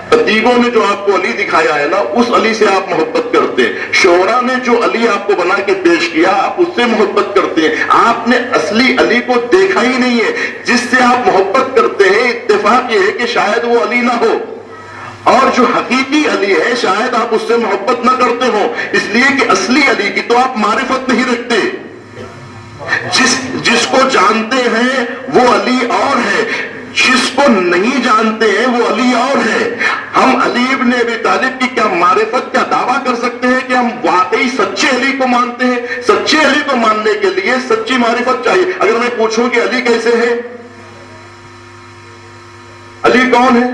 خطیبوں نے جو آپ کو علی دکھایا ہے نا اس علی سے آپ محبت کرتے ہیں. شعراء نے جو علی آپ کو بنا کے پیش کیا آپ اس سے محبت کرتے ہیں. آپ نے اصلی علی کو دیکھا ہی نہیں ہے. جس سے آپ محبت کرتے ہیں اتفاق یہ ہے کہ شاید وہ علی نہ ہو، اور جو حقیقی علی ہے شاید آپ اس سے محبت نہ کرتے ہو، اس لیے کہ اصلی علی کی تو آپ معرفت نہیں رکھتے. جس کو جانتے ہیں وہ علی اور ہے، جس کو نہیں جانتے ہیں وہ علی اور ہے. ہم علی ابن ابی طالب کی کیا معرفت کا دعویٰ کر سکتے ہیں کہ ہم واقعی سچے علی کو مانتے ہیں؟ سچے علی کو ماننے کے لیے سچی معرفت چاہیے. اگر میں پوچھوں کہ علی کیسے ہے، علی کون ہے،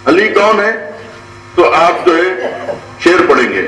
علی کون ہے، تو آپ جو ہے شعر پڑھیں گے.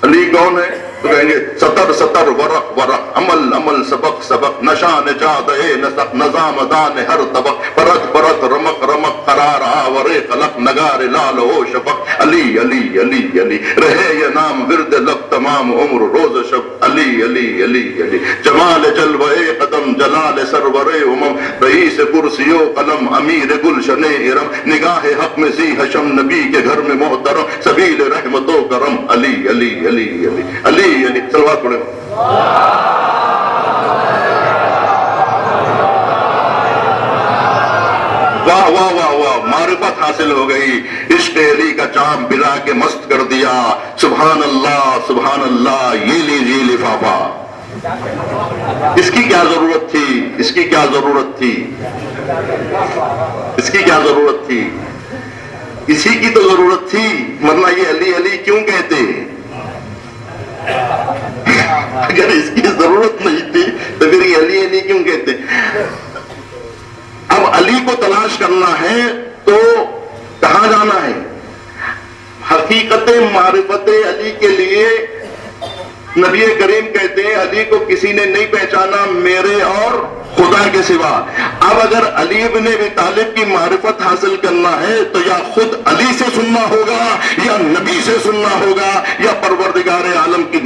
علی کون ہے تو کہیں گے سطر سطر ورق ورق، عمل عمل سبق سبق، نشان جاد نسق، نظام دان ہر طبق، پرت پرت رمق رمق، قرار آور خلق، نگار لال و شفق. علی علی علی علی، رہے یہ نام ورد لب تمام عمر روز شب. علی علی علی علی، جمال جلوہ قدم، جلال سرور امم، رئیس کرسی و قلم، امیر گلشن ارم، نگاہ حق میں ذی حشم، نبی کے گھر میں محترم، سبیل رحمت و کرم. علی علی علی علی علی علی. صلوات پڑھیں. واہ واہ واہ واہ، معرفت حاصل ہو گئی. عشق علی کا جام پلا کے مست کر دیا. سبحان اللہ سبحان اللہ. یہ لیجیے لفافہ. اس کی کیا ضرورت تھی، اس کی کیا ضرورت تھی، اس کی کیا ضرورت تھی؟ اسی کی تو ضرورت تھی، ورنہ یہ علی علی کیوں کہتے ہیں؟ اگر اس کی ضرورت نہیں تھی تو پھر یہ علی علی کیوں کہتے؟ اب علی کو تلاش کرنا ہے تو کہاں جانا ہے؟ حقیقت معرفت علی کے لیے نبی کریم کہتے ہیں علی کو کسی نے نہیں پہچانا میرے اور خدا کے سوا. اب اگر علی ابن ابی طالب کی معرفت حاصل کرنا ہے تو یا خود علی سے سننا ہوگا، یا نبی سے سننا ہوگا، یا پروردگار عالم کی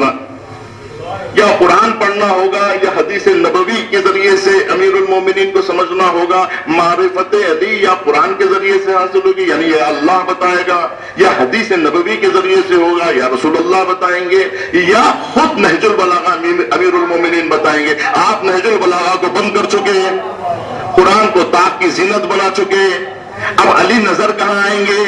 یا قرآن پڑھنا ہوگا، یا حدیث نبوی کے ذریعے سے امیر المومنین کو سمجھنا ہوگا. معرفت علی یا قرآن کے ذریعے سے حاصل ہوگی، یعنی یا اللہ بتائے گا، یا حدیث نبوی کے ذریعے سے ہوگا، یا رسول اللہ بتائیں گے، یا خود نہج البلاغہ امیر المومنین بتائیں گے. آپ نہج البلاغہ کو بند کر چکے ہیں، قرآن کو طاق کی زینت بنا چکے. اب علی نظر کہاں آئیں گے؟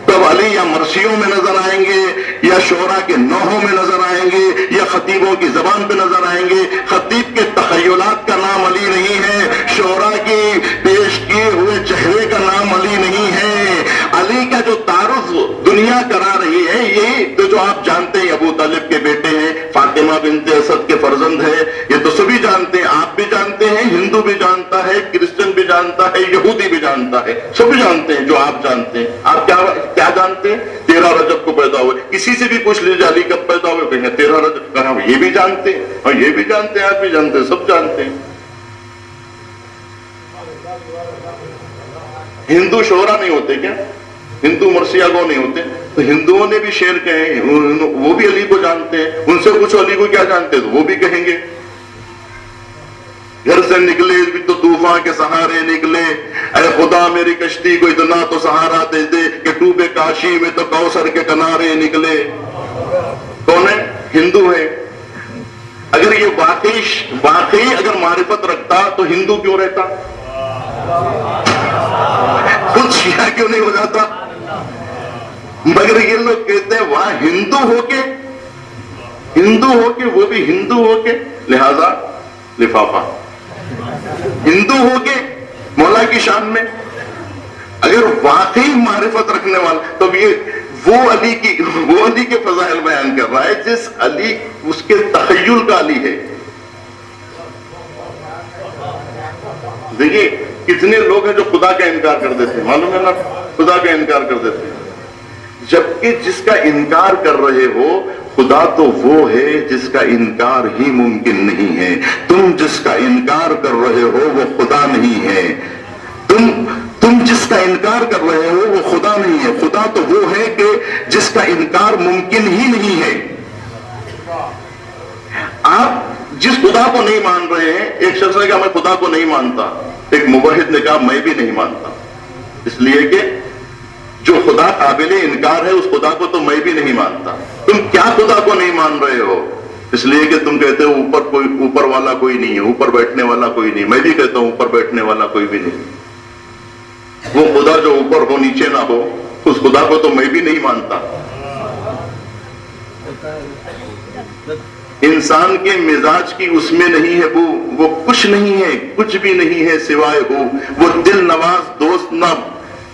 تو اب علی یا مرثیوں میں نظر آئیں گے، یا شعراء کے نوحوں میں نظر آئیں گے، یا خطیبوں کی زبان پہ نظر آئیں گے. خطیب کے تخیلات کا نام علی نہیں ہے، شعراء کی پیش کیے ہوئے چہرے کا نام علی نہیں ہے. علی کا جو تعارف دنیا کرا رہی ہے یہی تو جو آپ جانتے ہیں ابو طالب کے بیٹے ہیں، فاطمہ بنت اسد کے فرزند ہیں، یہ تو سبھی جانتے ہیں. آپ بھی جانتے ہیں، ہندو بھی جانتا ہے، کرسچن بھی جانتا ہے، یہودی بھی جانتا ہے، سبھی جانتے ہیں جو آپ جانتے ہیں. آپ کیا جانتے ہیں؟ 13 رجب کو پیدا ہوئے. کسی سے بھی پوچھ لیجیے علی کب پیدا ہوئے، کہیں 13 رجب. کہا یہ بھی جانتے ہیں اور یہ بھی جانتے ہیں، آپ بھی جانتے ہیں، سب جانتے ہیں. ہندو شعراء نہیں ہوتے کیا؟ ہندو مرثیہ گو نہیں ہوتے؟ تو ہندوؤں نے بھی شعر کہے، وہ بھی علی کو جانتے ہیں. ان سے پوچھو علی کو کیا جانتے ہیں تو وہ بھی کہیں گے. گھر سے نکلے بھی تو طوفان کے سہارے نکلے، اے خدا میری کشتی کو اتنا تو سہارا دے دے کہ ڈوبے کاشی میں تو کوثر کے کنارے نکلے. کون ہے؟ ہندو ہے. اگر یہ واقعی اگر معرفت رکھتا تو ہندو کیوں رہتا؟ خود شیعہ کیوں نہیں ہو جاتا؟ مگر یہ لوگ کہتے ہیں وہاں ہندو ہو کے وہ بھی ہندو ہو کے، لہذا لفافہ. ہندو ہو کے مولا کی شان میں. اگر واقعی معرفت رکھنے والا تو یہ وہ علی کے فضائل بیان کر رہا ہے جس علی اس کے تخیل کا علی ہے. دیکھیے کتنے لوگ ہیں جو خدا کا انکار کر دیتے ہیں, معلوم ہے نا, خدا کا انکار کر دیتے ہیں, جبکہ جس کا انکار کر رہے ہو خدا تو وہ ہے جس کا انکار ہی ممکن نہیں ہے. تم جس کا انکار کر رہے ہو وہ خدا نہیں ہے. تم جس کا انکار کر رہے ہو وہ خدا نہیں ہے. خدا تو وہ ہے کہ جس کا انکار ممکن ہی نہیں ہے. آپ جس خدا کو نہیں مان رہے ہیں, ایک شخص نے کہا میں خدا کو نہیں مانتا, ایک موحد نے کہا میں بھی نہیں مانتا, اس لیے کہ جو خدا قابل انکار ہے اس خدا کو تو میں بھی نہیں مانتا. تم کیا خدا کو نہیں مان رہے ہو؟ اس لیے کہ تم کہتے ہو اوپر والا کوئی نہیں ہے, اوپر بیٹھنے والا کوئی نہیں. میں بھی کہتا ہوں اوپر بیٹھنے والا کوئی بھی نہیں. وہ خدا جو اوپر ہو نیچے نہ ہو اس خدا کو تو میں بھی نہیں مانتا. انسان کے مزاج کی اس میں نہیں ہے وہ کچھ نہیں ہے, کچھ بھی نہیں ہے سوائے وہ دل نواز دوست نہ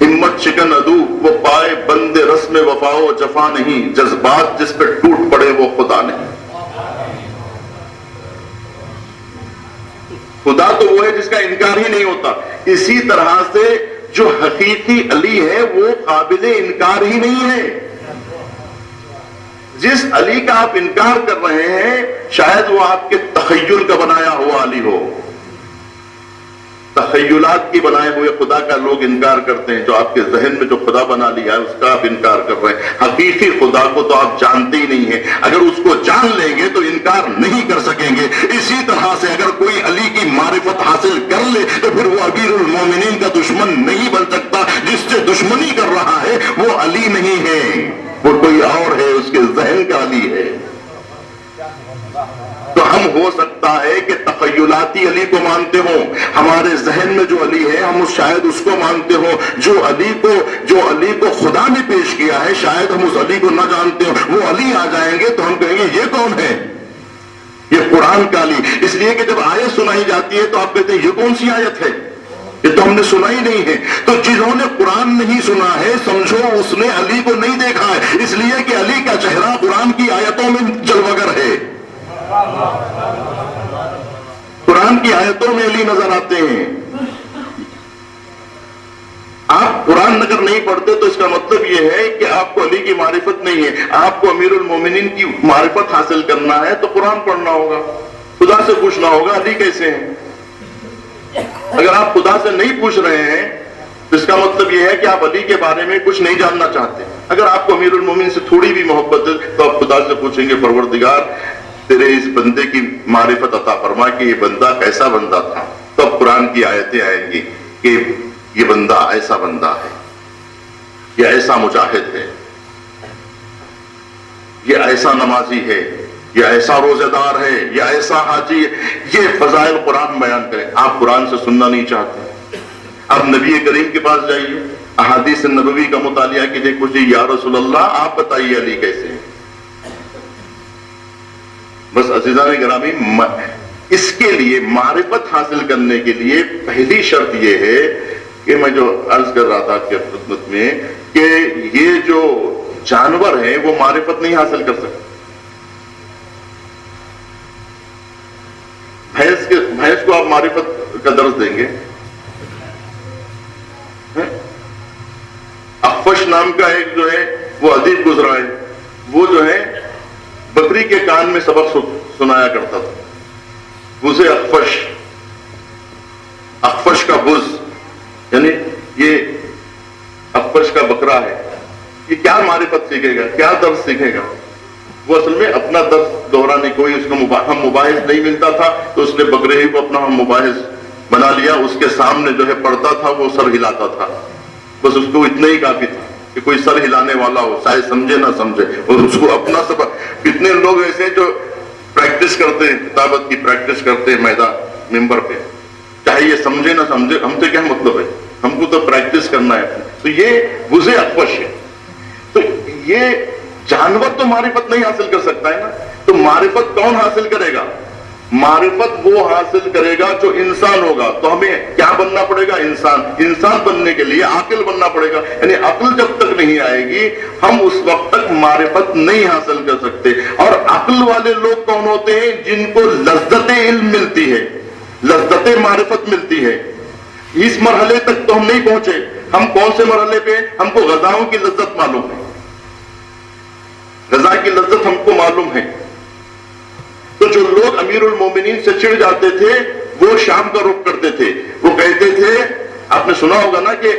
ہمت شکن عدو, وہ پائے بند رسم وفا و جفا نہیں, جذبات جس پہ ٹوٹ پڑے وہ خدا نہیں. خدا تو وہ ہے جس کا انکار ہی نہیں ہوتا. اسی طرح سے جو حقیقی علی ہے وہ قابل انکار ہی نہیں ہے. جس علی کا آپ انکار کر رہے ہیں شاید وہ آپ کے تخیل کا بنایا ہوا علی ہو. تخیلات کی بنائے ہوئے خدا کا لوگ انکار کرتے ہیں. جو آپ کے ذہن میں جو خدا بنا لیا ہے اس کا آپ انکار کر رہے ہیں. حقیقی خدا کو تو آپ جانتے ہی نہیں ہیں. اگر اس کو جان لیں گے تو انکار نہیں کر سکیں گے. اسی طرح سے اگر کوئی علی کی معرفت حاصل کر لے تو پھر وہ امیر المومنین کا دشمن نہیں بن سکتا. جس سے دشمنی کر رہا ہے وہ علی نہیں ہے, وہ کوئی اور ہے, اس کے ذہن کا علی ہے. تو ہم ہو سکتا ہے کہ تخیلاتی علی کو مانتے ہوں, ہمارے ذہن میں جو علی ہے ہم شاید اس کو مانتے ہوں. جو علی کو خدا نے پیش کیا ہے شاید ہم اس علی کو نہ جانتے ہوں. وہ علی آ جائیں گے تو ہم کہیں گے یہ کون ہے؟ یہ قرآن کا علی. اس لیے کہ جب آیت سنائی جاتی ہے تو آپ کہتے ہیں یہ کون سی آیت ہے, یہ تو ہم نے سنا ہی نہیں ہے. تو جنہوں نے قرآن نہیں سنا ہے سمجھو اس نے علی کو نہیں دیکھا ہے, اس لیے کہ علی کا چہرہ قرآن کی آیتوں میں جلوگر ہے. قرآن کی آیتوں میں علی نظر آتے ہیں. آپ قرآن اگر نہیں پڑھتے تو اس کا مطلب یہ ہے کہ آپ کو علی کی معرفت نہیں ہے. آپ کو امیر المومنین کی معرفت حاصل کرنا ہے تو قرآن پڑھنا ہوگا, خدا سے پوچھنا ہوگا علی کیسے ہیں. اگر آپ خدا سے نہیں پوچھ رہے ہیں تو اس کا مطلب یہ ہے کہ آپ علی کے بارے میں کچھ نہیں جاننا چاہتے. اگر آپ کو امیر المومنین سے تھوڑی بھی محبت ہے تو آپ خدا سے پوچھیں گے پروردگار تیرے اس بندے کی معرفت عطا فرما کہ یہ بندہ کیسا بندہ تھا. تو اب قرآن کی آیتیں آئیں گی کہ یہ بندہ ہے, یہ ایسا مجاہد ہے, یہ ایسا نمازی ہے, یہ ایسا روزہ دار ہے, یہ ایسا حاجی ہے. یہ فضائل قرآن بیان کریں. آپ قرآن سے سننا نہیں چاہتے, آپ نبی کریم کے پاس جائیے, احادیث نبوی کا مطالعہ کیجیے, پوچھیے یا رسول اللہ آپ بتائیے علی کیسے ہیں. بس عزیزان گرامی, اس کے لیے معرفت حاصل کرنے کے لیے پہلی شرط یہ ہے کہ میں جو عرض کر رہا تھا آپ کے خدمت میں کہ یہ جو جانور ہیں وہ معرفت نہیں حاصل کر سکتے. بھینس کو آپ معرفت کا درس دیں گے. اخفش نام کا ایک جو ہے وہ ادیب گزرا ہے, وہ جو ہے بکری کے کان میں سبق سنایا کرتا تھا. بزے اخفش کا بز, یعنی یہ اخفش کا بکرا ہے, یہ کیا معرفت سیکھے گا, کیا درس سیکھے گا. وہ اصل میں اپنا درس دہرانے کوئی اس کا ہم مباحث نہیں ملتا تھا تو اس نے بکرے ہی کو اپنا ہم مباحث بنا لیا. اس کے سامنے جو ہے پڑھتا تھا وہ سر ہلاتا تھا, بس اس کو اتنا ہی کافی تھا کہ کوئی سر ہلانے والا ہو, چاہے سمجھے نہ سمجھے, اور اس کو اپنا سبق. کتنے لوگ ایسے ہیں جو پریکٹس کرتے ہیں, کتابت کی پریکٹس کرتے ہیں میدان ممبر پہ, چاہے یہ سمجھے نہ سمجھے, ہم سے کیا مطلب ہے, ہم کو تو پریکٹس کرنا ہے. تو یہ بزے اخفش ہے. تو یہ جانور تو معرفت نہیں حاصل کر سکتا ہے نا. تو معرفت کون حاصل کرے گا؟ معرفت وہ حاصل کرے گا جو انسان ہوگا. تو ہمیں کیا بننا پڑے گا؟ انسان. انسان بننے کے لیے عاقل بننا پڑے گا. یعنی عقل جب تک نہیں آئے گی ہم اس وقت تک معرفت نہیں حاصل کر سکتے. اور عقل والے لوگ کون ہوتے ہیں؟ جن کو لذت علم ملتی ہے، لذت معرفت ملتی ہے. اس مرحلے تک تو ہم نہیں پہنچے. ہم کون سے مرحلے پہ؟ ہم کو غذاؤں کی لذت معلوم ہے، غذا کی لذت ہم کو معلوم ہے. تو جو لوگ امیر المومنین سے چڑ جاتے تھے وہ شام کا رخ کرتے تھے. وہ کہتے تھے، آپ نے سنا ہوگا نا کہ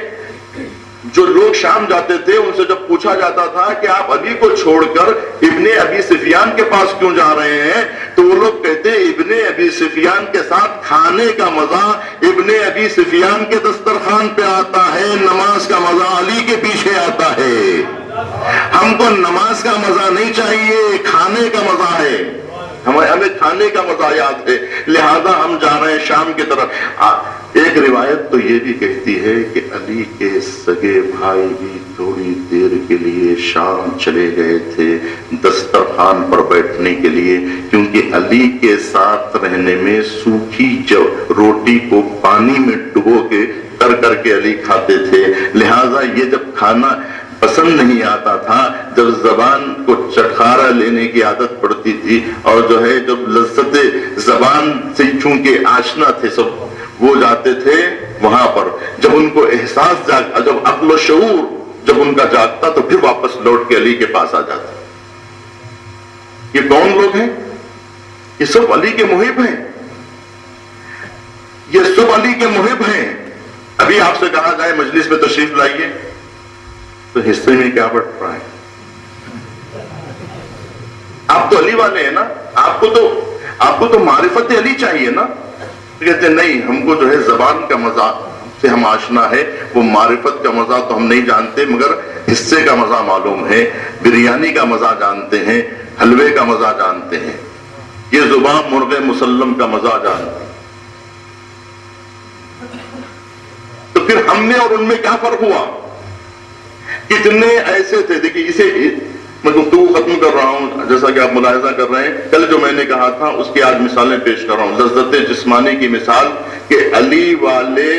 جو لوگ شام جاتے تھے ان سے جب پوچھا جاتا تھا کہ آپ علی کو چھوڑ کر ابن ابی سفیان کے پاس کیوں جا رہے ہیں، تو وہ لوگ کہتے ابن ابی سفیان کے ساتھ کھانے کا مزہ ابن ابی سفیان کے دسترخوان پہ آتا ہے، نماز کا مزہ علی کے پیچھے آتا ہے. ہم کو نماز کا مزہ نہیں چاہیے، کھانے کا مزہ ہے. ہمیں کھانے کا مزہ یاد ہے، لہذا ہم جا رہے ہیں شام کی طرف. ایک روایت تو یہ بھی کہتی ہے کہ علی کے سگے بھائی بھی تھوڑی دیر کے لیے شام چلے گئے تھے دسترخوان پر بیٹھنے کے لیے، کیونکہ علی کے ساتھ رہنے میں سوکھی روٹی کو پانی میں ڈبو کے کر کے علی کھاتے تھے. لہذا یہ جب کھانا پسند نہیں آتا تھا، جب زبان کو چٹخارا لینے کی عادت پڑتی تھی، اور جو ہے جب لذت زبان سے چونکہ آشنا تھے سب، وہ جاتے تھے وہاں پر. جب ان کو احساس جب عقل و شعور جب ان کا جاگتا تو پھر واپس لوٹ کے علی کے پاس آ جاتے. یہ کون لوگ ہیں؟ یہ سب علی کے محب ہیں، یہ سب علی کے محب ہیں. ابھی آپ سے کہا جائے مجلس میں تشریف لائیے تو حصے میں کیا بٹ رہا ہے؟ آپ تو علی والے ہیں نا، آپ کو تو معرفت علی چاہیے نا. کہتے ہیں نہیں، ہم کو جو ہے زبان کا مزہ سے ہم آشنا ہے، وہ معرفت کا مزہ تو ہم نہیں جانتے، مگر حصے کا مزہ معلوم ہے، بریانی کا مزہ جانتے ہیں، حلوے کا مزہ جانتے ہیں، یہ زبان مرغ مسلم کا مزہ جانتے ہیں. تو پھر ہم میں اور ان میں کیا فرق ہوا؟ کتنے ایسے تھے. دیکھیے اسے میں گفتگو ختم کر رہا ہوں، جیسا کہ آپ ملاحظہ کر رہے ہیں. کل جو میں نے کہا تھا اس کی آج مثالیں پیش کر رہا ہوں. لذت جسمانی کی مثال کہ علی والے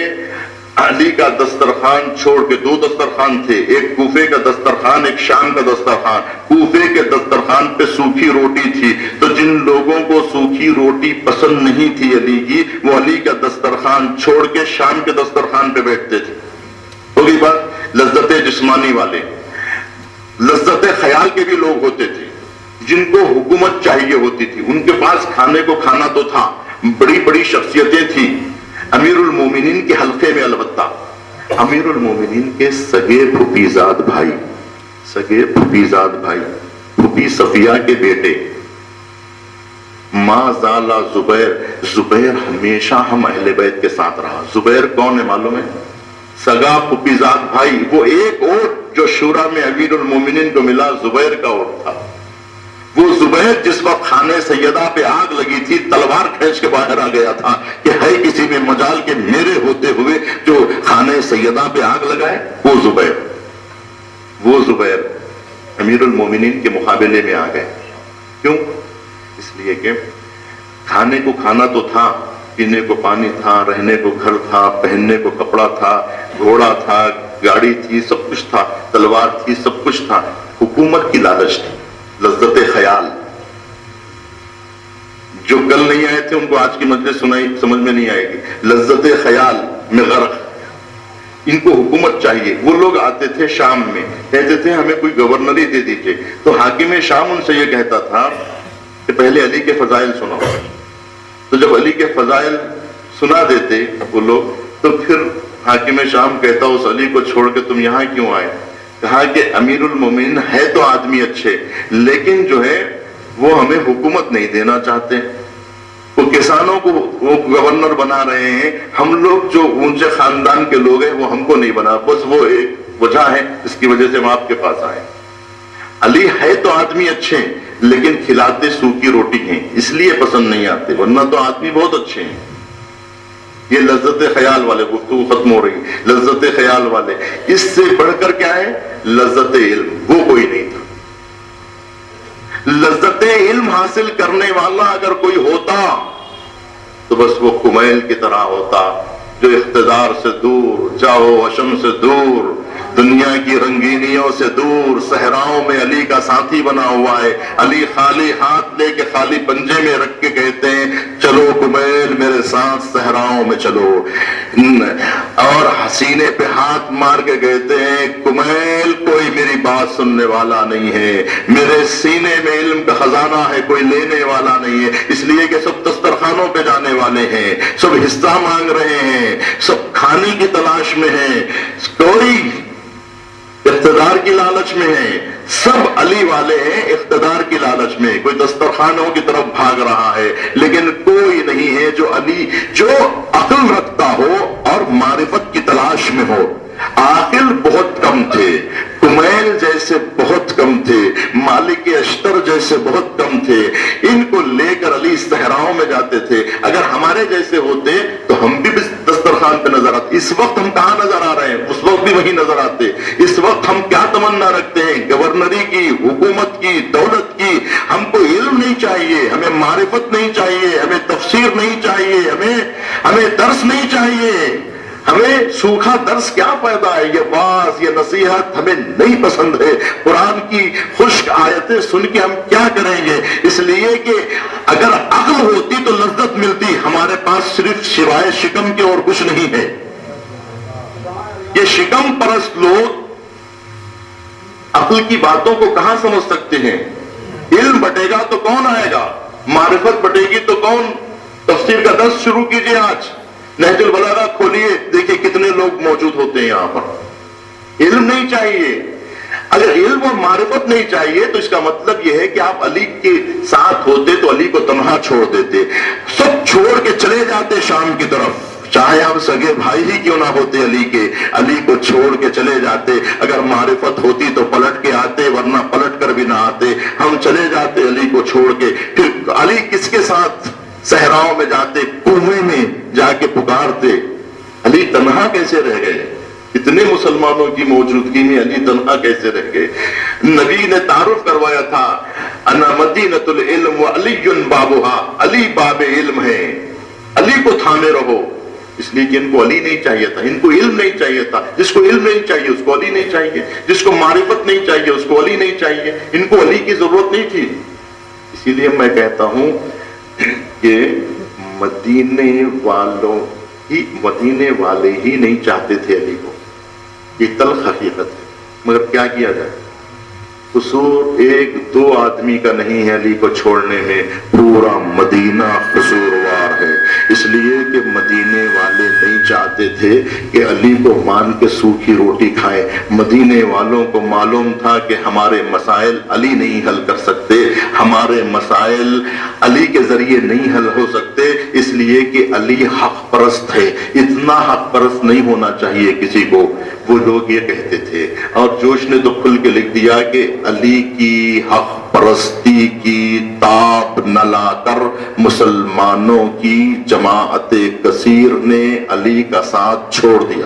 علی کا دسترخوان چھوڑ کے، دو دسترخوان تھے، ایک کوفے کا دسترخوان، ایک شام کا دسترخوان. کوفے کے دسترخوان پہ سوکھی روٹی تھی، تو جن لوگوں کو سوکھی روٹی پسند نہیں تھی علی کی، وہ علی کا دسترخوان چھوڑ کے شام کے دسترخوان پہ بیٹھتے تھے. ہوگی بات. لذت جسمانی والے. لذت خیال کے بھی لوگ ہوتے تھے جن کو حکومت چاہیے ہوتی تھی، ان کے پاس کھانے کو کھانا تو تھا، بڑی بڑی شخصیتیں تھیں. امیر المومنین کے حلقے میں البتہ امیر المومنین کے سگے پھوپھیزاد بھائی، پھوپھی صفیہ کے بیٹے ما زال زبیر ہمیشہ ہم اہل بیت کے ساتھ رہا. زبیر کون ہے معلوم ہے؟ سگا پھوپھیزاد بھائی. وہ ایک اوٹ جو شورا میں امیر المومنین کو ملا زبیر کا اوٹ تھا. وہ زبیر جس وقت خانہ سیدہ پہ آگ لگی تھی تلوار کھینچ کے باہر آ گیا تھا کہ ہے کسی میں مجال کے میرے ہوتے ہوئے جو خانہ سیدہ پہ آگ لگائے. وہ زبیر امیر المومنین کے مقابلے میں آ گئے. کیوں؟ اس لیے کہ کھانے کو کھانا تو تھا، پینے کو پانی تھا، رہنے کو گھر تھا، پہننے کو کپڑا تھا، گھوڑا تھا، گاڑی تھی، سب کچھ تھا، تلوار تھی، سب کچھ تھا. حکومت کی لالچ تھی، لذت خیال. جو کل نہیں آئے تھے ان کو آج کی مجلس سمجھ میں نہیں آئے گی. لذت خیال میں غرق. ان کو حکومت چاہیے. وہ لوگ آتے تھے شام میں، کہتے تھے ہمیں کوئی گورنری دے دیجیے. تو حاکم شام ان سے یہ کہتا تھا کہ پہلے علی کے فضائل سنو. تو جب علی کے فضائل سنا دیتے وہ لوگ، تو پھر حاکم شام کہتا اس علی کو چھوڑ کے تم یہاں کیوں آئے؟ کہا کہ امیر المومنین ہے تو آدمی اچھے، لیکن جو ہے وہ ہمیں حکومت نہیں دینا چاہتے. وہ کسانوں کو وہ گورنر بنا رہے ہیں، ہم لوگ جو اونچے خاندان کے لوگ ہیں وہ ہم کو نہیں بنا. بس وہ ایک وجہ ہے جس کی وجہ سے ہم آپ کے پاس آئے. علی ہے تو آدمی اچھے لیکن کھلاتے سوکھی روٹی ہیں، اس لیے پسند نہیں آتے، ورنہ تو آدمی بہت اچھے ہیں. یہ لذت خیال والے. گفتگو ختم ہو رہی. لذت خیال والے. اس سے بڑھ کر کیا ہے؟ لذت علم. وہ کوئی نہیں تھا. لذت علم حاصل کرنے والا اگر کوئی ہوتا تو بس وہ کمیل کی طرح ہوتا جو اقتدار سے دور، جاہو حشم سے دور، دنیا کی رنگینیوں سے دور صحراؤں میں علی کا ساتھی بنا ہوا ہے. علی خالی ہاتھ لے کے خالی پنجے میں رکھ کے کہتے ہیں چلو کمیل میرے ساتھ صحراؤں میں چلو, اور سینے پہ ہاتھ مار کے کہتے ہیں کمیل کوئی میری بات سننے والا نہیں ہے, میرے سینے میں علم کا خزانہ ہے, کوئی لینے والا نہیں ہے, اس لیے کہ سب دسترخوانوں پہ جانے والے ہیں, سب حصہ مانگ رہے ہیں, سب کھانے کی تلاش میں ہیں, کوئی اقتدار کی لالچ میں ہے, سب علی والے ہیں اقتدار کی لالچ میں, کوئی دسترخوانوں کی طرف بھاگ رہا ہے, لیکن کوئی نہیں ہے جو علی جو عقل رکھتا ہو اور معرفت کی تلاش میں ہو. عاقل بہت کم تھے, کمیل جیسے بہت کم تھے, مالک اشتر جیسے بہت کم تھے, ان کو لے کر علی صحراؤں میں جاتے تھے. اگر ہمارے جیسے ہوتے تو ہم بھی دسترخوان پہ نظر آتے. اس وقت ہم کہاں نظر آ رہے ہیں, اس وقت بھی وہی نظر آتے. اس وقت ہم کیا تمنا رکھتے ہیں, گورنری کی, حکومت کی, دولت کی. ہم کو علم نہیں چاہیے, ہمیں معرفت نہیں چاہیے, ہمیں تفسیر نہیں چاہیے, ہمیں درس نہیں چاہیے. ہمیں سوکھا درس کیا فائدہ ہے, یہ واعظ یہ نصیحت ہمیں نہیں پسند ہے. قرآن کی خشک آیتیں سن کے ہم کیا کریں گے, اس لیے کہ اگر عقل ہوتی تو لذت ملتی. ہمارے پاس صرف سوائے شکم کے اور کچھ نہیں ہے. یہ شکم پرست لوگ عقل کی باتوں کو کہاں سمجھ سکتے ہیں. علم بٹے گا تو کون آئے گا, معرفت بٹے گی تو کون. تفسیر کا درس شروع کیجئے, آج نہج البلاغہ کھولیے, دیکھیے کتنے لوگ موجود ہوتے ہیں یہاں پر. علم نہیں چاہیے. اگر علم اور معرفت نہیں چاہیے تو اس کا مطلب یہ ہے کہ آپ علی کے ساتھ ہوتے تو علی کو تنہا چھوڑ دیتے, سب چھوڑ کے چلے جاتے شام کی طرف, چاہے آپ سگے بھائی ہی کیوں نہ ہوتے علی کے, علی کو چھوڑ کے چلے جاتے. اگر معرفت ہوتی تو پلٹ کے آتے, ورنہ پلٹ کر بھی نہ آتے. ہم چلے جاتے علی کو چھوڑ کے. پھر علی کس کے ساتھ صحراؤں میں جاتے, کنویں میں جا کے پکارتے. علی تنہا کیسے رہ گئے, اتنے مسلمانوں کی موجودگی میں علی تنہا کیسے رہ گئے. نبی نے تعارف کروایا تھا انا مدینۃ العلم وعلی بابها, علی باب علم ہے, علی کو تھامے رہو. اس لیے کہ ان کو علی نہیں چاہیے تھا, ان کو علم نہیں چاہیے تھا. جس کو علم نہیں چاہیے اس کو علی نہیں چاہیے, جس کو معرفت نہیں چاہیے اس کو علی نہیں چاہیے. ان کو علی کی ضرورت نہیں تھی. اسی لیے میں کہتا ہوں کہ مدینے والے ہی نہیں چاہتے تھے علی کو. یہ تلخ حقیقت ہے, مگر کیا کیا جائے. قصور ایک دو آدمی کا نہیں ہے علی کو چھوڑنے میں, پورا مدینہ قصوروار ہے. اس لیے کہ مدینے والے نہیں چاہتے تھے کہ علی کو مان کے سوکھی روٹی کھائیں. مدینے والوں کو معلوم تھا کہ ہمارے مسائل علی نہیں حل کر سکتے, ہمارے مسائل علی کے ذریعے نہیں حل ہو سکتے. اس لیے کہ علی حق پرست ہے. اتنا حق پرست نہیں ہونا چاہیے کسی کو. وہ لوگ یہ کہتے تھے, اور جوش نے تو کھل کے لکھ دیا کہ علی کی حق پرستی کی تاب نہ لا کر مسلمانوں کی جماعت کثیر نے علی کا ساتھ چھوڑ دیا.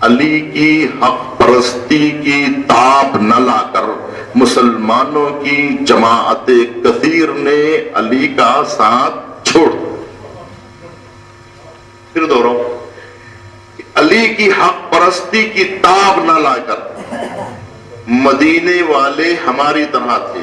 علی کی حق پرستی کی تاب نہ لا کر مسلمانوں کی جماعت کثیر نے علی کا ساتھ چھوڑ دیا. پھر دوہراؤں, علی کی حق پرستی کی تاب نہ لا کر مدینے والے ہماری طرح تھے.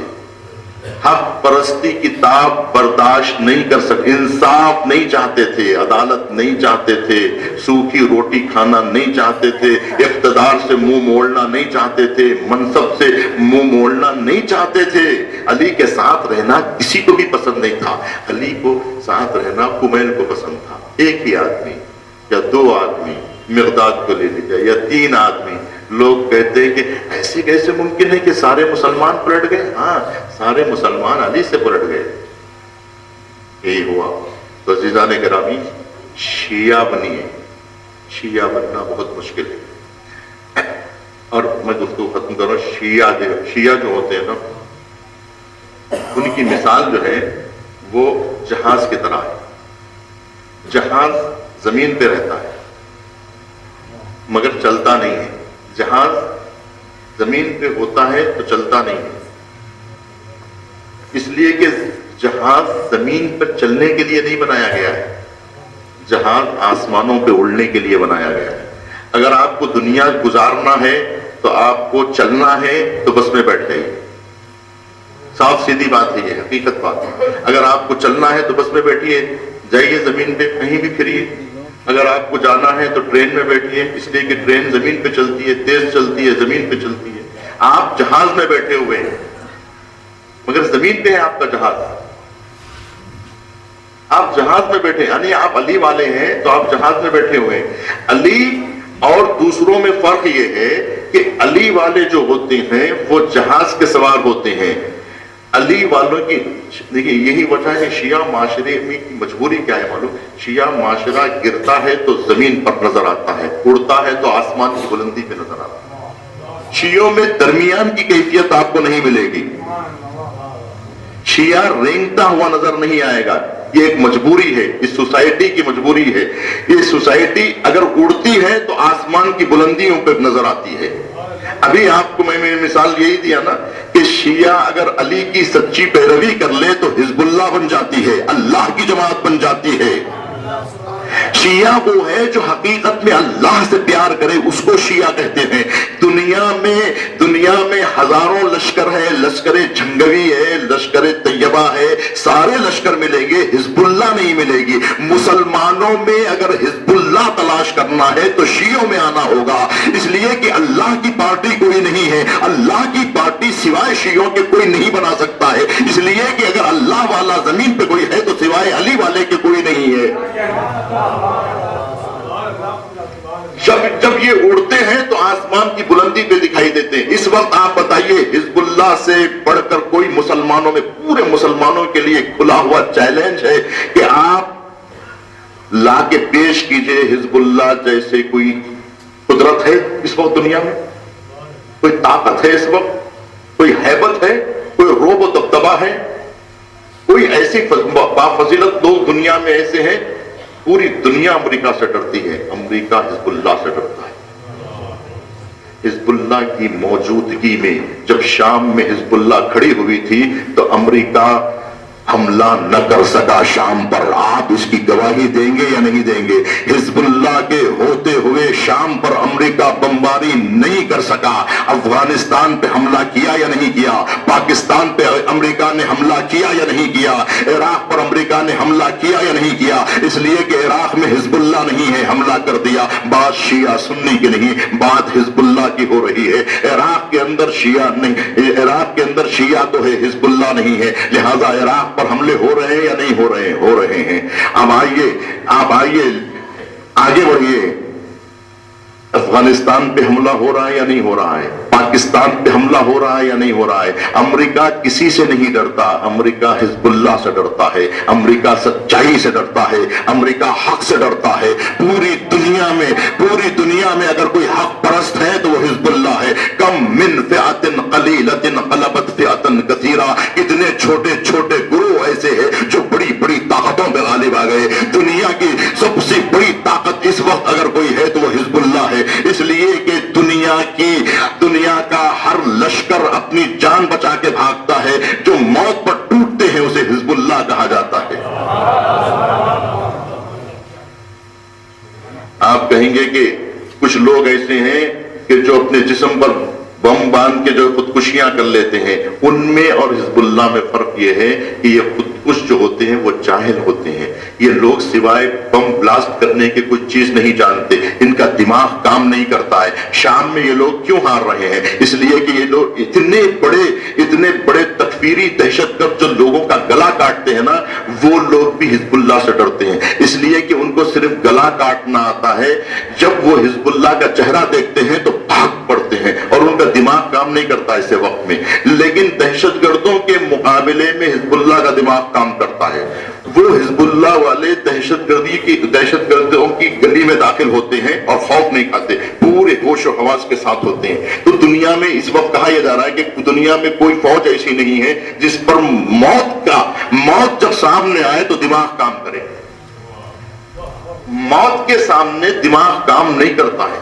حق پرستی کی تاب برداشت نہیں کر سکتے, انصاف نہیں چاہتے تھے, عدالت نہیں چاہتے تھے, سوکھی روٹی کھانا نہیں چاہتے تھے, اقتدار سے منہ موڑنا نہیں چاہتے تھے, منصب سے منہ موڑنا نہیں چاہتے تھے. علی کے ساتھ رہنا کسی کو بھی پسند نہیں تھا. علی کو ساتھ رہنا کمیل کو پسند تھا. ایک ہی آدمی یا دو آدمی, مقداد کو لے لیجیے, یا تین آدمی. لوگ کہتے ہیں کہ ایسے کیسے ممکن ہے کہ سارے مسلمان پلٹ گئے. ہاں, سارے مسلمان علی سے پلٹ گئے. یہی ہوا. تو عزیزان گرامی, شیعہ بنیے. شیعہ بننا بہت مشکل ہے. اور میں گفتگو ختم کروں. شیعہ جو ہوتے ہیں نا, ان کی مثال جو ہے وہ جہاز کی طرح ہے. جہاز زمین پہ رہتا ہے مگر چلتا نہیں ہے. جہاز زمین پہ ہوتا ہے تو چلتا نہیں ہے, اس لیے کہ جہاز زمین پر چلنے کے لیے نہیں بنایا گیا ہے, جہاز آسمانوں پہ اڑنے کے لیے بنایا گیا ہے. اگر آپ کو دنیا گزارنا ہے تو آپ کو چلنا ہے تو بس میں بیٹھ جائیے. صاف سیدھی بات ہے، یہ حقیقت بات ہے. اگر آپ کو چلنا ہے تو بس میں بیٹھیے، جائیے زمین پہ کہیں بھی پھریے. اگر آپ کو جانا ہے تو ٹرین میں بیٹھیے، اس لیے کہ ٹرین زمین پہ چلتی ہے، تیز چلتی ہے، زمین پہ چلتی ہے. آپ جہاز میں بیٹھے ہوئے ہیں مگر زمین پہ ہے آپ کا جہاز. آپ جہاز میں بیٹھے، یعنی آپ علی والے ہیں تو آپ جہاز میں بیٹھے ہوئے ہیں. علی اور دوسروں میں فرق یہ ہے کہ علی والے جو ہوتے ہیں وہ جہاز کے سوار ہوتے ہیں. علی والوں کی دیکھیے یہی وجہ ہے شیعہ معاشرے میں کی مجبوری کیا ہے معلوم؟ شیعہ معاشرہ گرتا ہے تو زمین پر نظر آتا ہے، اڑتا ہے تو آسمان کی بلندی پہ نظر آتا ہے. شیعوں میں درمیان کی کیفیت آپ کو نہیں ملے گی. شیعہ رینگتا ہوا نظر نہیں آئے گا. یہ ایک مجبوری ہے، اس سوسائٹی کی مجبوری ہے. یہ سوسائٹی اگر اڑتی ہے تو آسمان کی بلندیوں پہ نظر آتی ہے. ابھی آپ کو میں مثال یہی دیا نا کہ شیعہ اگر علی کی سچی پیروی کر لے تو حزب اللہ بن جاتی ہے، اللہ کی جماعت بن جاتی ہے. شیعہ وہ ہے جو حقیقت میں اللہ سے پیار کرے، اس کو شیعہ کہتے ہیں. دنیا میں ہزاروں لشکر ہے، لشکر جھنگوی ہے، لشکر طیبہ ہے، سارے لشکر ملیں گے، حزب اللہ نہیں ملے گی. مسلمانوں میں اگر حزب اللہ تلاش کرنا ہے تو شیعوں میں آنا ہوگا، اس لیے کہ اللہ کی پارٹی کوئی نہیں ہے. اللہ کی پارٹی سوائے شیعوں کے کوئی نہیں بنا سکتا ہے، اس لیے کہ اگر اللہ والا زمین پہ کوئی ہے تو سوائے علی والے کے کوئی نہیں ہے. جب یہ اڑتے ہیں تو آسمان کی بلندی پہ دکھائی دیتے ہیں. اس وقت آپ بتائیے حزب اللہ سے بڑھ کر کوئی مسلمانوں میں، پورے مسلمانوں کے لیے کھلا ہوا چیلنج ہے کہ آپ لا کے پیش کیجئے حزب اللہ جیسے کوئی قدرت ہے اس وقت دنیا میں، کوئی طاقت ہے اس وقت، کوئی ہیبت ہے، کوئی روب و دبدبہ ہے، کوئی ایسی بافضیلت لوگ دنیا میں ایسے ہیں. پوری دنیا امریکہ سے ڈرتی ہے، امریکہ حزب اللہ سے ڈرتا ہے. حزب اللہ کی موجودگی میں جب شام میں حزب اللہ کھڑی ہوئی تھی تو امریکہ حملہ نہ کر سکا شام پر. آپ اس کی گواہی دیں گے یا نہیں دیں گے؟ حزب اللہ کے ہوتے ہوئے شام پر امریکہ بمباری نہیں کر سکا. افغانستان پہ حملہ کیا یا نہیں کیا؟ پاکستان پہ امریکہ نے حملہ کیا یا نہیں کیا؟ عراق پر امریکہ نے حملہ کیا یا نہیں کیا؟ اس لیے کہ عراق میں حزب اللہ نہیں ہے، حملہ کر دیا. بات شیعہ سنی کی نہیں، بات حزب اللہ کی ہو رہی ہے. عراق کے اندر شیعہ نہیں، عراق کے اندر شیعہ تو ہے، حزب اللہ نہیں ہے. لہذا عراق پر حملے ہو رہے ہیں یا نہیں ہو رہے ہیں؟ ہو رہے ہیں. اب آئیے آگے بڑھیے. افغانستان پہ حملہ ہو رہا ہے یا نہیں ہو رہا ہے؟ پاکستان پہ حملہ ہو رہا ہے یا نہیں ہو رہا ہے؟ امریکہ کسی سے نہیں ڈرتا، امریکہ حزب اللہ سے ڈرتا ہے، امریکہ سچائی سے ڈرتا ہے، امریکہ حق سے ڈرتا ہے. پوری دنیا میں اگر کوئی حق پرست ہے تو وہ حزب اللہ ہے. کم من فئۃ قلیلۃ غلبت فئۃ کثیرہ. کتنے چھوٹے چھوٹے گروہ ایسے ہیں جو بڑی بڑی طاقتوں پہ غالب آ گئے. دنیا کی سب سے بڑی طاقت اس وقت اگر کوئی ہے تو وہ حزب اللہ ہے. اس لیے کہ دنیا کا ہر لشکر اپنی جان بچا کے بھاگتا ہے. جو موت پر ٹوٹتے ہیں اسے حزب اللہ کہا جاتا ہے. آپ کہیں گے کہ کچھ لوگ ایسے ہیں کہ جو اپنے جسم پر بم باندھ کے جو خودکشیاں کر لیتے ہیں. ان میں اور حزب اللہ میں فرق یہ ہے کہ یہ خودکش جو ہوتے ہیں وہ جاہل ہوتے ہیں. یہ لوگ سوائے بم بلاسٹ کرنے کے کچھ چیز نہیں جانتے، ان کا دماغ کام نہیں کرتا ہے. شام میں یہ لوگ کیوں ہار رہے ہیں؟ اس لیے کہ یہ لوگ اتنے بڑے تکفیری دہشت گرد جو لوگوں کا گلا کاٹتے ہیں نا، وہ لوگ بھی حزب اللہ سے ڈرتے ہیں. اس لیے کہ ان کو صرف گلا کاٹنا آتا ہے. جب وہ حزب اللہ کا چہرہ دیکھتے ہیں تو بھاگ پڑتے ہیں اور ان کا دماغ کام نہیں کرتا ایسے وقت میں. لیکن دہشت گردوں کے مقابلے میں حزب اللہ کا دماغ کام کرتا ہے. وہ حزب اللہ والے دہشت گردوں کی گلی میں داخل ہوتے ہیں اور خوف نہیں کھاتے، پورے ہوش و حواس کے ساتھ ہوتے ہیں. تو دنیا میں اس وقت کہا یہ جا رہا ہے کہ دنیا میں کوئی فوج ایسی نہیں ہے جس پر موت جب سامنے آئے تو دماغ کام کرے. موت کے سامنے دماغ کام نہیں کرتا ہے.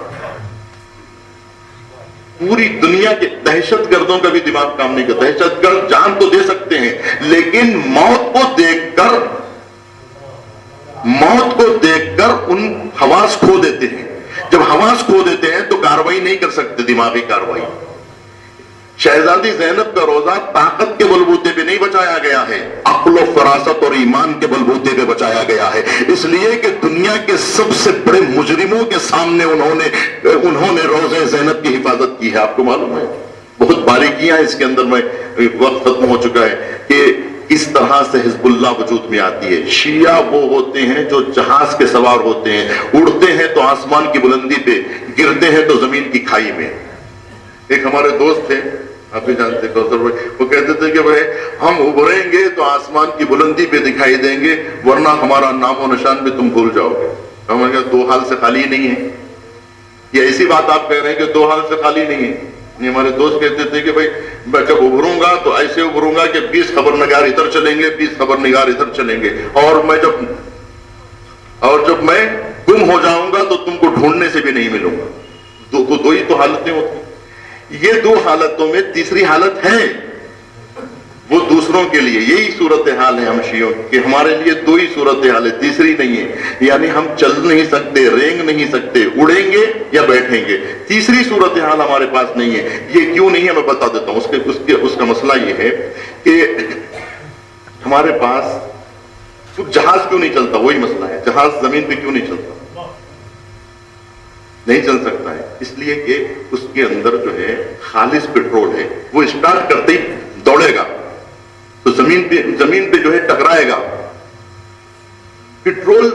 پوری دنیا کے دہشت گردوں کا بھی دماغ کام نہیں کرتا. دہشت گرد جان تو دے سکتے ہیں لیکن موت کو دیکھ کر ان حواس کھو دیتے ہیں. جب حواس کھو دیتے ہیں تو کاروائی نہیں کر سکتے، دماغی کاروائی۔ شہزادی زینب کا روزہ طاقت کے بلبوتے پہ نہیں بچایا گیا ہے، عقل و فراست اور ایمان کے بلبوتے پہ بچایا گیا ہے، اس لیے کہ دنیا کے سب سے بڑے مجرموں کے سامنے انہوں نے روزہ زینب کی حفاظت کی ہے۔ آپ کو معلوم ہے بہت باریکیاں اس کے اندر، میں وقت ختم ہو چکا ہے، کہ اس طرح سے حزب اللہ وجود میں آتی ہے۔ شیعہ وہ ہوتے ہیں جو جہاز کے سوار ہوتے ہیں، اڑتے ہیں تو آسمان کی بلندی پہ، گرتے ہیں تو زمین کی کھائی میں۔ ایک ہمارے دوست تھے، آپ بھی جانتے ہیں کوثر بھائی، وہ کہتے تھے کہ بھائی ہم ابھریں گے تو آسمان کی بلندی پہ دکھائی دیں گے، ورنہ ہمارا نام و نشان بھی تم بھول جاؤ گے۔ ہم نے کہا دو حال سے خالی نہیں ہے، یہ ایسی بات آپ کہہ رہے ہیں کہ دو حال سے خالی نہیں ہے۔ یہ ہمارے دوست کہتے تھے کہ بھائی میں جب ابھروں گا تو ایسے ابھروں گا کہ 20 خبر نگار ادھر چلیں گے، 20 خبر نگار ادھر چلیں گے، اور جب میں گم ہو جاؤں گا تو تم کو ڈھونڈنے سے بھی نہیں ملوں گا۔ دو ہی تو حالتیں ہوتی، یہ دو حالتوں میں تیسری حالت ہے وہ دوسروں کے لیے، یہی صورتحال ہے ہم شیعوں کہ ہمارے لیے دو ہی صورتحال ہے، تیسری نہیں ہے، یعنی ہم چل نہیں سکتے، رینگ نہیں سکتے، اڑیں گے یا بیٹھیں گے، تیسری صورتحال ہمارے پاس نہیں ہے۔ یہ کیوں نہیں ہے میں بتا دیتا ہوں، اس کا مسئلہ یہ ہے کہ ہمارے پاس جہاز کیوں نہیں چلتا، وہی مسئلہ ہے، جہاز زمین پہ کیوں نہیں چلتا، نہیں چل سکتا ہے، اس لیے کہ اس کے اندر جو ہے خالص پیٹرول ہے، وہ اسٹارٹ کرتے ہی دوڑے گا تو زمین پہ جو ہے ٹکرائے گا۔ پیٹرول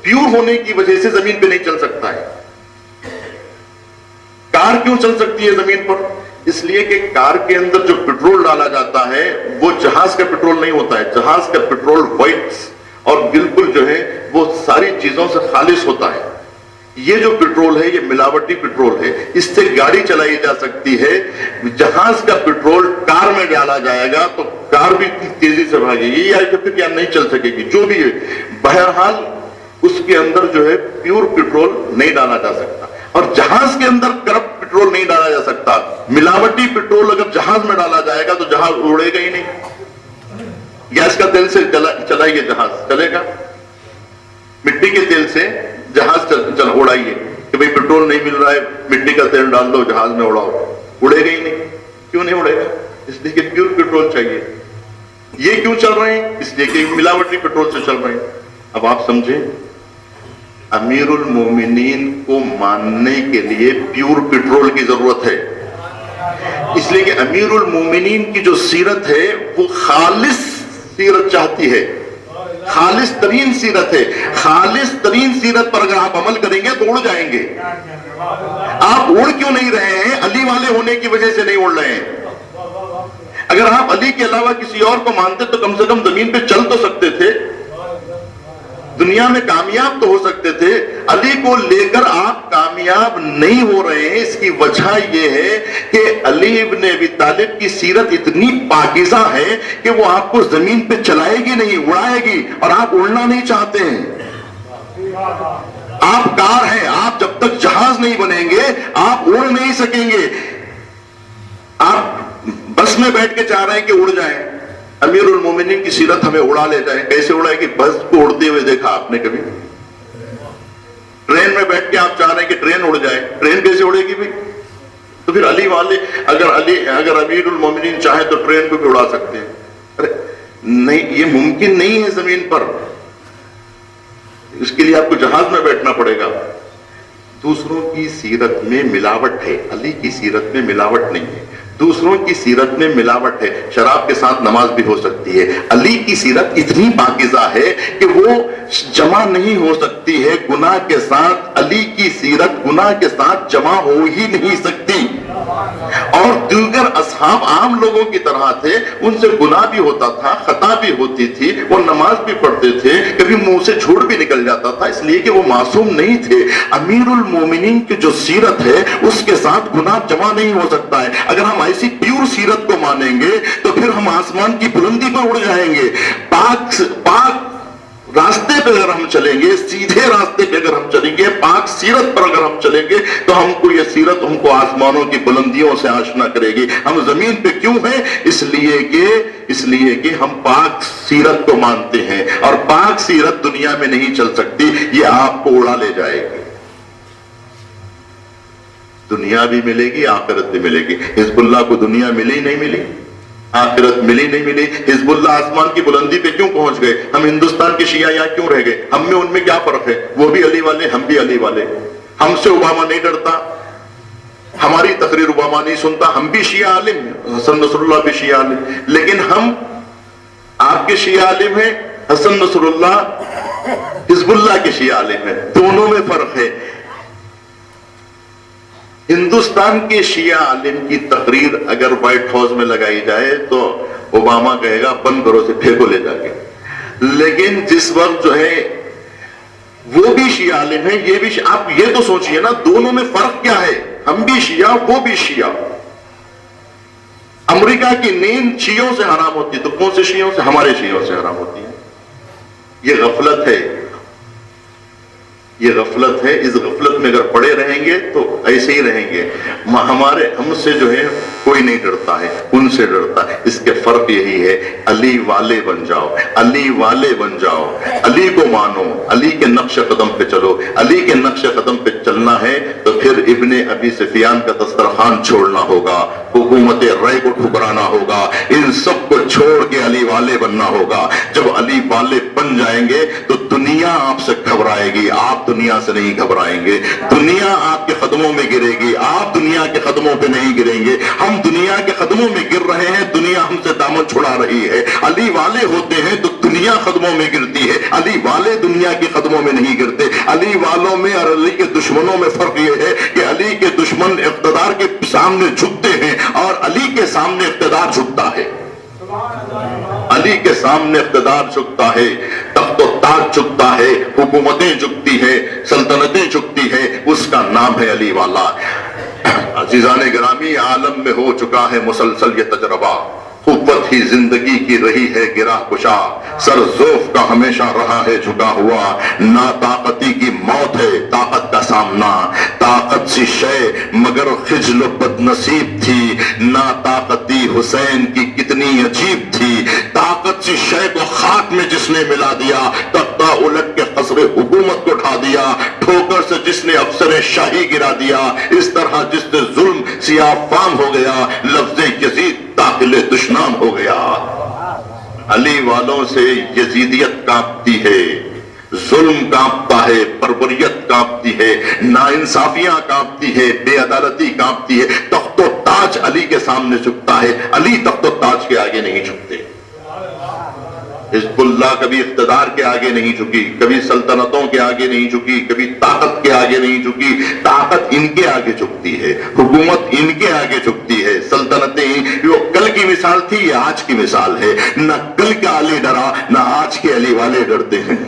پیور ہونے کی وجہ سے زمین پہ نہیں چل سکتا ہے۔ کار کیوں چل سکتی ہے زمین پر؟ اس لیے کہ کار کے اندر جو پیٹرول ڈالا جاتا ہے وہ جہاز کا پیٹرول نہیں ہوتا ہے، جہاز کا پیٹرول وائٹ اور بالکل جو ہے وہ ساری چیزوں سے خالص ہوتا ہے۔ یہ جو پیٹرول ہے یہ ملاوٹی پیٹرول ہے، اس سے گاڑی چلائی جا سکتی ہے۔ جہاز کا پیٹرول کار میں ڈالا جائے گا تو کار بھی تیزی سے بھاگے گی یا پھر کیا نہیں چل سکے گی، جو بھی ہے۔ بہرحال اس کے اندر جو ہے پیور پیٹرول نہیں ڈالا جا سکتا، اور جہاز کے اندر کرپٹ پیٹرول نہیں ڈالا جا سکتا۔ ملاوٹی پیٹرول اگر جہاز میں ڈالا جائے گا تو جہاز اڑے گا ہی نہیں۔ گیس کا تیل سے چلائیے جہاز، چلے گا؟ مٹی کے تیل سے جہاز اڑائیے کہ بھئی پیٹرول نہیں مل رہا ہے، مٹی کا تیل ڈال دو جہاز میں اڑاؤ، اڑے گا ہی نہیں۔ کیوں نہیں اڑے گا؟ اس لیے کہ پیور پیٹرول چاہیے۔ یہ کیوں چل رہے ہیں؟ اس لیے کہ ملاوٹی پیٹرول سے چل رہے ہیں۔ اب آپ سمجھیں، امیر المومنین کو ماننے کے لیے پیور پیٹرول کی ضرورت ہے، اس لیے کہ امیر المومنین کی جو سیرت ہے وہ خالص سیرت چاہتی ہے، خالص ترین سیرت ہے۔ خالص ترین سیرت پر اگر آپ عمل کریں گے تو اڑ جائیں گے۔ آپ اڑ کیوں نہیں رہے ہیں؟ علی والے ہونے کی وجہ سے نہیں اڑ رہے ہیں۔ اگر آپ علی کے علاوہ کسی اور کو مانتے تو کم سے کم زمین پہ چل تو سکتے تھے، دنیا میں کامیاب تو ہو سکتے تھے۔ علی کو لے کر آپ کامیاب نہیں ہو رہے ہیں، اس کی وجہ یہ ہے کہ علی ابن ابی طالب کی سیرت اتنی پاکیزہ ہے کہ وہ آپ کو زمین پہ چلائے گی نہیں، اڑائے گی، اور آپ اڑنا نہیں چاہتے ہیں۔ آپ کار ہیں، آپ جب تک جہاز نہیں بنیں گے آپ اڑ نہیں سکیں گے۔ آپ بس میں بیٹھ کے چاہ رہے ہیں کہ اڑ جائیں، امیر المومنین کی سیرت ہمیں اڑا لے جائے۔ کیسے اڑائے گی؟ بس کو اڑتے ہوئے دیکھا آپ نے کبھی؟ ٹرین میں بیٹھ کے آپ چاہ رہے ہیں کہ ٹرین اڑ جائے، ٹرین کیسے اڑے گی بھائی؟ تو پھر علی والے اگر امیر المومنین چاہے تو ٹرین کو بھی اڑا سکتے ہیں۔ ارے نہیں، یہ ممکن نہیں ہے زمین پر، اس کے لیے آپ کو جہاز میں بیٹھنا پڑے گا۔ دوسروں کی سیرت میں ملاوٹ ہے، علی کی سیرت میں ملاوٹ نہیں ہے۔ دوسروں کی سیرت میں ملاوٹ ہے، شراب کے ساتھ نماز بھی ہو سکتی ہے۔ علی کی سیرت اتنی پاکیزہ ہے کہ وہ جمع نہیں ہو سکتی ہے گناہ کے ساتھ۔ علی کی سیرت گناہ کے ساتھ جمع ہو ہی نہیں سکتی۔ اور دیگر اصحاب عام لوگوں کی طرح تھے، ان سے گناہ بھی ہوتا تھا، خطا بھی ہوتی تھی، وہ نماز بھی پڑھتے تھے، کبھی منہ سے جھوٹ بھی نکل جاتا تھا، اس لیے کہ وہ معصوم نہیں تھے۔ امیر المومنین کی جو سیرت ہے اس کے ساتھ گناہ جمع نہیں ہو سکتا ہے۔ اگر ہم ایسی پیور سیرت کو مانیں گے تو پھر ہم آسمان کی بلندی پر اڑ جائیں گے۔ پاک راستے پہ اگر ہم چلیں گے، سیدھے راستے پہ اگر ہم چلیں گے، پاک سیرت پر اگر ہم چلیں گے تو ہم کو یہ سیرت ہم کو آسمانوں کی بلندیوں سے آشنا کرے گی۔ ہم زمین پہ کیوں ہیں؟ اس لیے کہ ہم پاک سیرت کو مانتے ہیں، اور پاک سیرت دنیا میں نہیں چل سکتی، یہ آپ کو اڑا لے جائے گی۔ دنیا بھی ملے گی، آخرت بھی ملے گی۔ حزب اللہ کو دنیا ملی نہیں ملی، آخرت ملی نہیں ملی؟ حزب اللہ آسمان کی بلندی پہ کیوں پہنچ گئے؟ ہم ہندوستان کے شیعہ یہاں کیوں رہ گئے؟ ہم میں ان میں کیا فرق ہے؟ وہ بھی علی والے، ہم بھی علی والے۔ ہم سے اوباما نہیں ڈرتا، ہماری تقریر اوباما نہیں سنتا، ہم بھی شیعہ عالم ہیں، حسن نصر اللہ بھی شیعہ عالم، لیکن ہم آپ کے شیعہ عالم ہیں، حسن نصر اللہ حزب اللہ کے شیعہ عالم ہیں، دونوں میں فرق ہے۔ ہندوستان کے شیعہ عالم کی تقریر اگر وائٹ ہاؤس میں لگائی جائے تو اوباما کہے گا بند کرو سے پھینکو لے جا کے، لیکن جس وقت جو ہے وہ بھی شیعہ عالم ہیں، یہ بھی آپ یہ تو سوچئے نا، دونوں میں فرق کیا ہے؟ ہم بھی شیعہ، وہ بھی شیعہ۔ امریکہ کی نیند شیعوں سے حرام ہوتی ہے تو کون سے شیعوں سے؟ ہمارے شیعوں سے حرام ہوتی ہے۔ یہ غفلت ہے، یہ غفلت ہے۔ اس غفلت میں اگر پڑے رہیں گے تو ایسے ہی رہیں گے۔ ہم سے جو ہے کوئی نہیں ڈرتا ہے، ان سے ڈرتا ہے۔ اس کے فرق یہی ہے، علی والے بن جاؤ، علی والے بن جاؤ، علی کو مانو، علی کے نقش قدم پہ چلو۔ علی کے نقش قدم پہ چلنا ہے تو پھر ابن ابی سفیان کا دسترخوان چھوڑنا ہوگا، حکومت رائے کو ٹھکرانا ہوگا، ان سب کو چھوڑ کے علی والے بننا ہوگا۔ جب علی والے بن جائیں گے تو دنیا آپ سے گھبرائے گی، آپ دنیا سے نہیں گھبرائیں گے۔ دنیا آپ کے قدموں میں گرے گی، آپ دنیا کے قدموں پہ نہیں گریں گے۔ ہم دنیا کے قدموں میں گر رہے ہیں، دنیا ہم سے دامن چھڑا رہی ہے۔ علی والے ہوتے ہیں تو دنیا قدموں میں گرتی ہے، علی والے دنیا کے قدموں میں نہیں گرتے۔ علی والوں میں اور علی کے دشمنوں میں فرق یہ ہے کہ علی کے دشمن اقتدار کے سامنے جھکتے ہیں اور علی کے سامنے اقتدار جھکتا ہے۔ علی کے سامنے اقتدار جھکتا ہے، تخت و تاج جھکتا ہے، حکومتیں جھکتی ہے، سلطنتیں جھکتی ہے، اس کا نام ہے علی والا۔ عزیزان گرامی، عالم میں ہو چکا ہے مسلسل یہ تجربہ، قوت ہی زندگی کی رہی ہے گرہ کشا، سر ذوف کا ہمیشہ رہا ہے جھکا ہوا، نا طاقتی کی موت ہے طاقت کا سامنا، طاقت سی شے مگر خجل و بد نصیب تھی، نا طاقتی حسین کی کتنی عجیب تھی، طاقت سی شے کو خاک میں جس نے ملا دیا، تختہ الٹ کے قصر حکومت کو اٹھا دیا، ٹھوکر سے جس نے افسر شاہی گرا دیا، اس طرح جس نے ظلم سیاہ فام ہو گیا، لفظ یزید داخل دشنام ہو گیا۔ علی والوں سے یزیدیت کانپتی ہے، ظلم کانپتا ہے، بربریت کانپتی ہے، ناانصافیاں کانپتی ہے، بے عدالتی کانپتی ہے۔ تخت و تاج علی کے سامنے جھکتا ہے، علی تخت و تاج کے آگے نہیں جھکتے۔ حزب اللہ کبھی اقتدار کے آگے نہیں جھکی، کبھی سلطنتوں کے آگے نہیں جھکی، کبھی طاقت کے آگے نہیں جھکی۔ طاقت ان کے آگے جھکتی ہے، حکومت ان کے آگے جھکتی ہے، سلطنتیں وہ کل کی مثال تھی، یہ آج کی مثال ہے۔ نہ کل کا علی ڈرا، نہ آج کے علی والے ڈرتے ہیں۔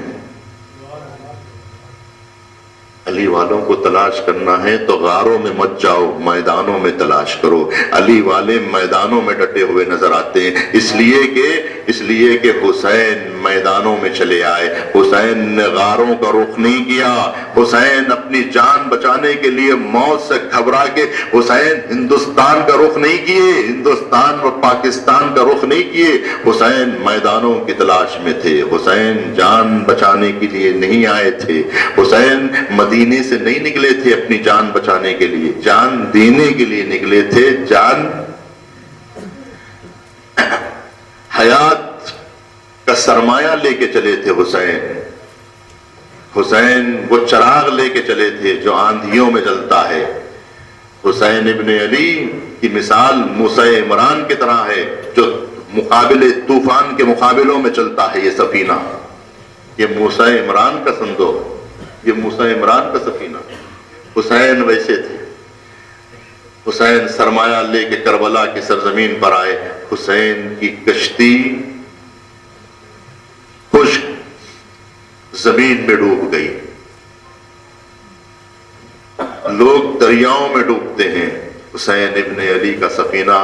علی والوں کو تلاش کرنا ہے تو غاروں میں مت جاؤ، میدانوں میں تلاش کرو۔ علی والے میدانوں میں ڈٹے ہوئے نظر آتے ہیں، اس لیے کہ حسین میدانوں میں چلے آئے۔ حسین نے غاروں کا رخ نہیں کیا، حسین اپنی جان بچانے کے لیے موت سے گھبرا کے حسین ہندوستان کا رخ نہیں کیے، ہندوستان و پاکستان کا رخ نہیں کیے، حسین میدانوں کی تلاش میں تھے۔ حسین جان بچانے کے لیے نہیں آئے تھے، حسین مدینے سے نہیں نکلے تھے اپنی جان بچانے کے لیے، جان دینے کے لیے نکلے تھے۔ جان حیات کا سرمایہ لے کے چلے تھے حسین وہ چراغ لے کے چلے تھے جو آندھیوں میں جلتا ہے۔ حسین ابن علی کی مثال موسیٰ عمران کی طرح ہے جو طوفان کے مقابلوں میں چلتا ہے۔ یہ سفینہ، یہ موسیٰ عمران کا صندوق، یہ موسیٰ عمران کا سفینہ۔ حسین ویسے تھے، حسین سرمایہ لے کے کربلا کی سرزمین پر آئے، حسین کی کشتی خشک زمین میں ڈوب گئی۔ لوگ دریاؤں میں ڈوبتے ہیں، حسین ابن علی کا سفینہ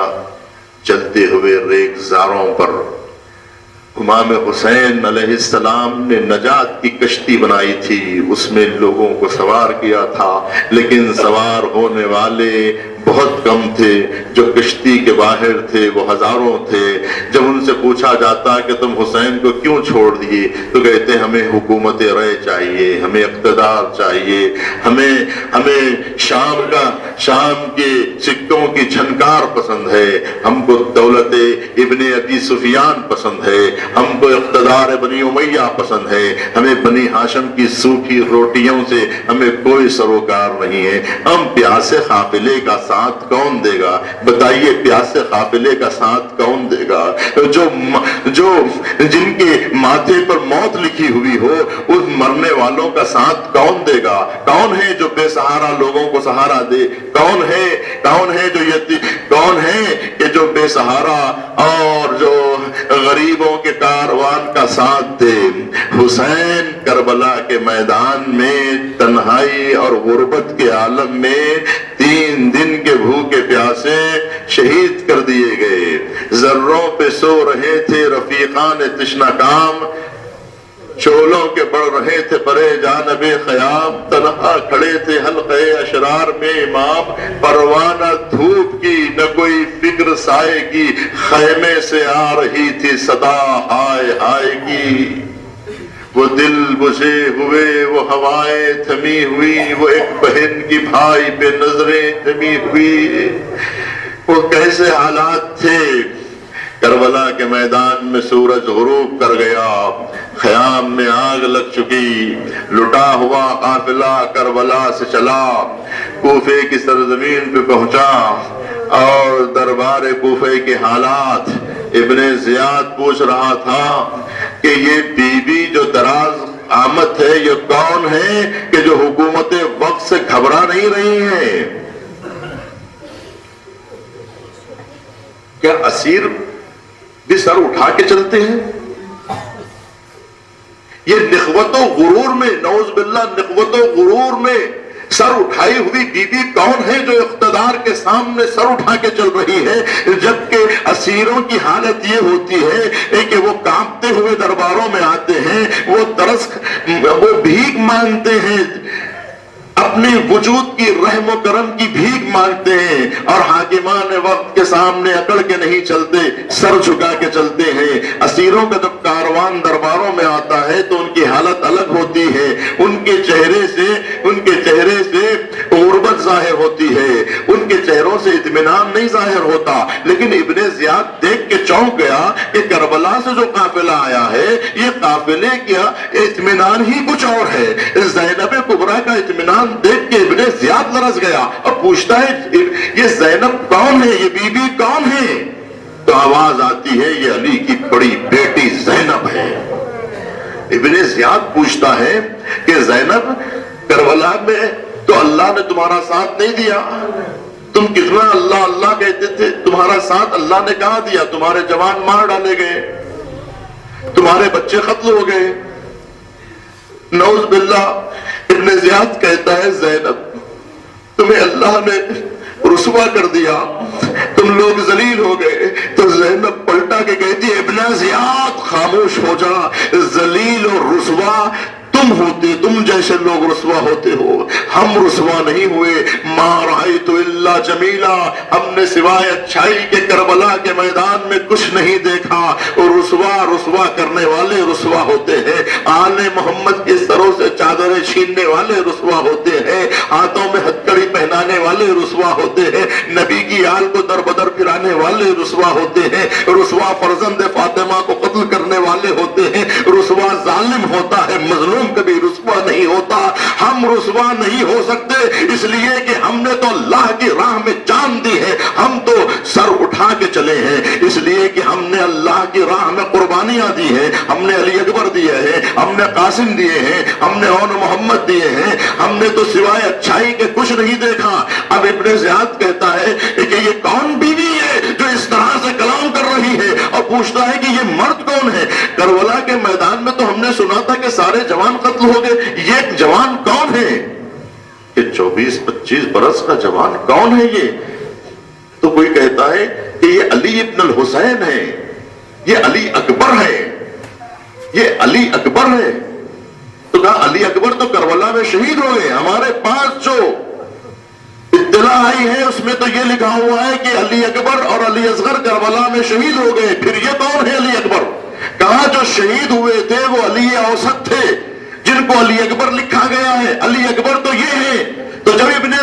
چلتے ہوئے ریگزاروں پر، امام حسین علیہ السلام نے نجات کی کشتی بنائی تھی، اس میں لوگوں کو سوار کیا تھا، لیکن سوار ہونے والے بہت کم تھے، جو کشتی کے باہر تھے وہ ہزاروں تھے۔ جب ان سے پوچھا جاتا کہ تم حسین کو کیوں چھوڑ دیے تو کہتے ہمیں حکومت رائے چاہیے، ہمیں اقتدار چاہیے، ہمیں شام کے سکوں کی جھنکار پسند ہے، ہم کو دولت ابن ابی سفیان پسند ہے، ہم کو اقتدار بنی امیہ پسند ہے، ہمیں بنی ہاشم کی سوکھی روٹیوں سے ہمیں کوئی سروکار نہیں ہے۔ ہم پیاسے قافلے کا ساتھ کون دے گا؟ بتائیے، پیاسے قافلے کا ساتھ کون دے گا؟ جو جن کے ماتھے پر موت لکھی ہوئی ہو، اس مرنے والوں کا ساتھ کون دے گا؟ کون ہے جو بے سہارا لوگوں کو سہارا دے؟ کون ہے کہ جو بے سہارا اور جو غریبوں کے کاروان کا ساتھ دے؟ حسین کربلا کے میدان میں تنہائی اور غربت کے عالم میں 3 دن کے بھوکے پیاسے شہید کر دیے گئے۔ ذروں پہ سو رہے تھے رفیقان تشنہ کام، شعلوں کے بڑھ رہے تھے پرے جانب خیام، تنہا کھڑے تھے حلقے اشرار میں امام، پروانہ دھوپ کی نہ کوئی فکر سائے کی، خیمے سے آ رہی تھی صدا ہائے ہائے کی۔ وہ دل بجھے ہوئے، وہ ہوائیں تھمی ہوئی، وہ ایک بہن کی بھائی پہ نظریں جمی ہوئی، وہ کیسے حالات تھے۔ کربلا کے میدان میں سورج غروب کر گیا، خیام میں آگ لگ چکی، لٹا ہوا قافلہ کربلا سے چلا، کوفے کی سرزمین پہ پہنچا اور دربار کوفے کے حالات ابن زیاد پوچھ رہا تھا کہ یہ بی بی جو دراز آمد ہے یہ کون ہے کہ جو حکومت وقت سے گھبرا نہیں رہی ہے؟ کیا اسیر بھی سر اٹھا کے چلتے ہیں؟ یہ نخوت و غرور میں، نعوذ باللہ، نخوت و غرور میں سر اٹھائی ہوئی بی بی کون ہے جو اقتدار کے سامنے سر اٹھا کے چل رہی ہے، جبکہ اسیروں کی حالت یہ ہوتی ہے کہ وہ کانپتے ہوئے درباروں میں آتے ہیں، وہ بھیک مانگتے ہیں، اپنے وجود کی رحم و کرم کی بھیک مانگتے ہیں، اور حاکمان وقت کے سامنے اکڑ کے نہیں چلتے، سر جھکا کے چلتے ہیں۔ اسیروں کا جب کاروان درباروں میں آتا ہے تو ان کی حالت الگ ہوتی ہے، ان کے چہرے سے غربت ظاہر ہوتی ہے، ان کے چہروں سے اطمینان نہیں ظاہر ہوتا۔ لیکن ابن زیاد دیکھ کے چونک گیا کہ کربلا سے جو قافلہ آیا ہے یہ قافلے کا اطمینان ہی کچھ اور ہے۔ زینب کبریٰ کا اطمینان دیکھ کے ابن زیاد لرز گیا اور پوچھتا ہے یہ زینب کون ہے، یہ بی بی کون ہے؟ تو آواز آتی ہے یہ علی کی بڑی بیٹی زینب ہے۔ ابن زیاد پوچھتا ہے کہ زینب، کربلا میں تو اللہ نے تمہارا ساتھ نہیں دیا، تم کتنا اللہ اللہ کہتے تھے، تمہارا ساتھ اللہ نے کہاں دیا؟ تمہارے جوان مار ڈالے گئے، تمہارے بچے قتل ہو گئے۔ نعوذ باللہ، ابن زیاد کہتا ہے زینب تمہیں اللہ نے رسوا کر دیا، تم لوگ ذلیل ہو گئے۔ تو زینب پلٹا کے کہتی ہے ابن زیاد خاموش ہو جا، ذلیل اور رسوا تم ہوتے، تم جیسے لوگ رسوا ہوتے ہو، ہم رسوا نہیں ہوئے۔ ما رأیت الا جمیلا، ہم نے سوائے اچھائی کے کربلا کے میدان میں کچھ نہیں دیکھا۔ اور رسوا کرنے والے رسوا ہوتے ہیں، آل محمد کے سروں سے چادریں چھیننے والے رسوا ہوتے ہیں، ہاتھوں میں ہتکڑی پہنانے والے رسوا ہوتے ہیں، نبی کی آل کو در بدر پھرانے والے رسوا ہوتے ہیں، رسوا فرزند فاطمہ کو قتل کرنے والے ہوتے ہیں، رسوا ظالم ہوتا ہے، مظلوم کبھی رسوا نہیں ہوتا۔ ہم رسوا نہیں ہو سکتے اس لیے کہ ہم نے تو اللہ کی راہ میں جان دی ہے، ہم تو سر اٹھا کے چلے ہیں، اس لیے کہ ہم نے اللہ کی راہ میں قربانیاں دی ہیں، ہم نے علی اکبر دیے ہیں، ہم نے قاسم دیے ہیں، ہم نے اون محمد دیے ہیں، ہم نے تو سوائے اچھائی کے کچھ نہیں دیکھا۔ اب ابن زیاد کہتا ہے کہ یہ کون بیوی ہے جو اس طرح سے کلام کر رہی ہے، اور پوچھتا ہے کہ یہ مرد کون ہے؟ کربلا کے میدان میں تو ہم نے سنا تھا کہ سارے جوان قتل ہو گئے، یہ جوان کون ہے؟ کہ 24-25 برس کا جوان کون ہے یہ؟ تو کوئی کہتا ہے کہ یہ علی ابن الحسین ہے، یہ علی اکبر ہے، یہ علی اکبر ہے۔ تو کہا علی اکبر تو کربلا میں شہید ہو گئے، ہمارے پاس جو اطلاع آئی ہے اس میں تو یہ لکھا ہوا ہے کہ علی اکبر اور علی اصغر کربلا میں شہید ہو گئے۔ پھر یہ کون ہے علی اکبر؟ کہا جو شہید ہوئے تھے وہ علی اوسط تھے، جن کو علی اکبر لکھا گیا ہے، علی اکبر تو یہ ہے۔ تو جب ابن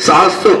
700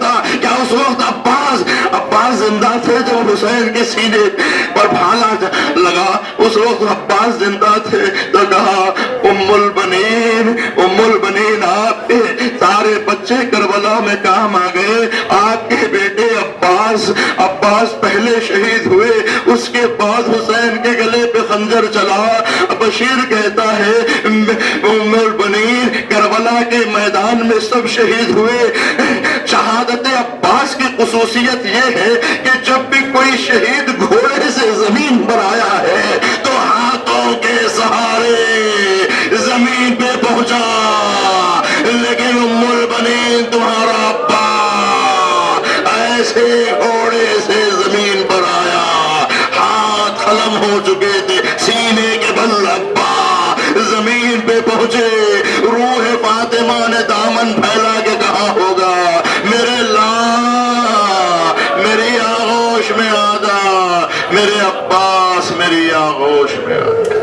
پتا کیا اس وقت عباس زندہ تھے جب حسین کے سینے پر بھالا لگا؟ اس وقت عباس زندہ تھے تو کہا ام البنین آپ کے سارے بچے کربلا میں کام آ گئے، آپ کے بیٹے عباس پہلے شہید ہوئے، اس کے بعد حسین کے گلے پہ خنجر چلا۔ بشیر کہتا ہے ام البنین کربلا کے میدان میں سب شہید ہوئے، شہادت عباس کی خصوصیت یہ ہے کہ جب بھی کوئی شہید گھوڑے سے زمین پر آیا ہے تو ہاتھوں کے سہارے زمین پہ پہنچا، لیکن ام البنین تمہارا ابا ایسے گھوڑے سے زمین پر آیا، ہاتھ قلم ہو چکے تھے، سینے کے بل ابا زمین پہ پہنچے۔ روح فاطمہ نے دامن پھیلا کے کہا ہوگا میرے میری آغوش میں آ جا، میرے عباس میری آغوش میں آ جا۔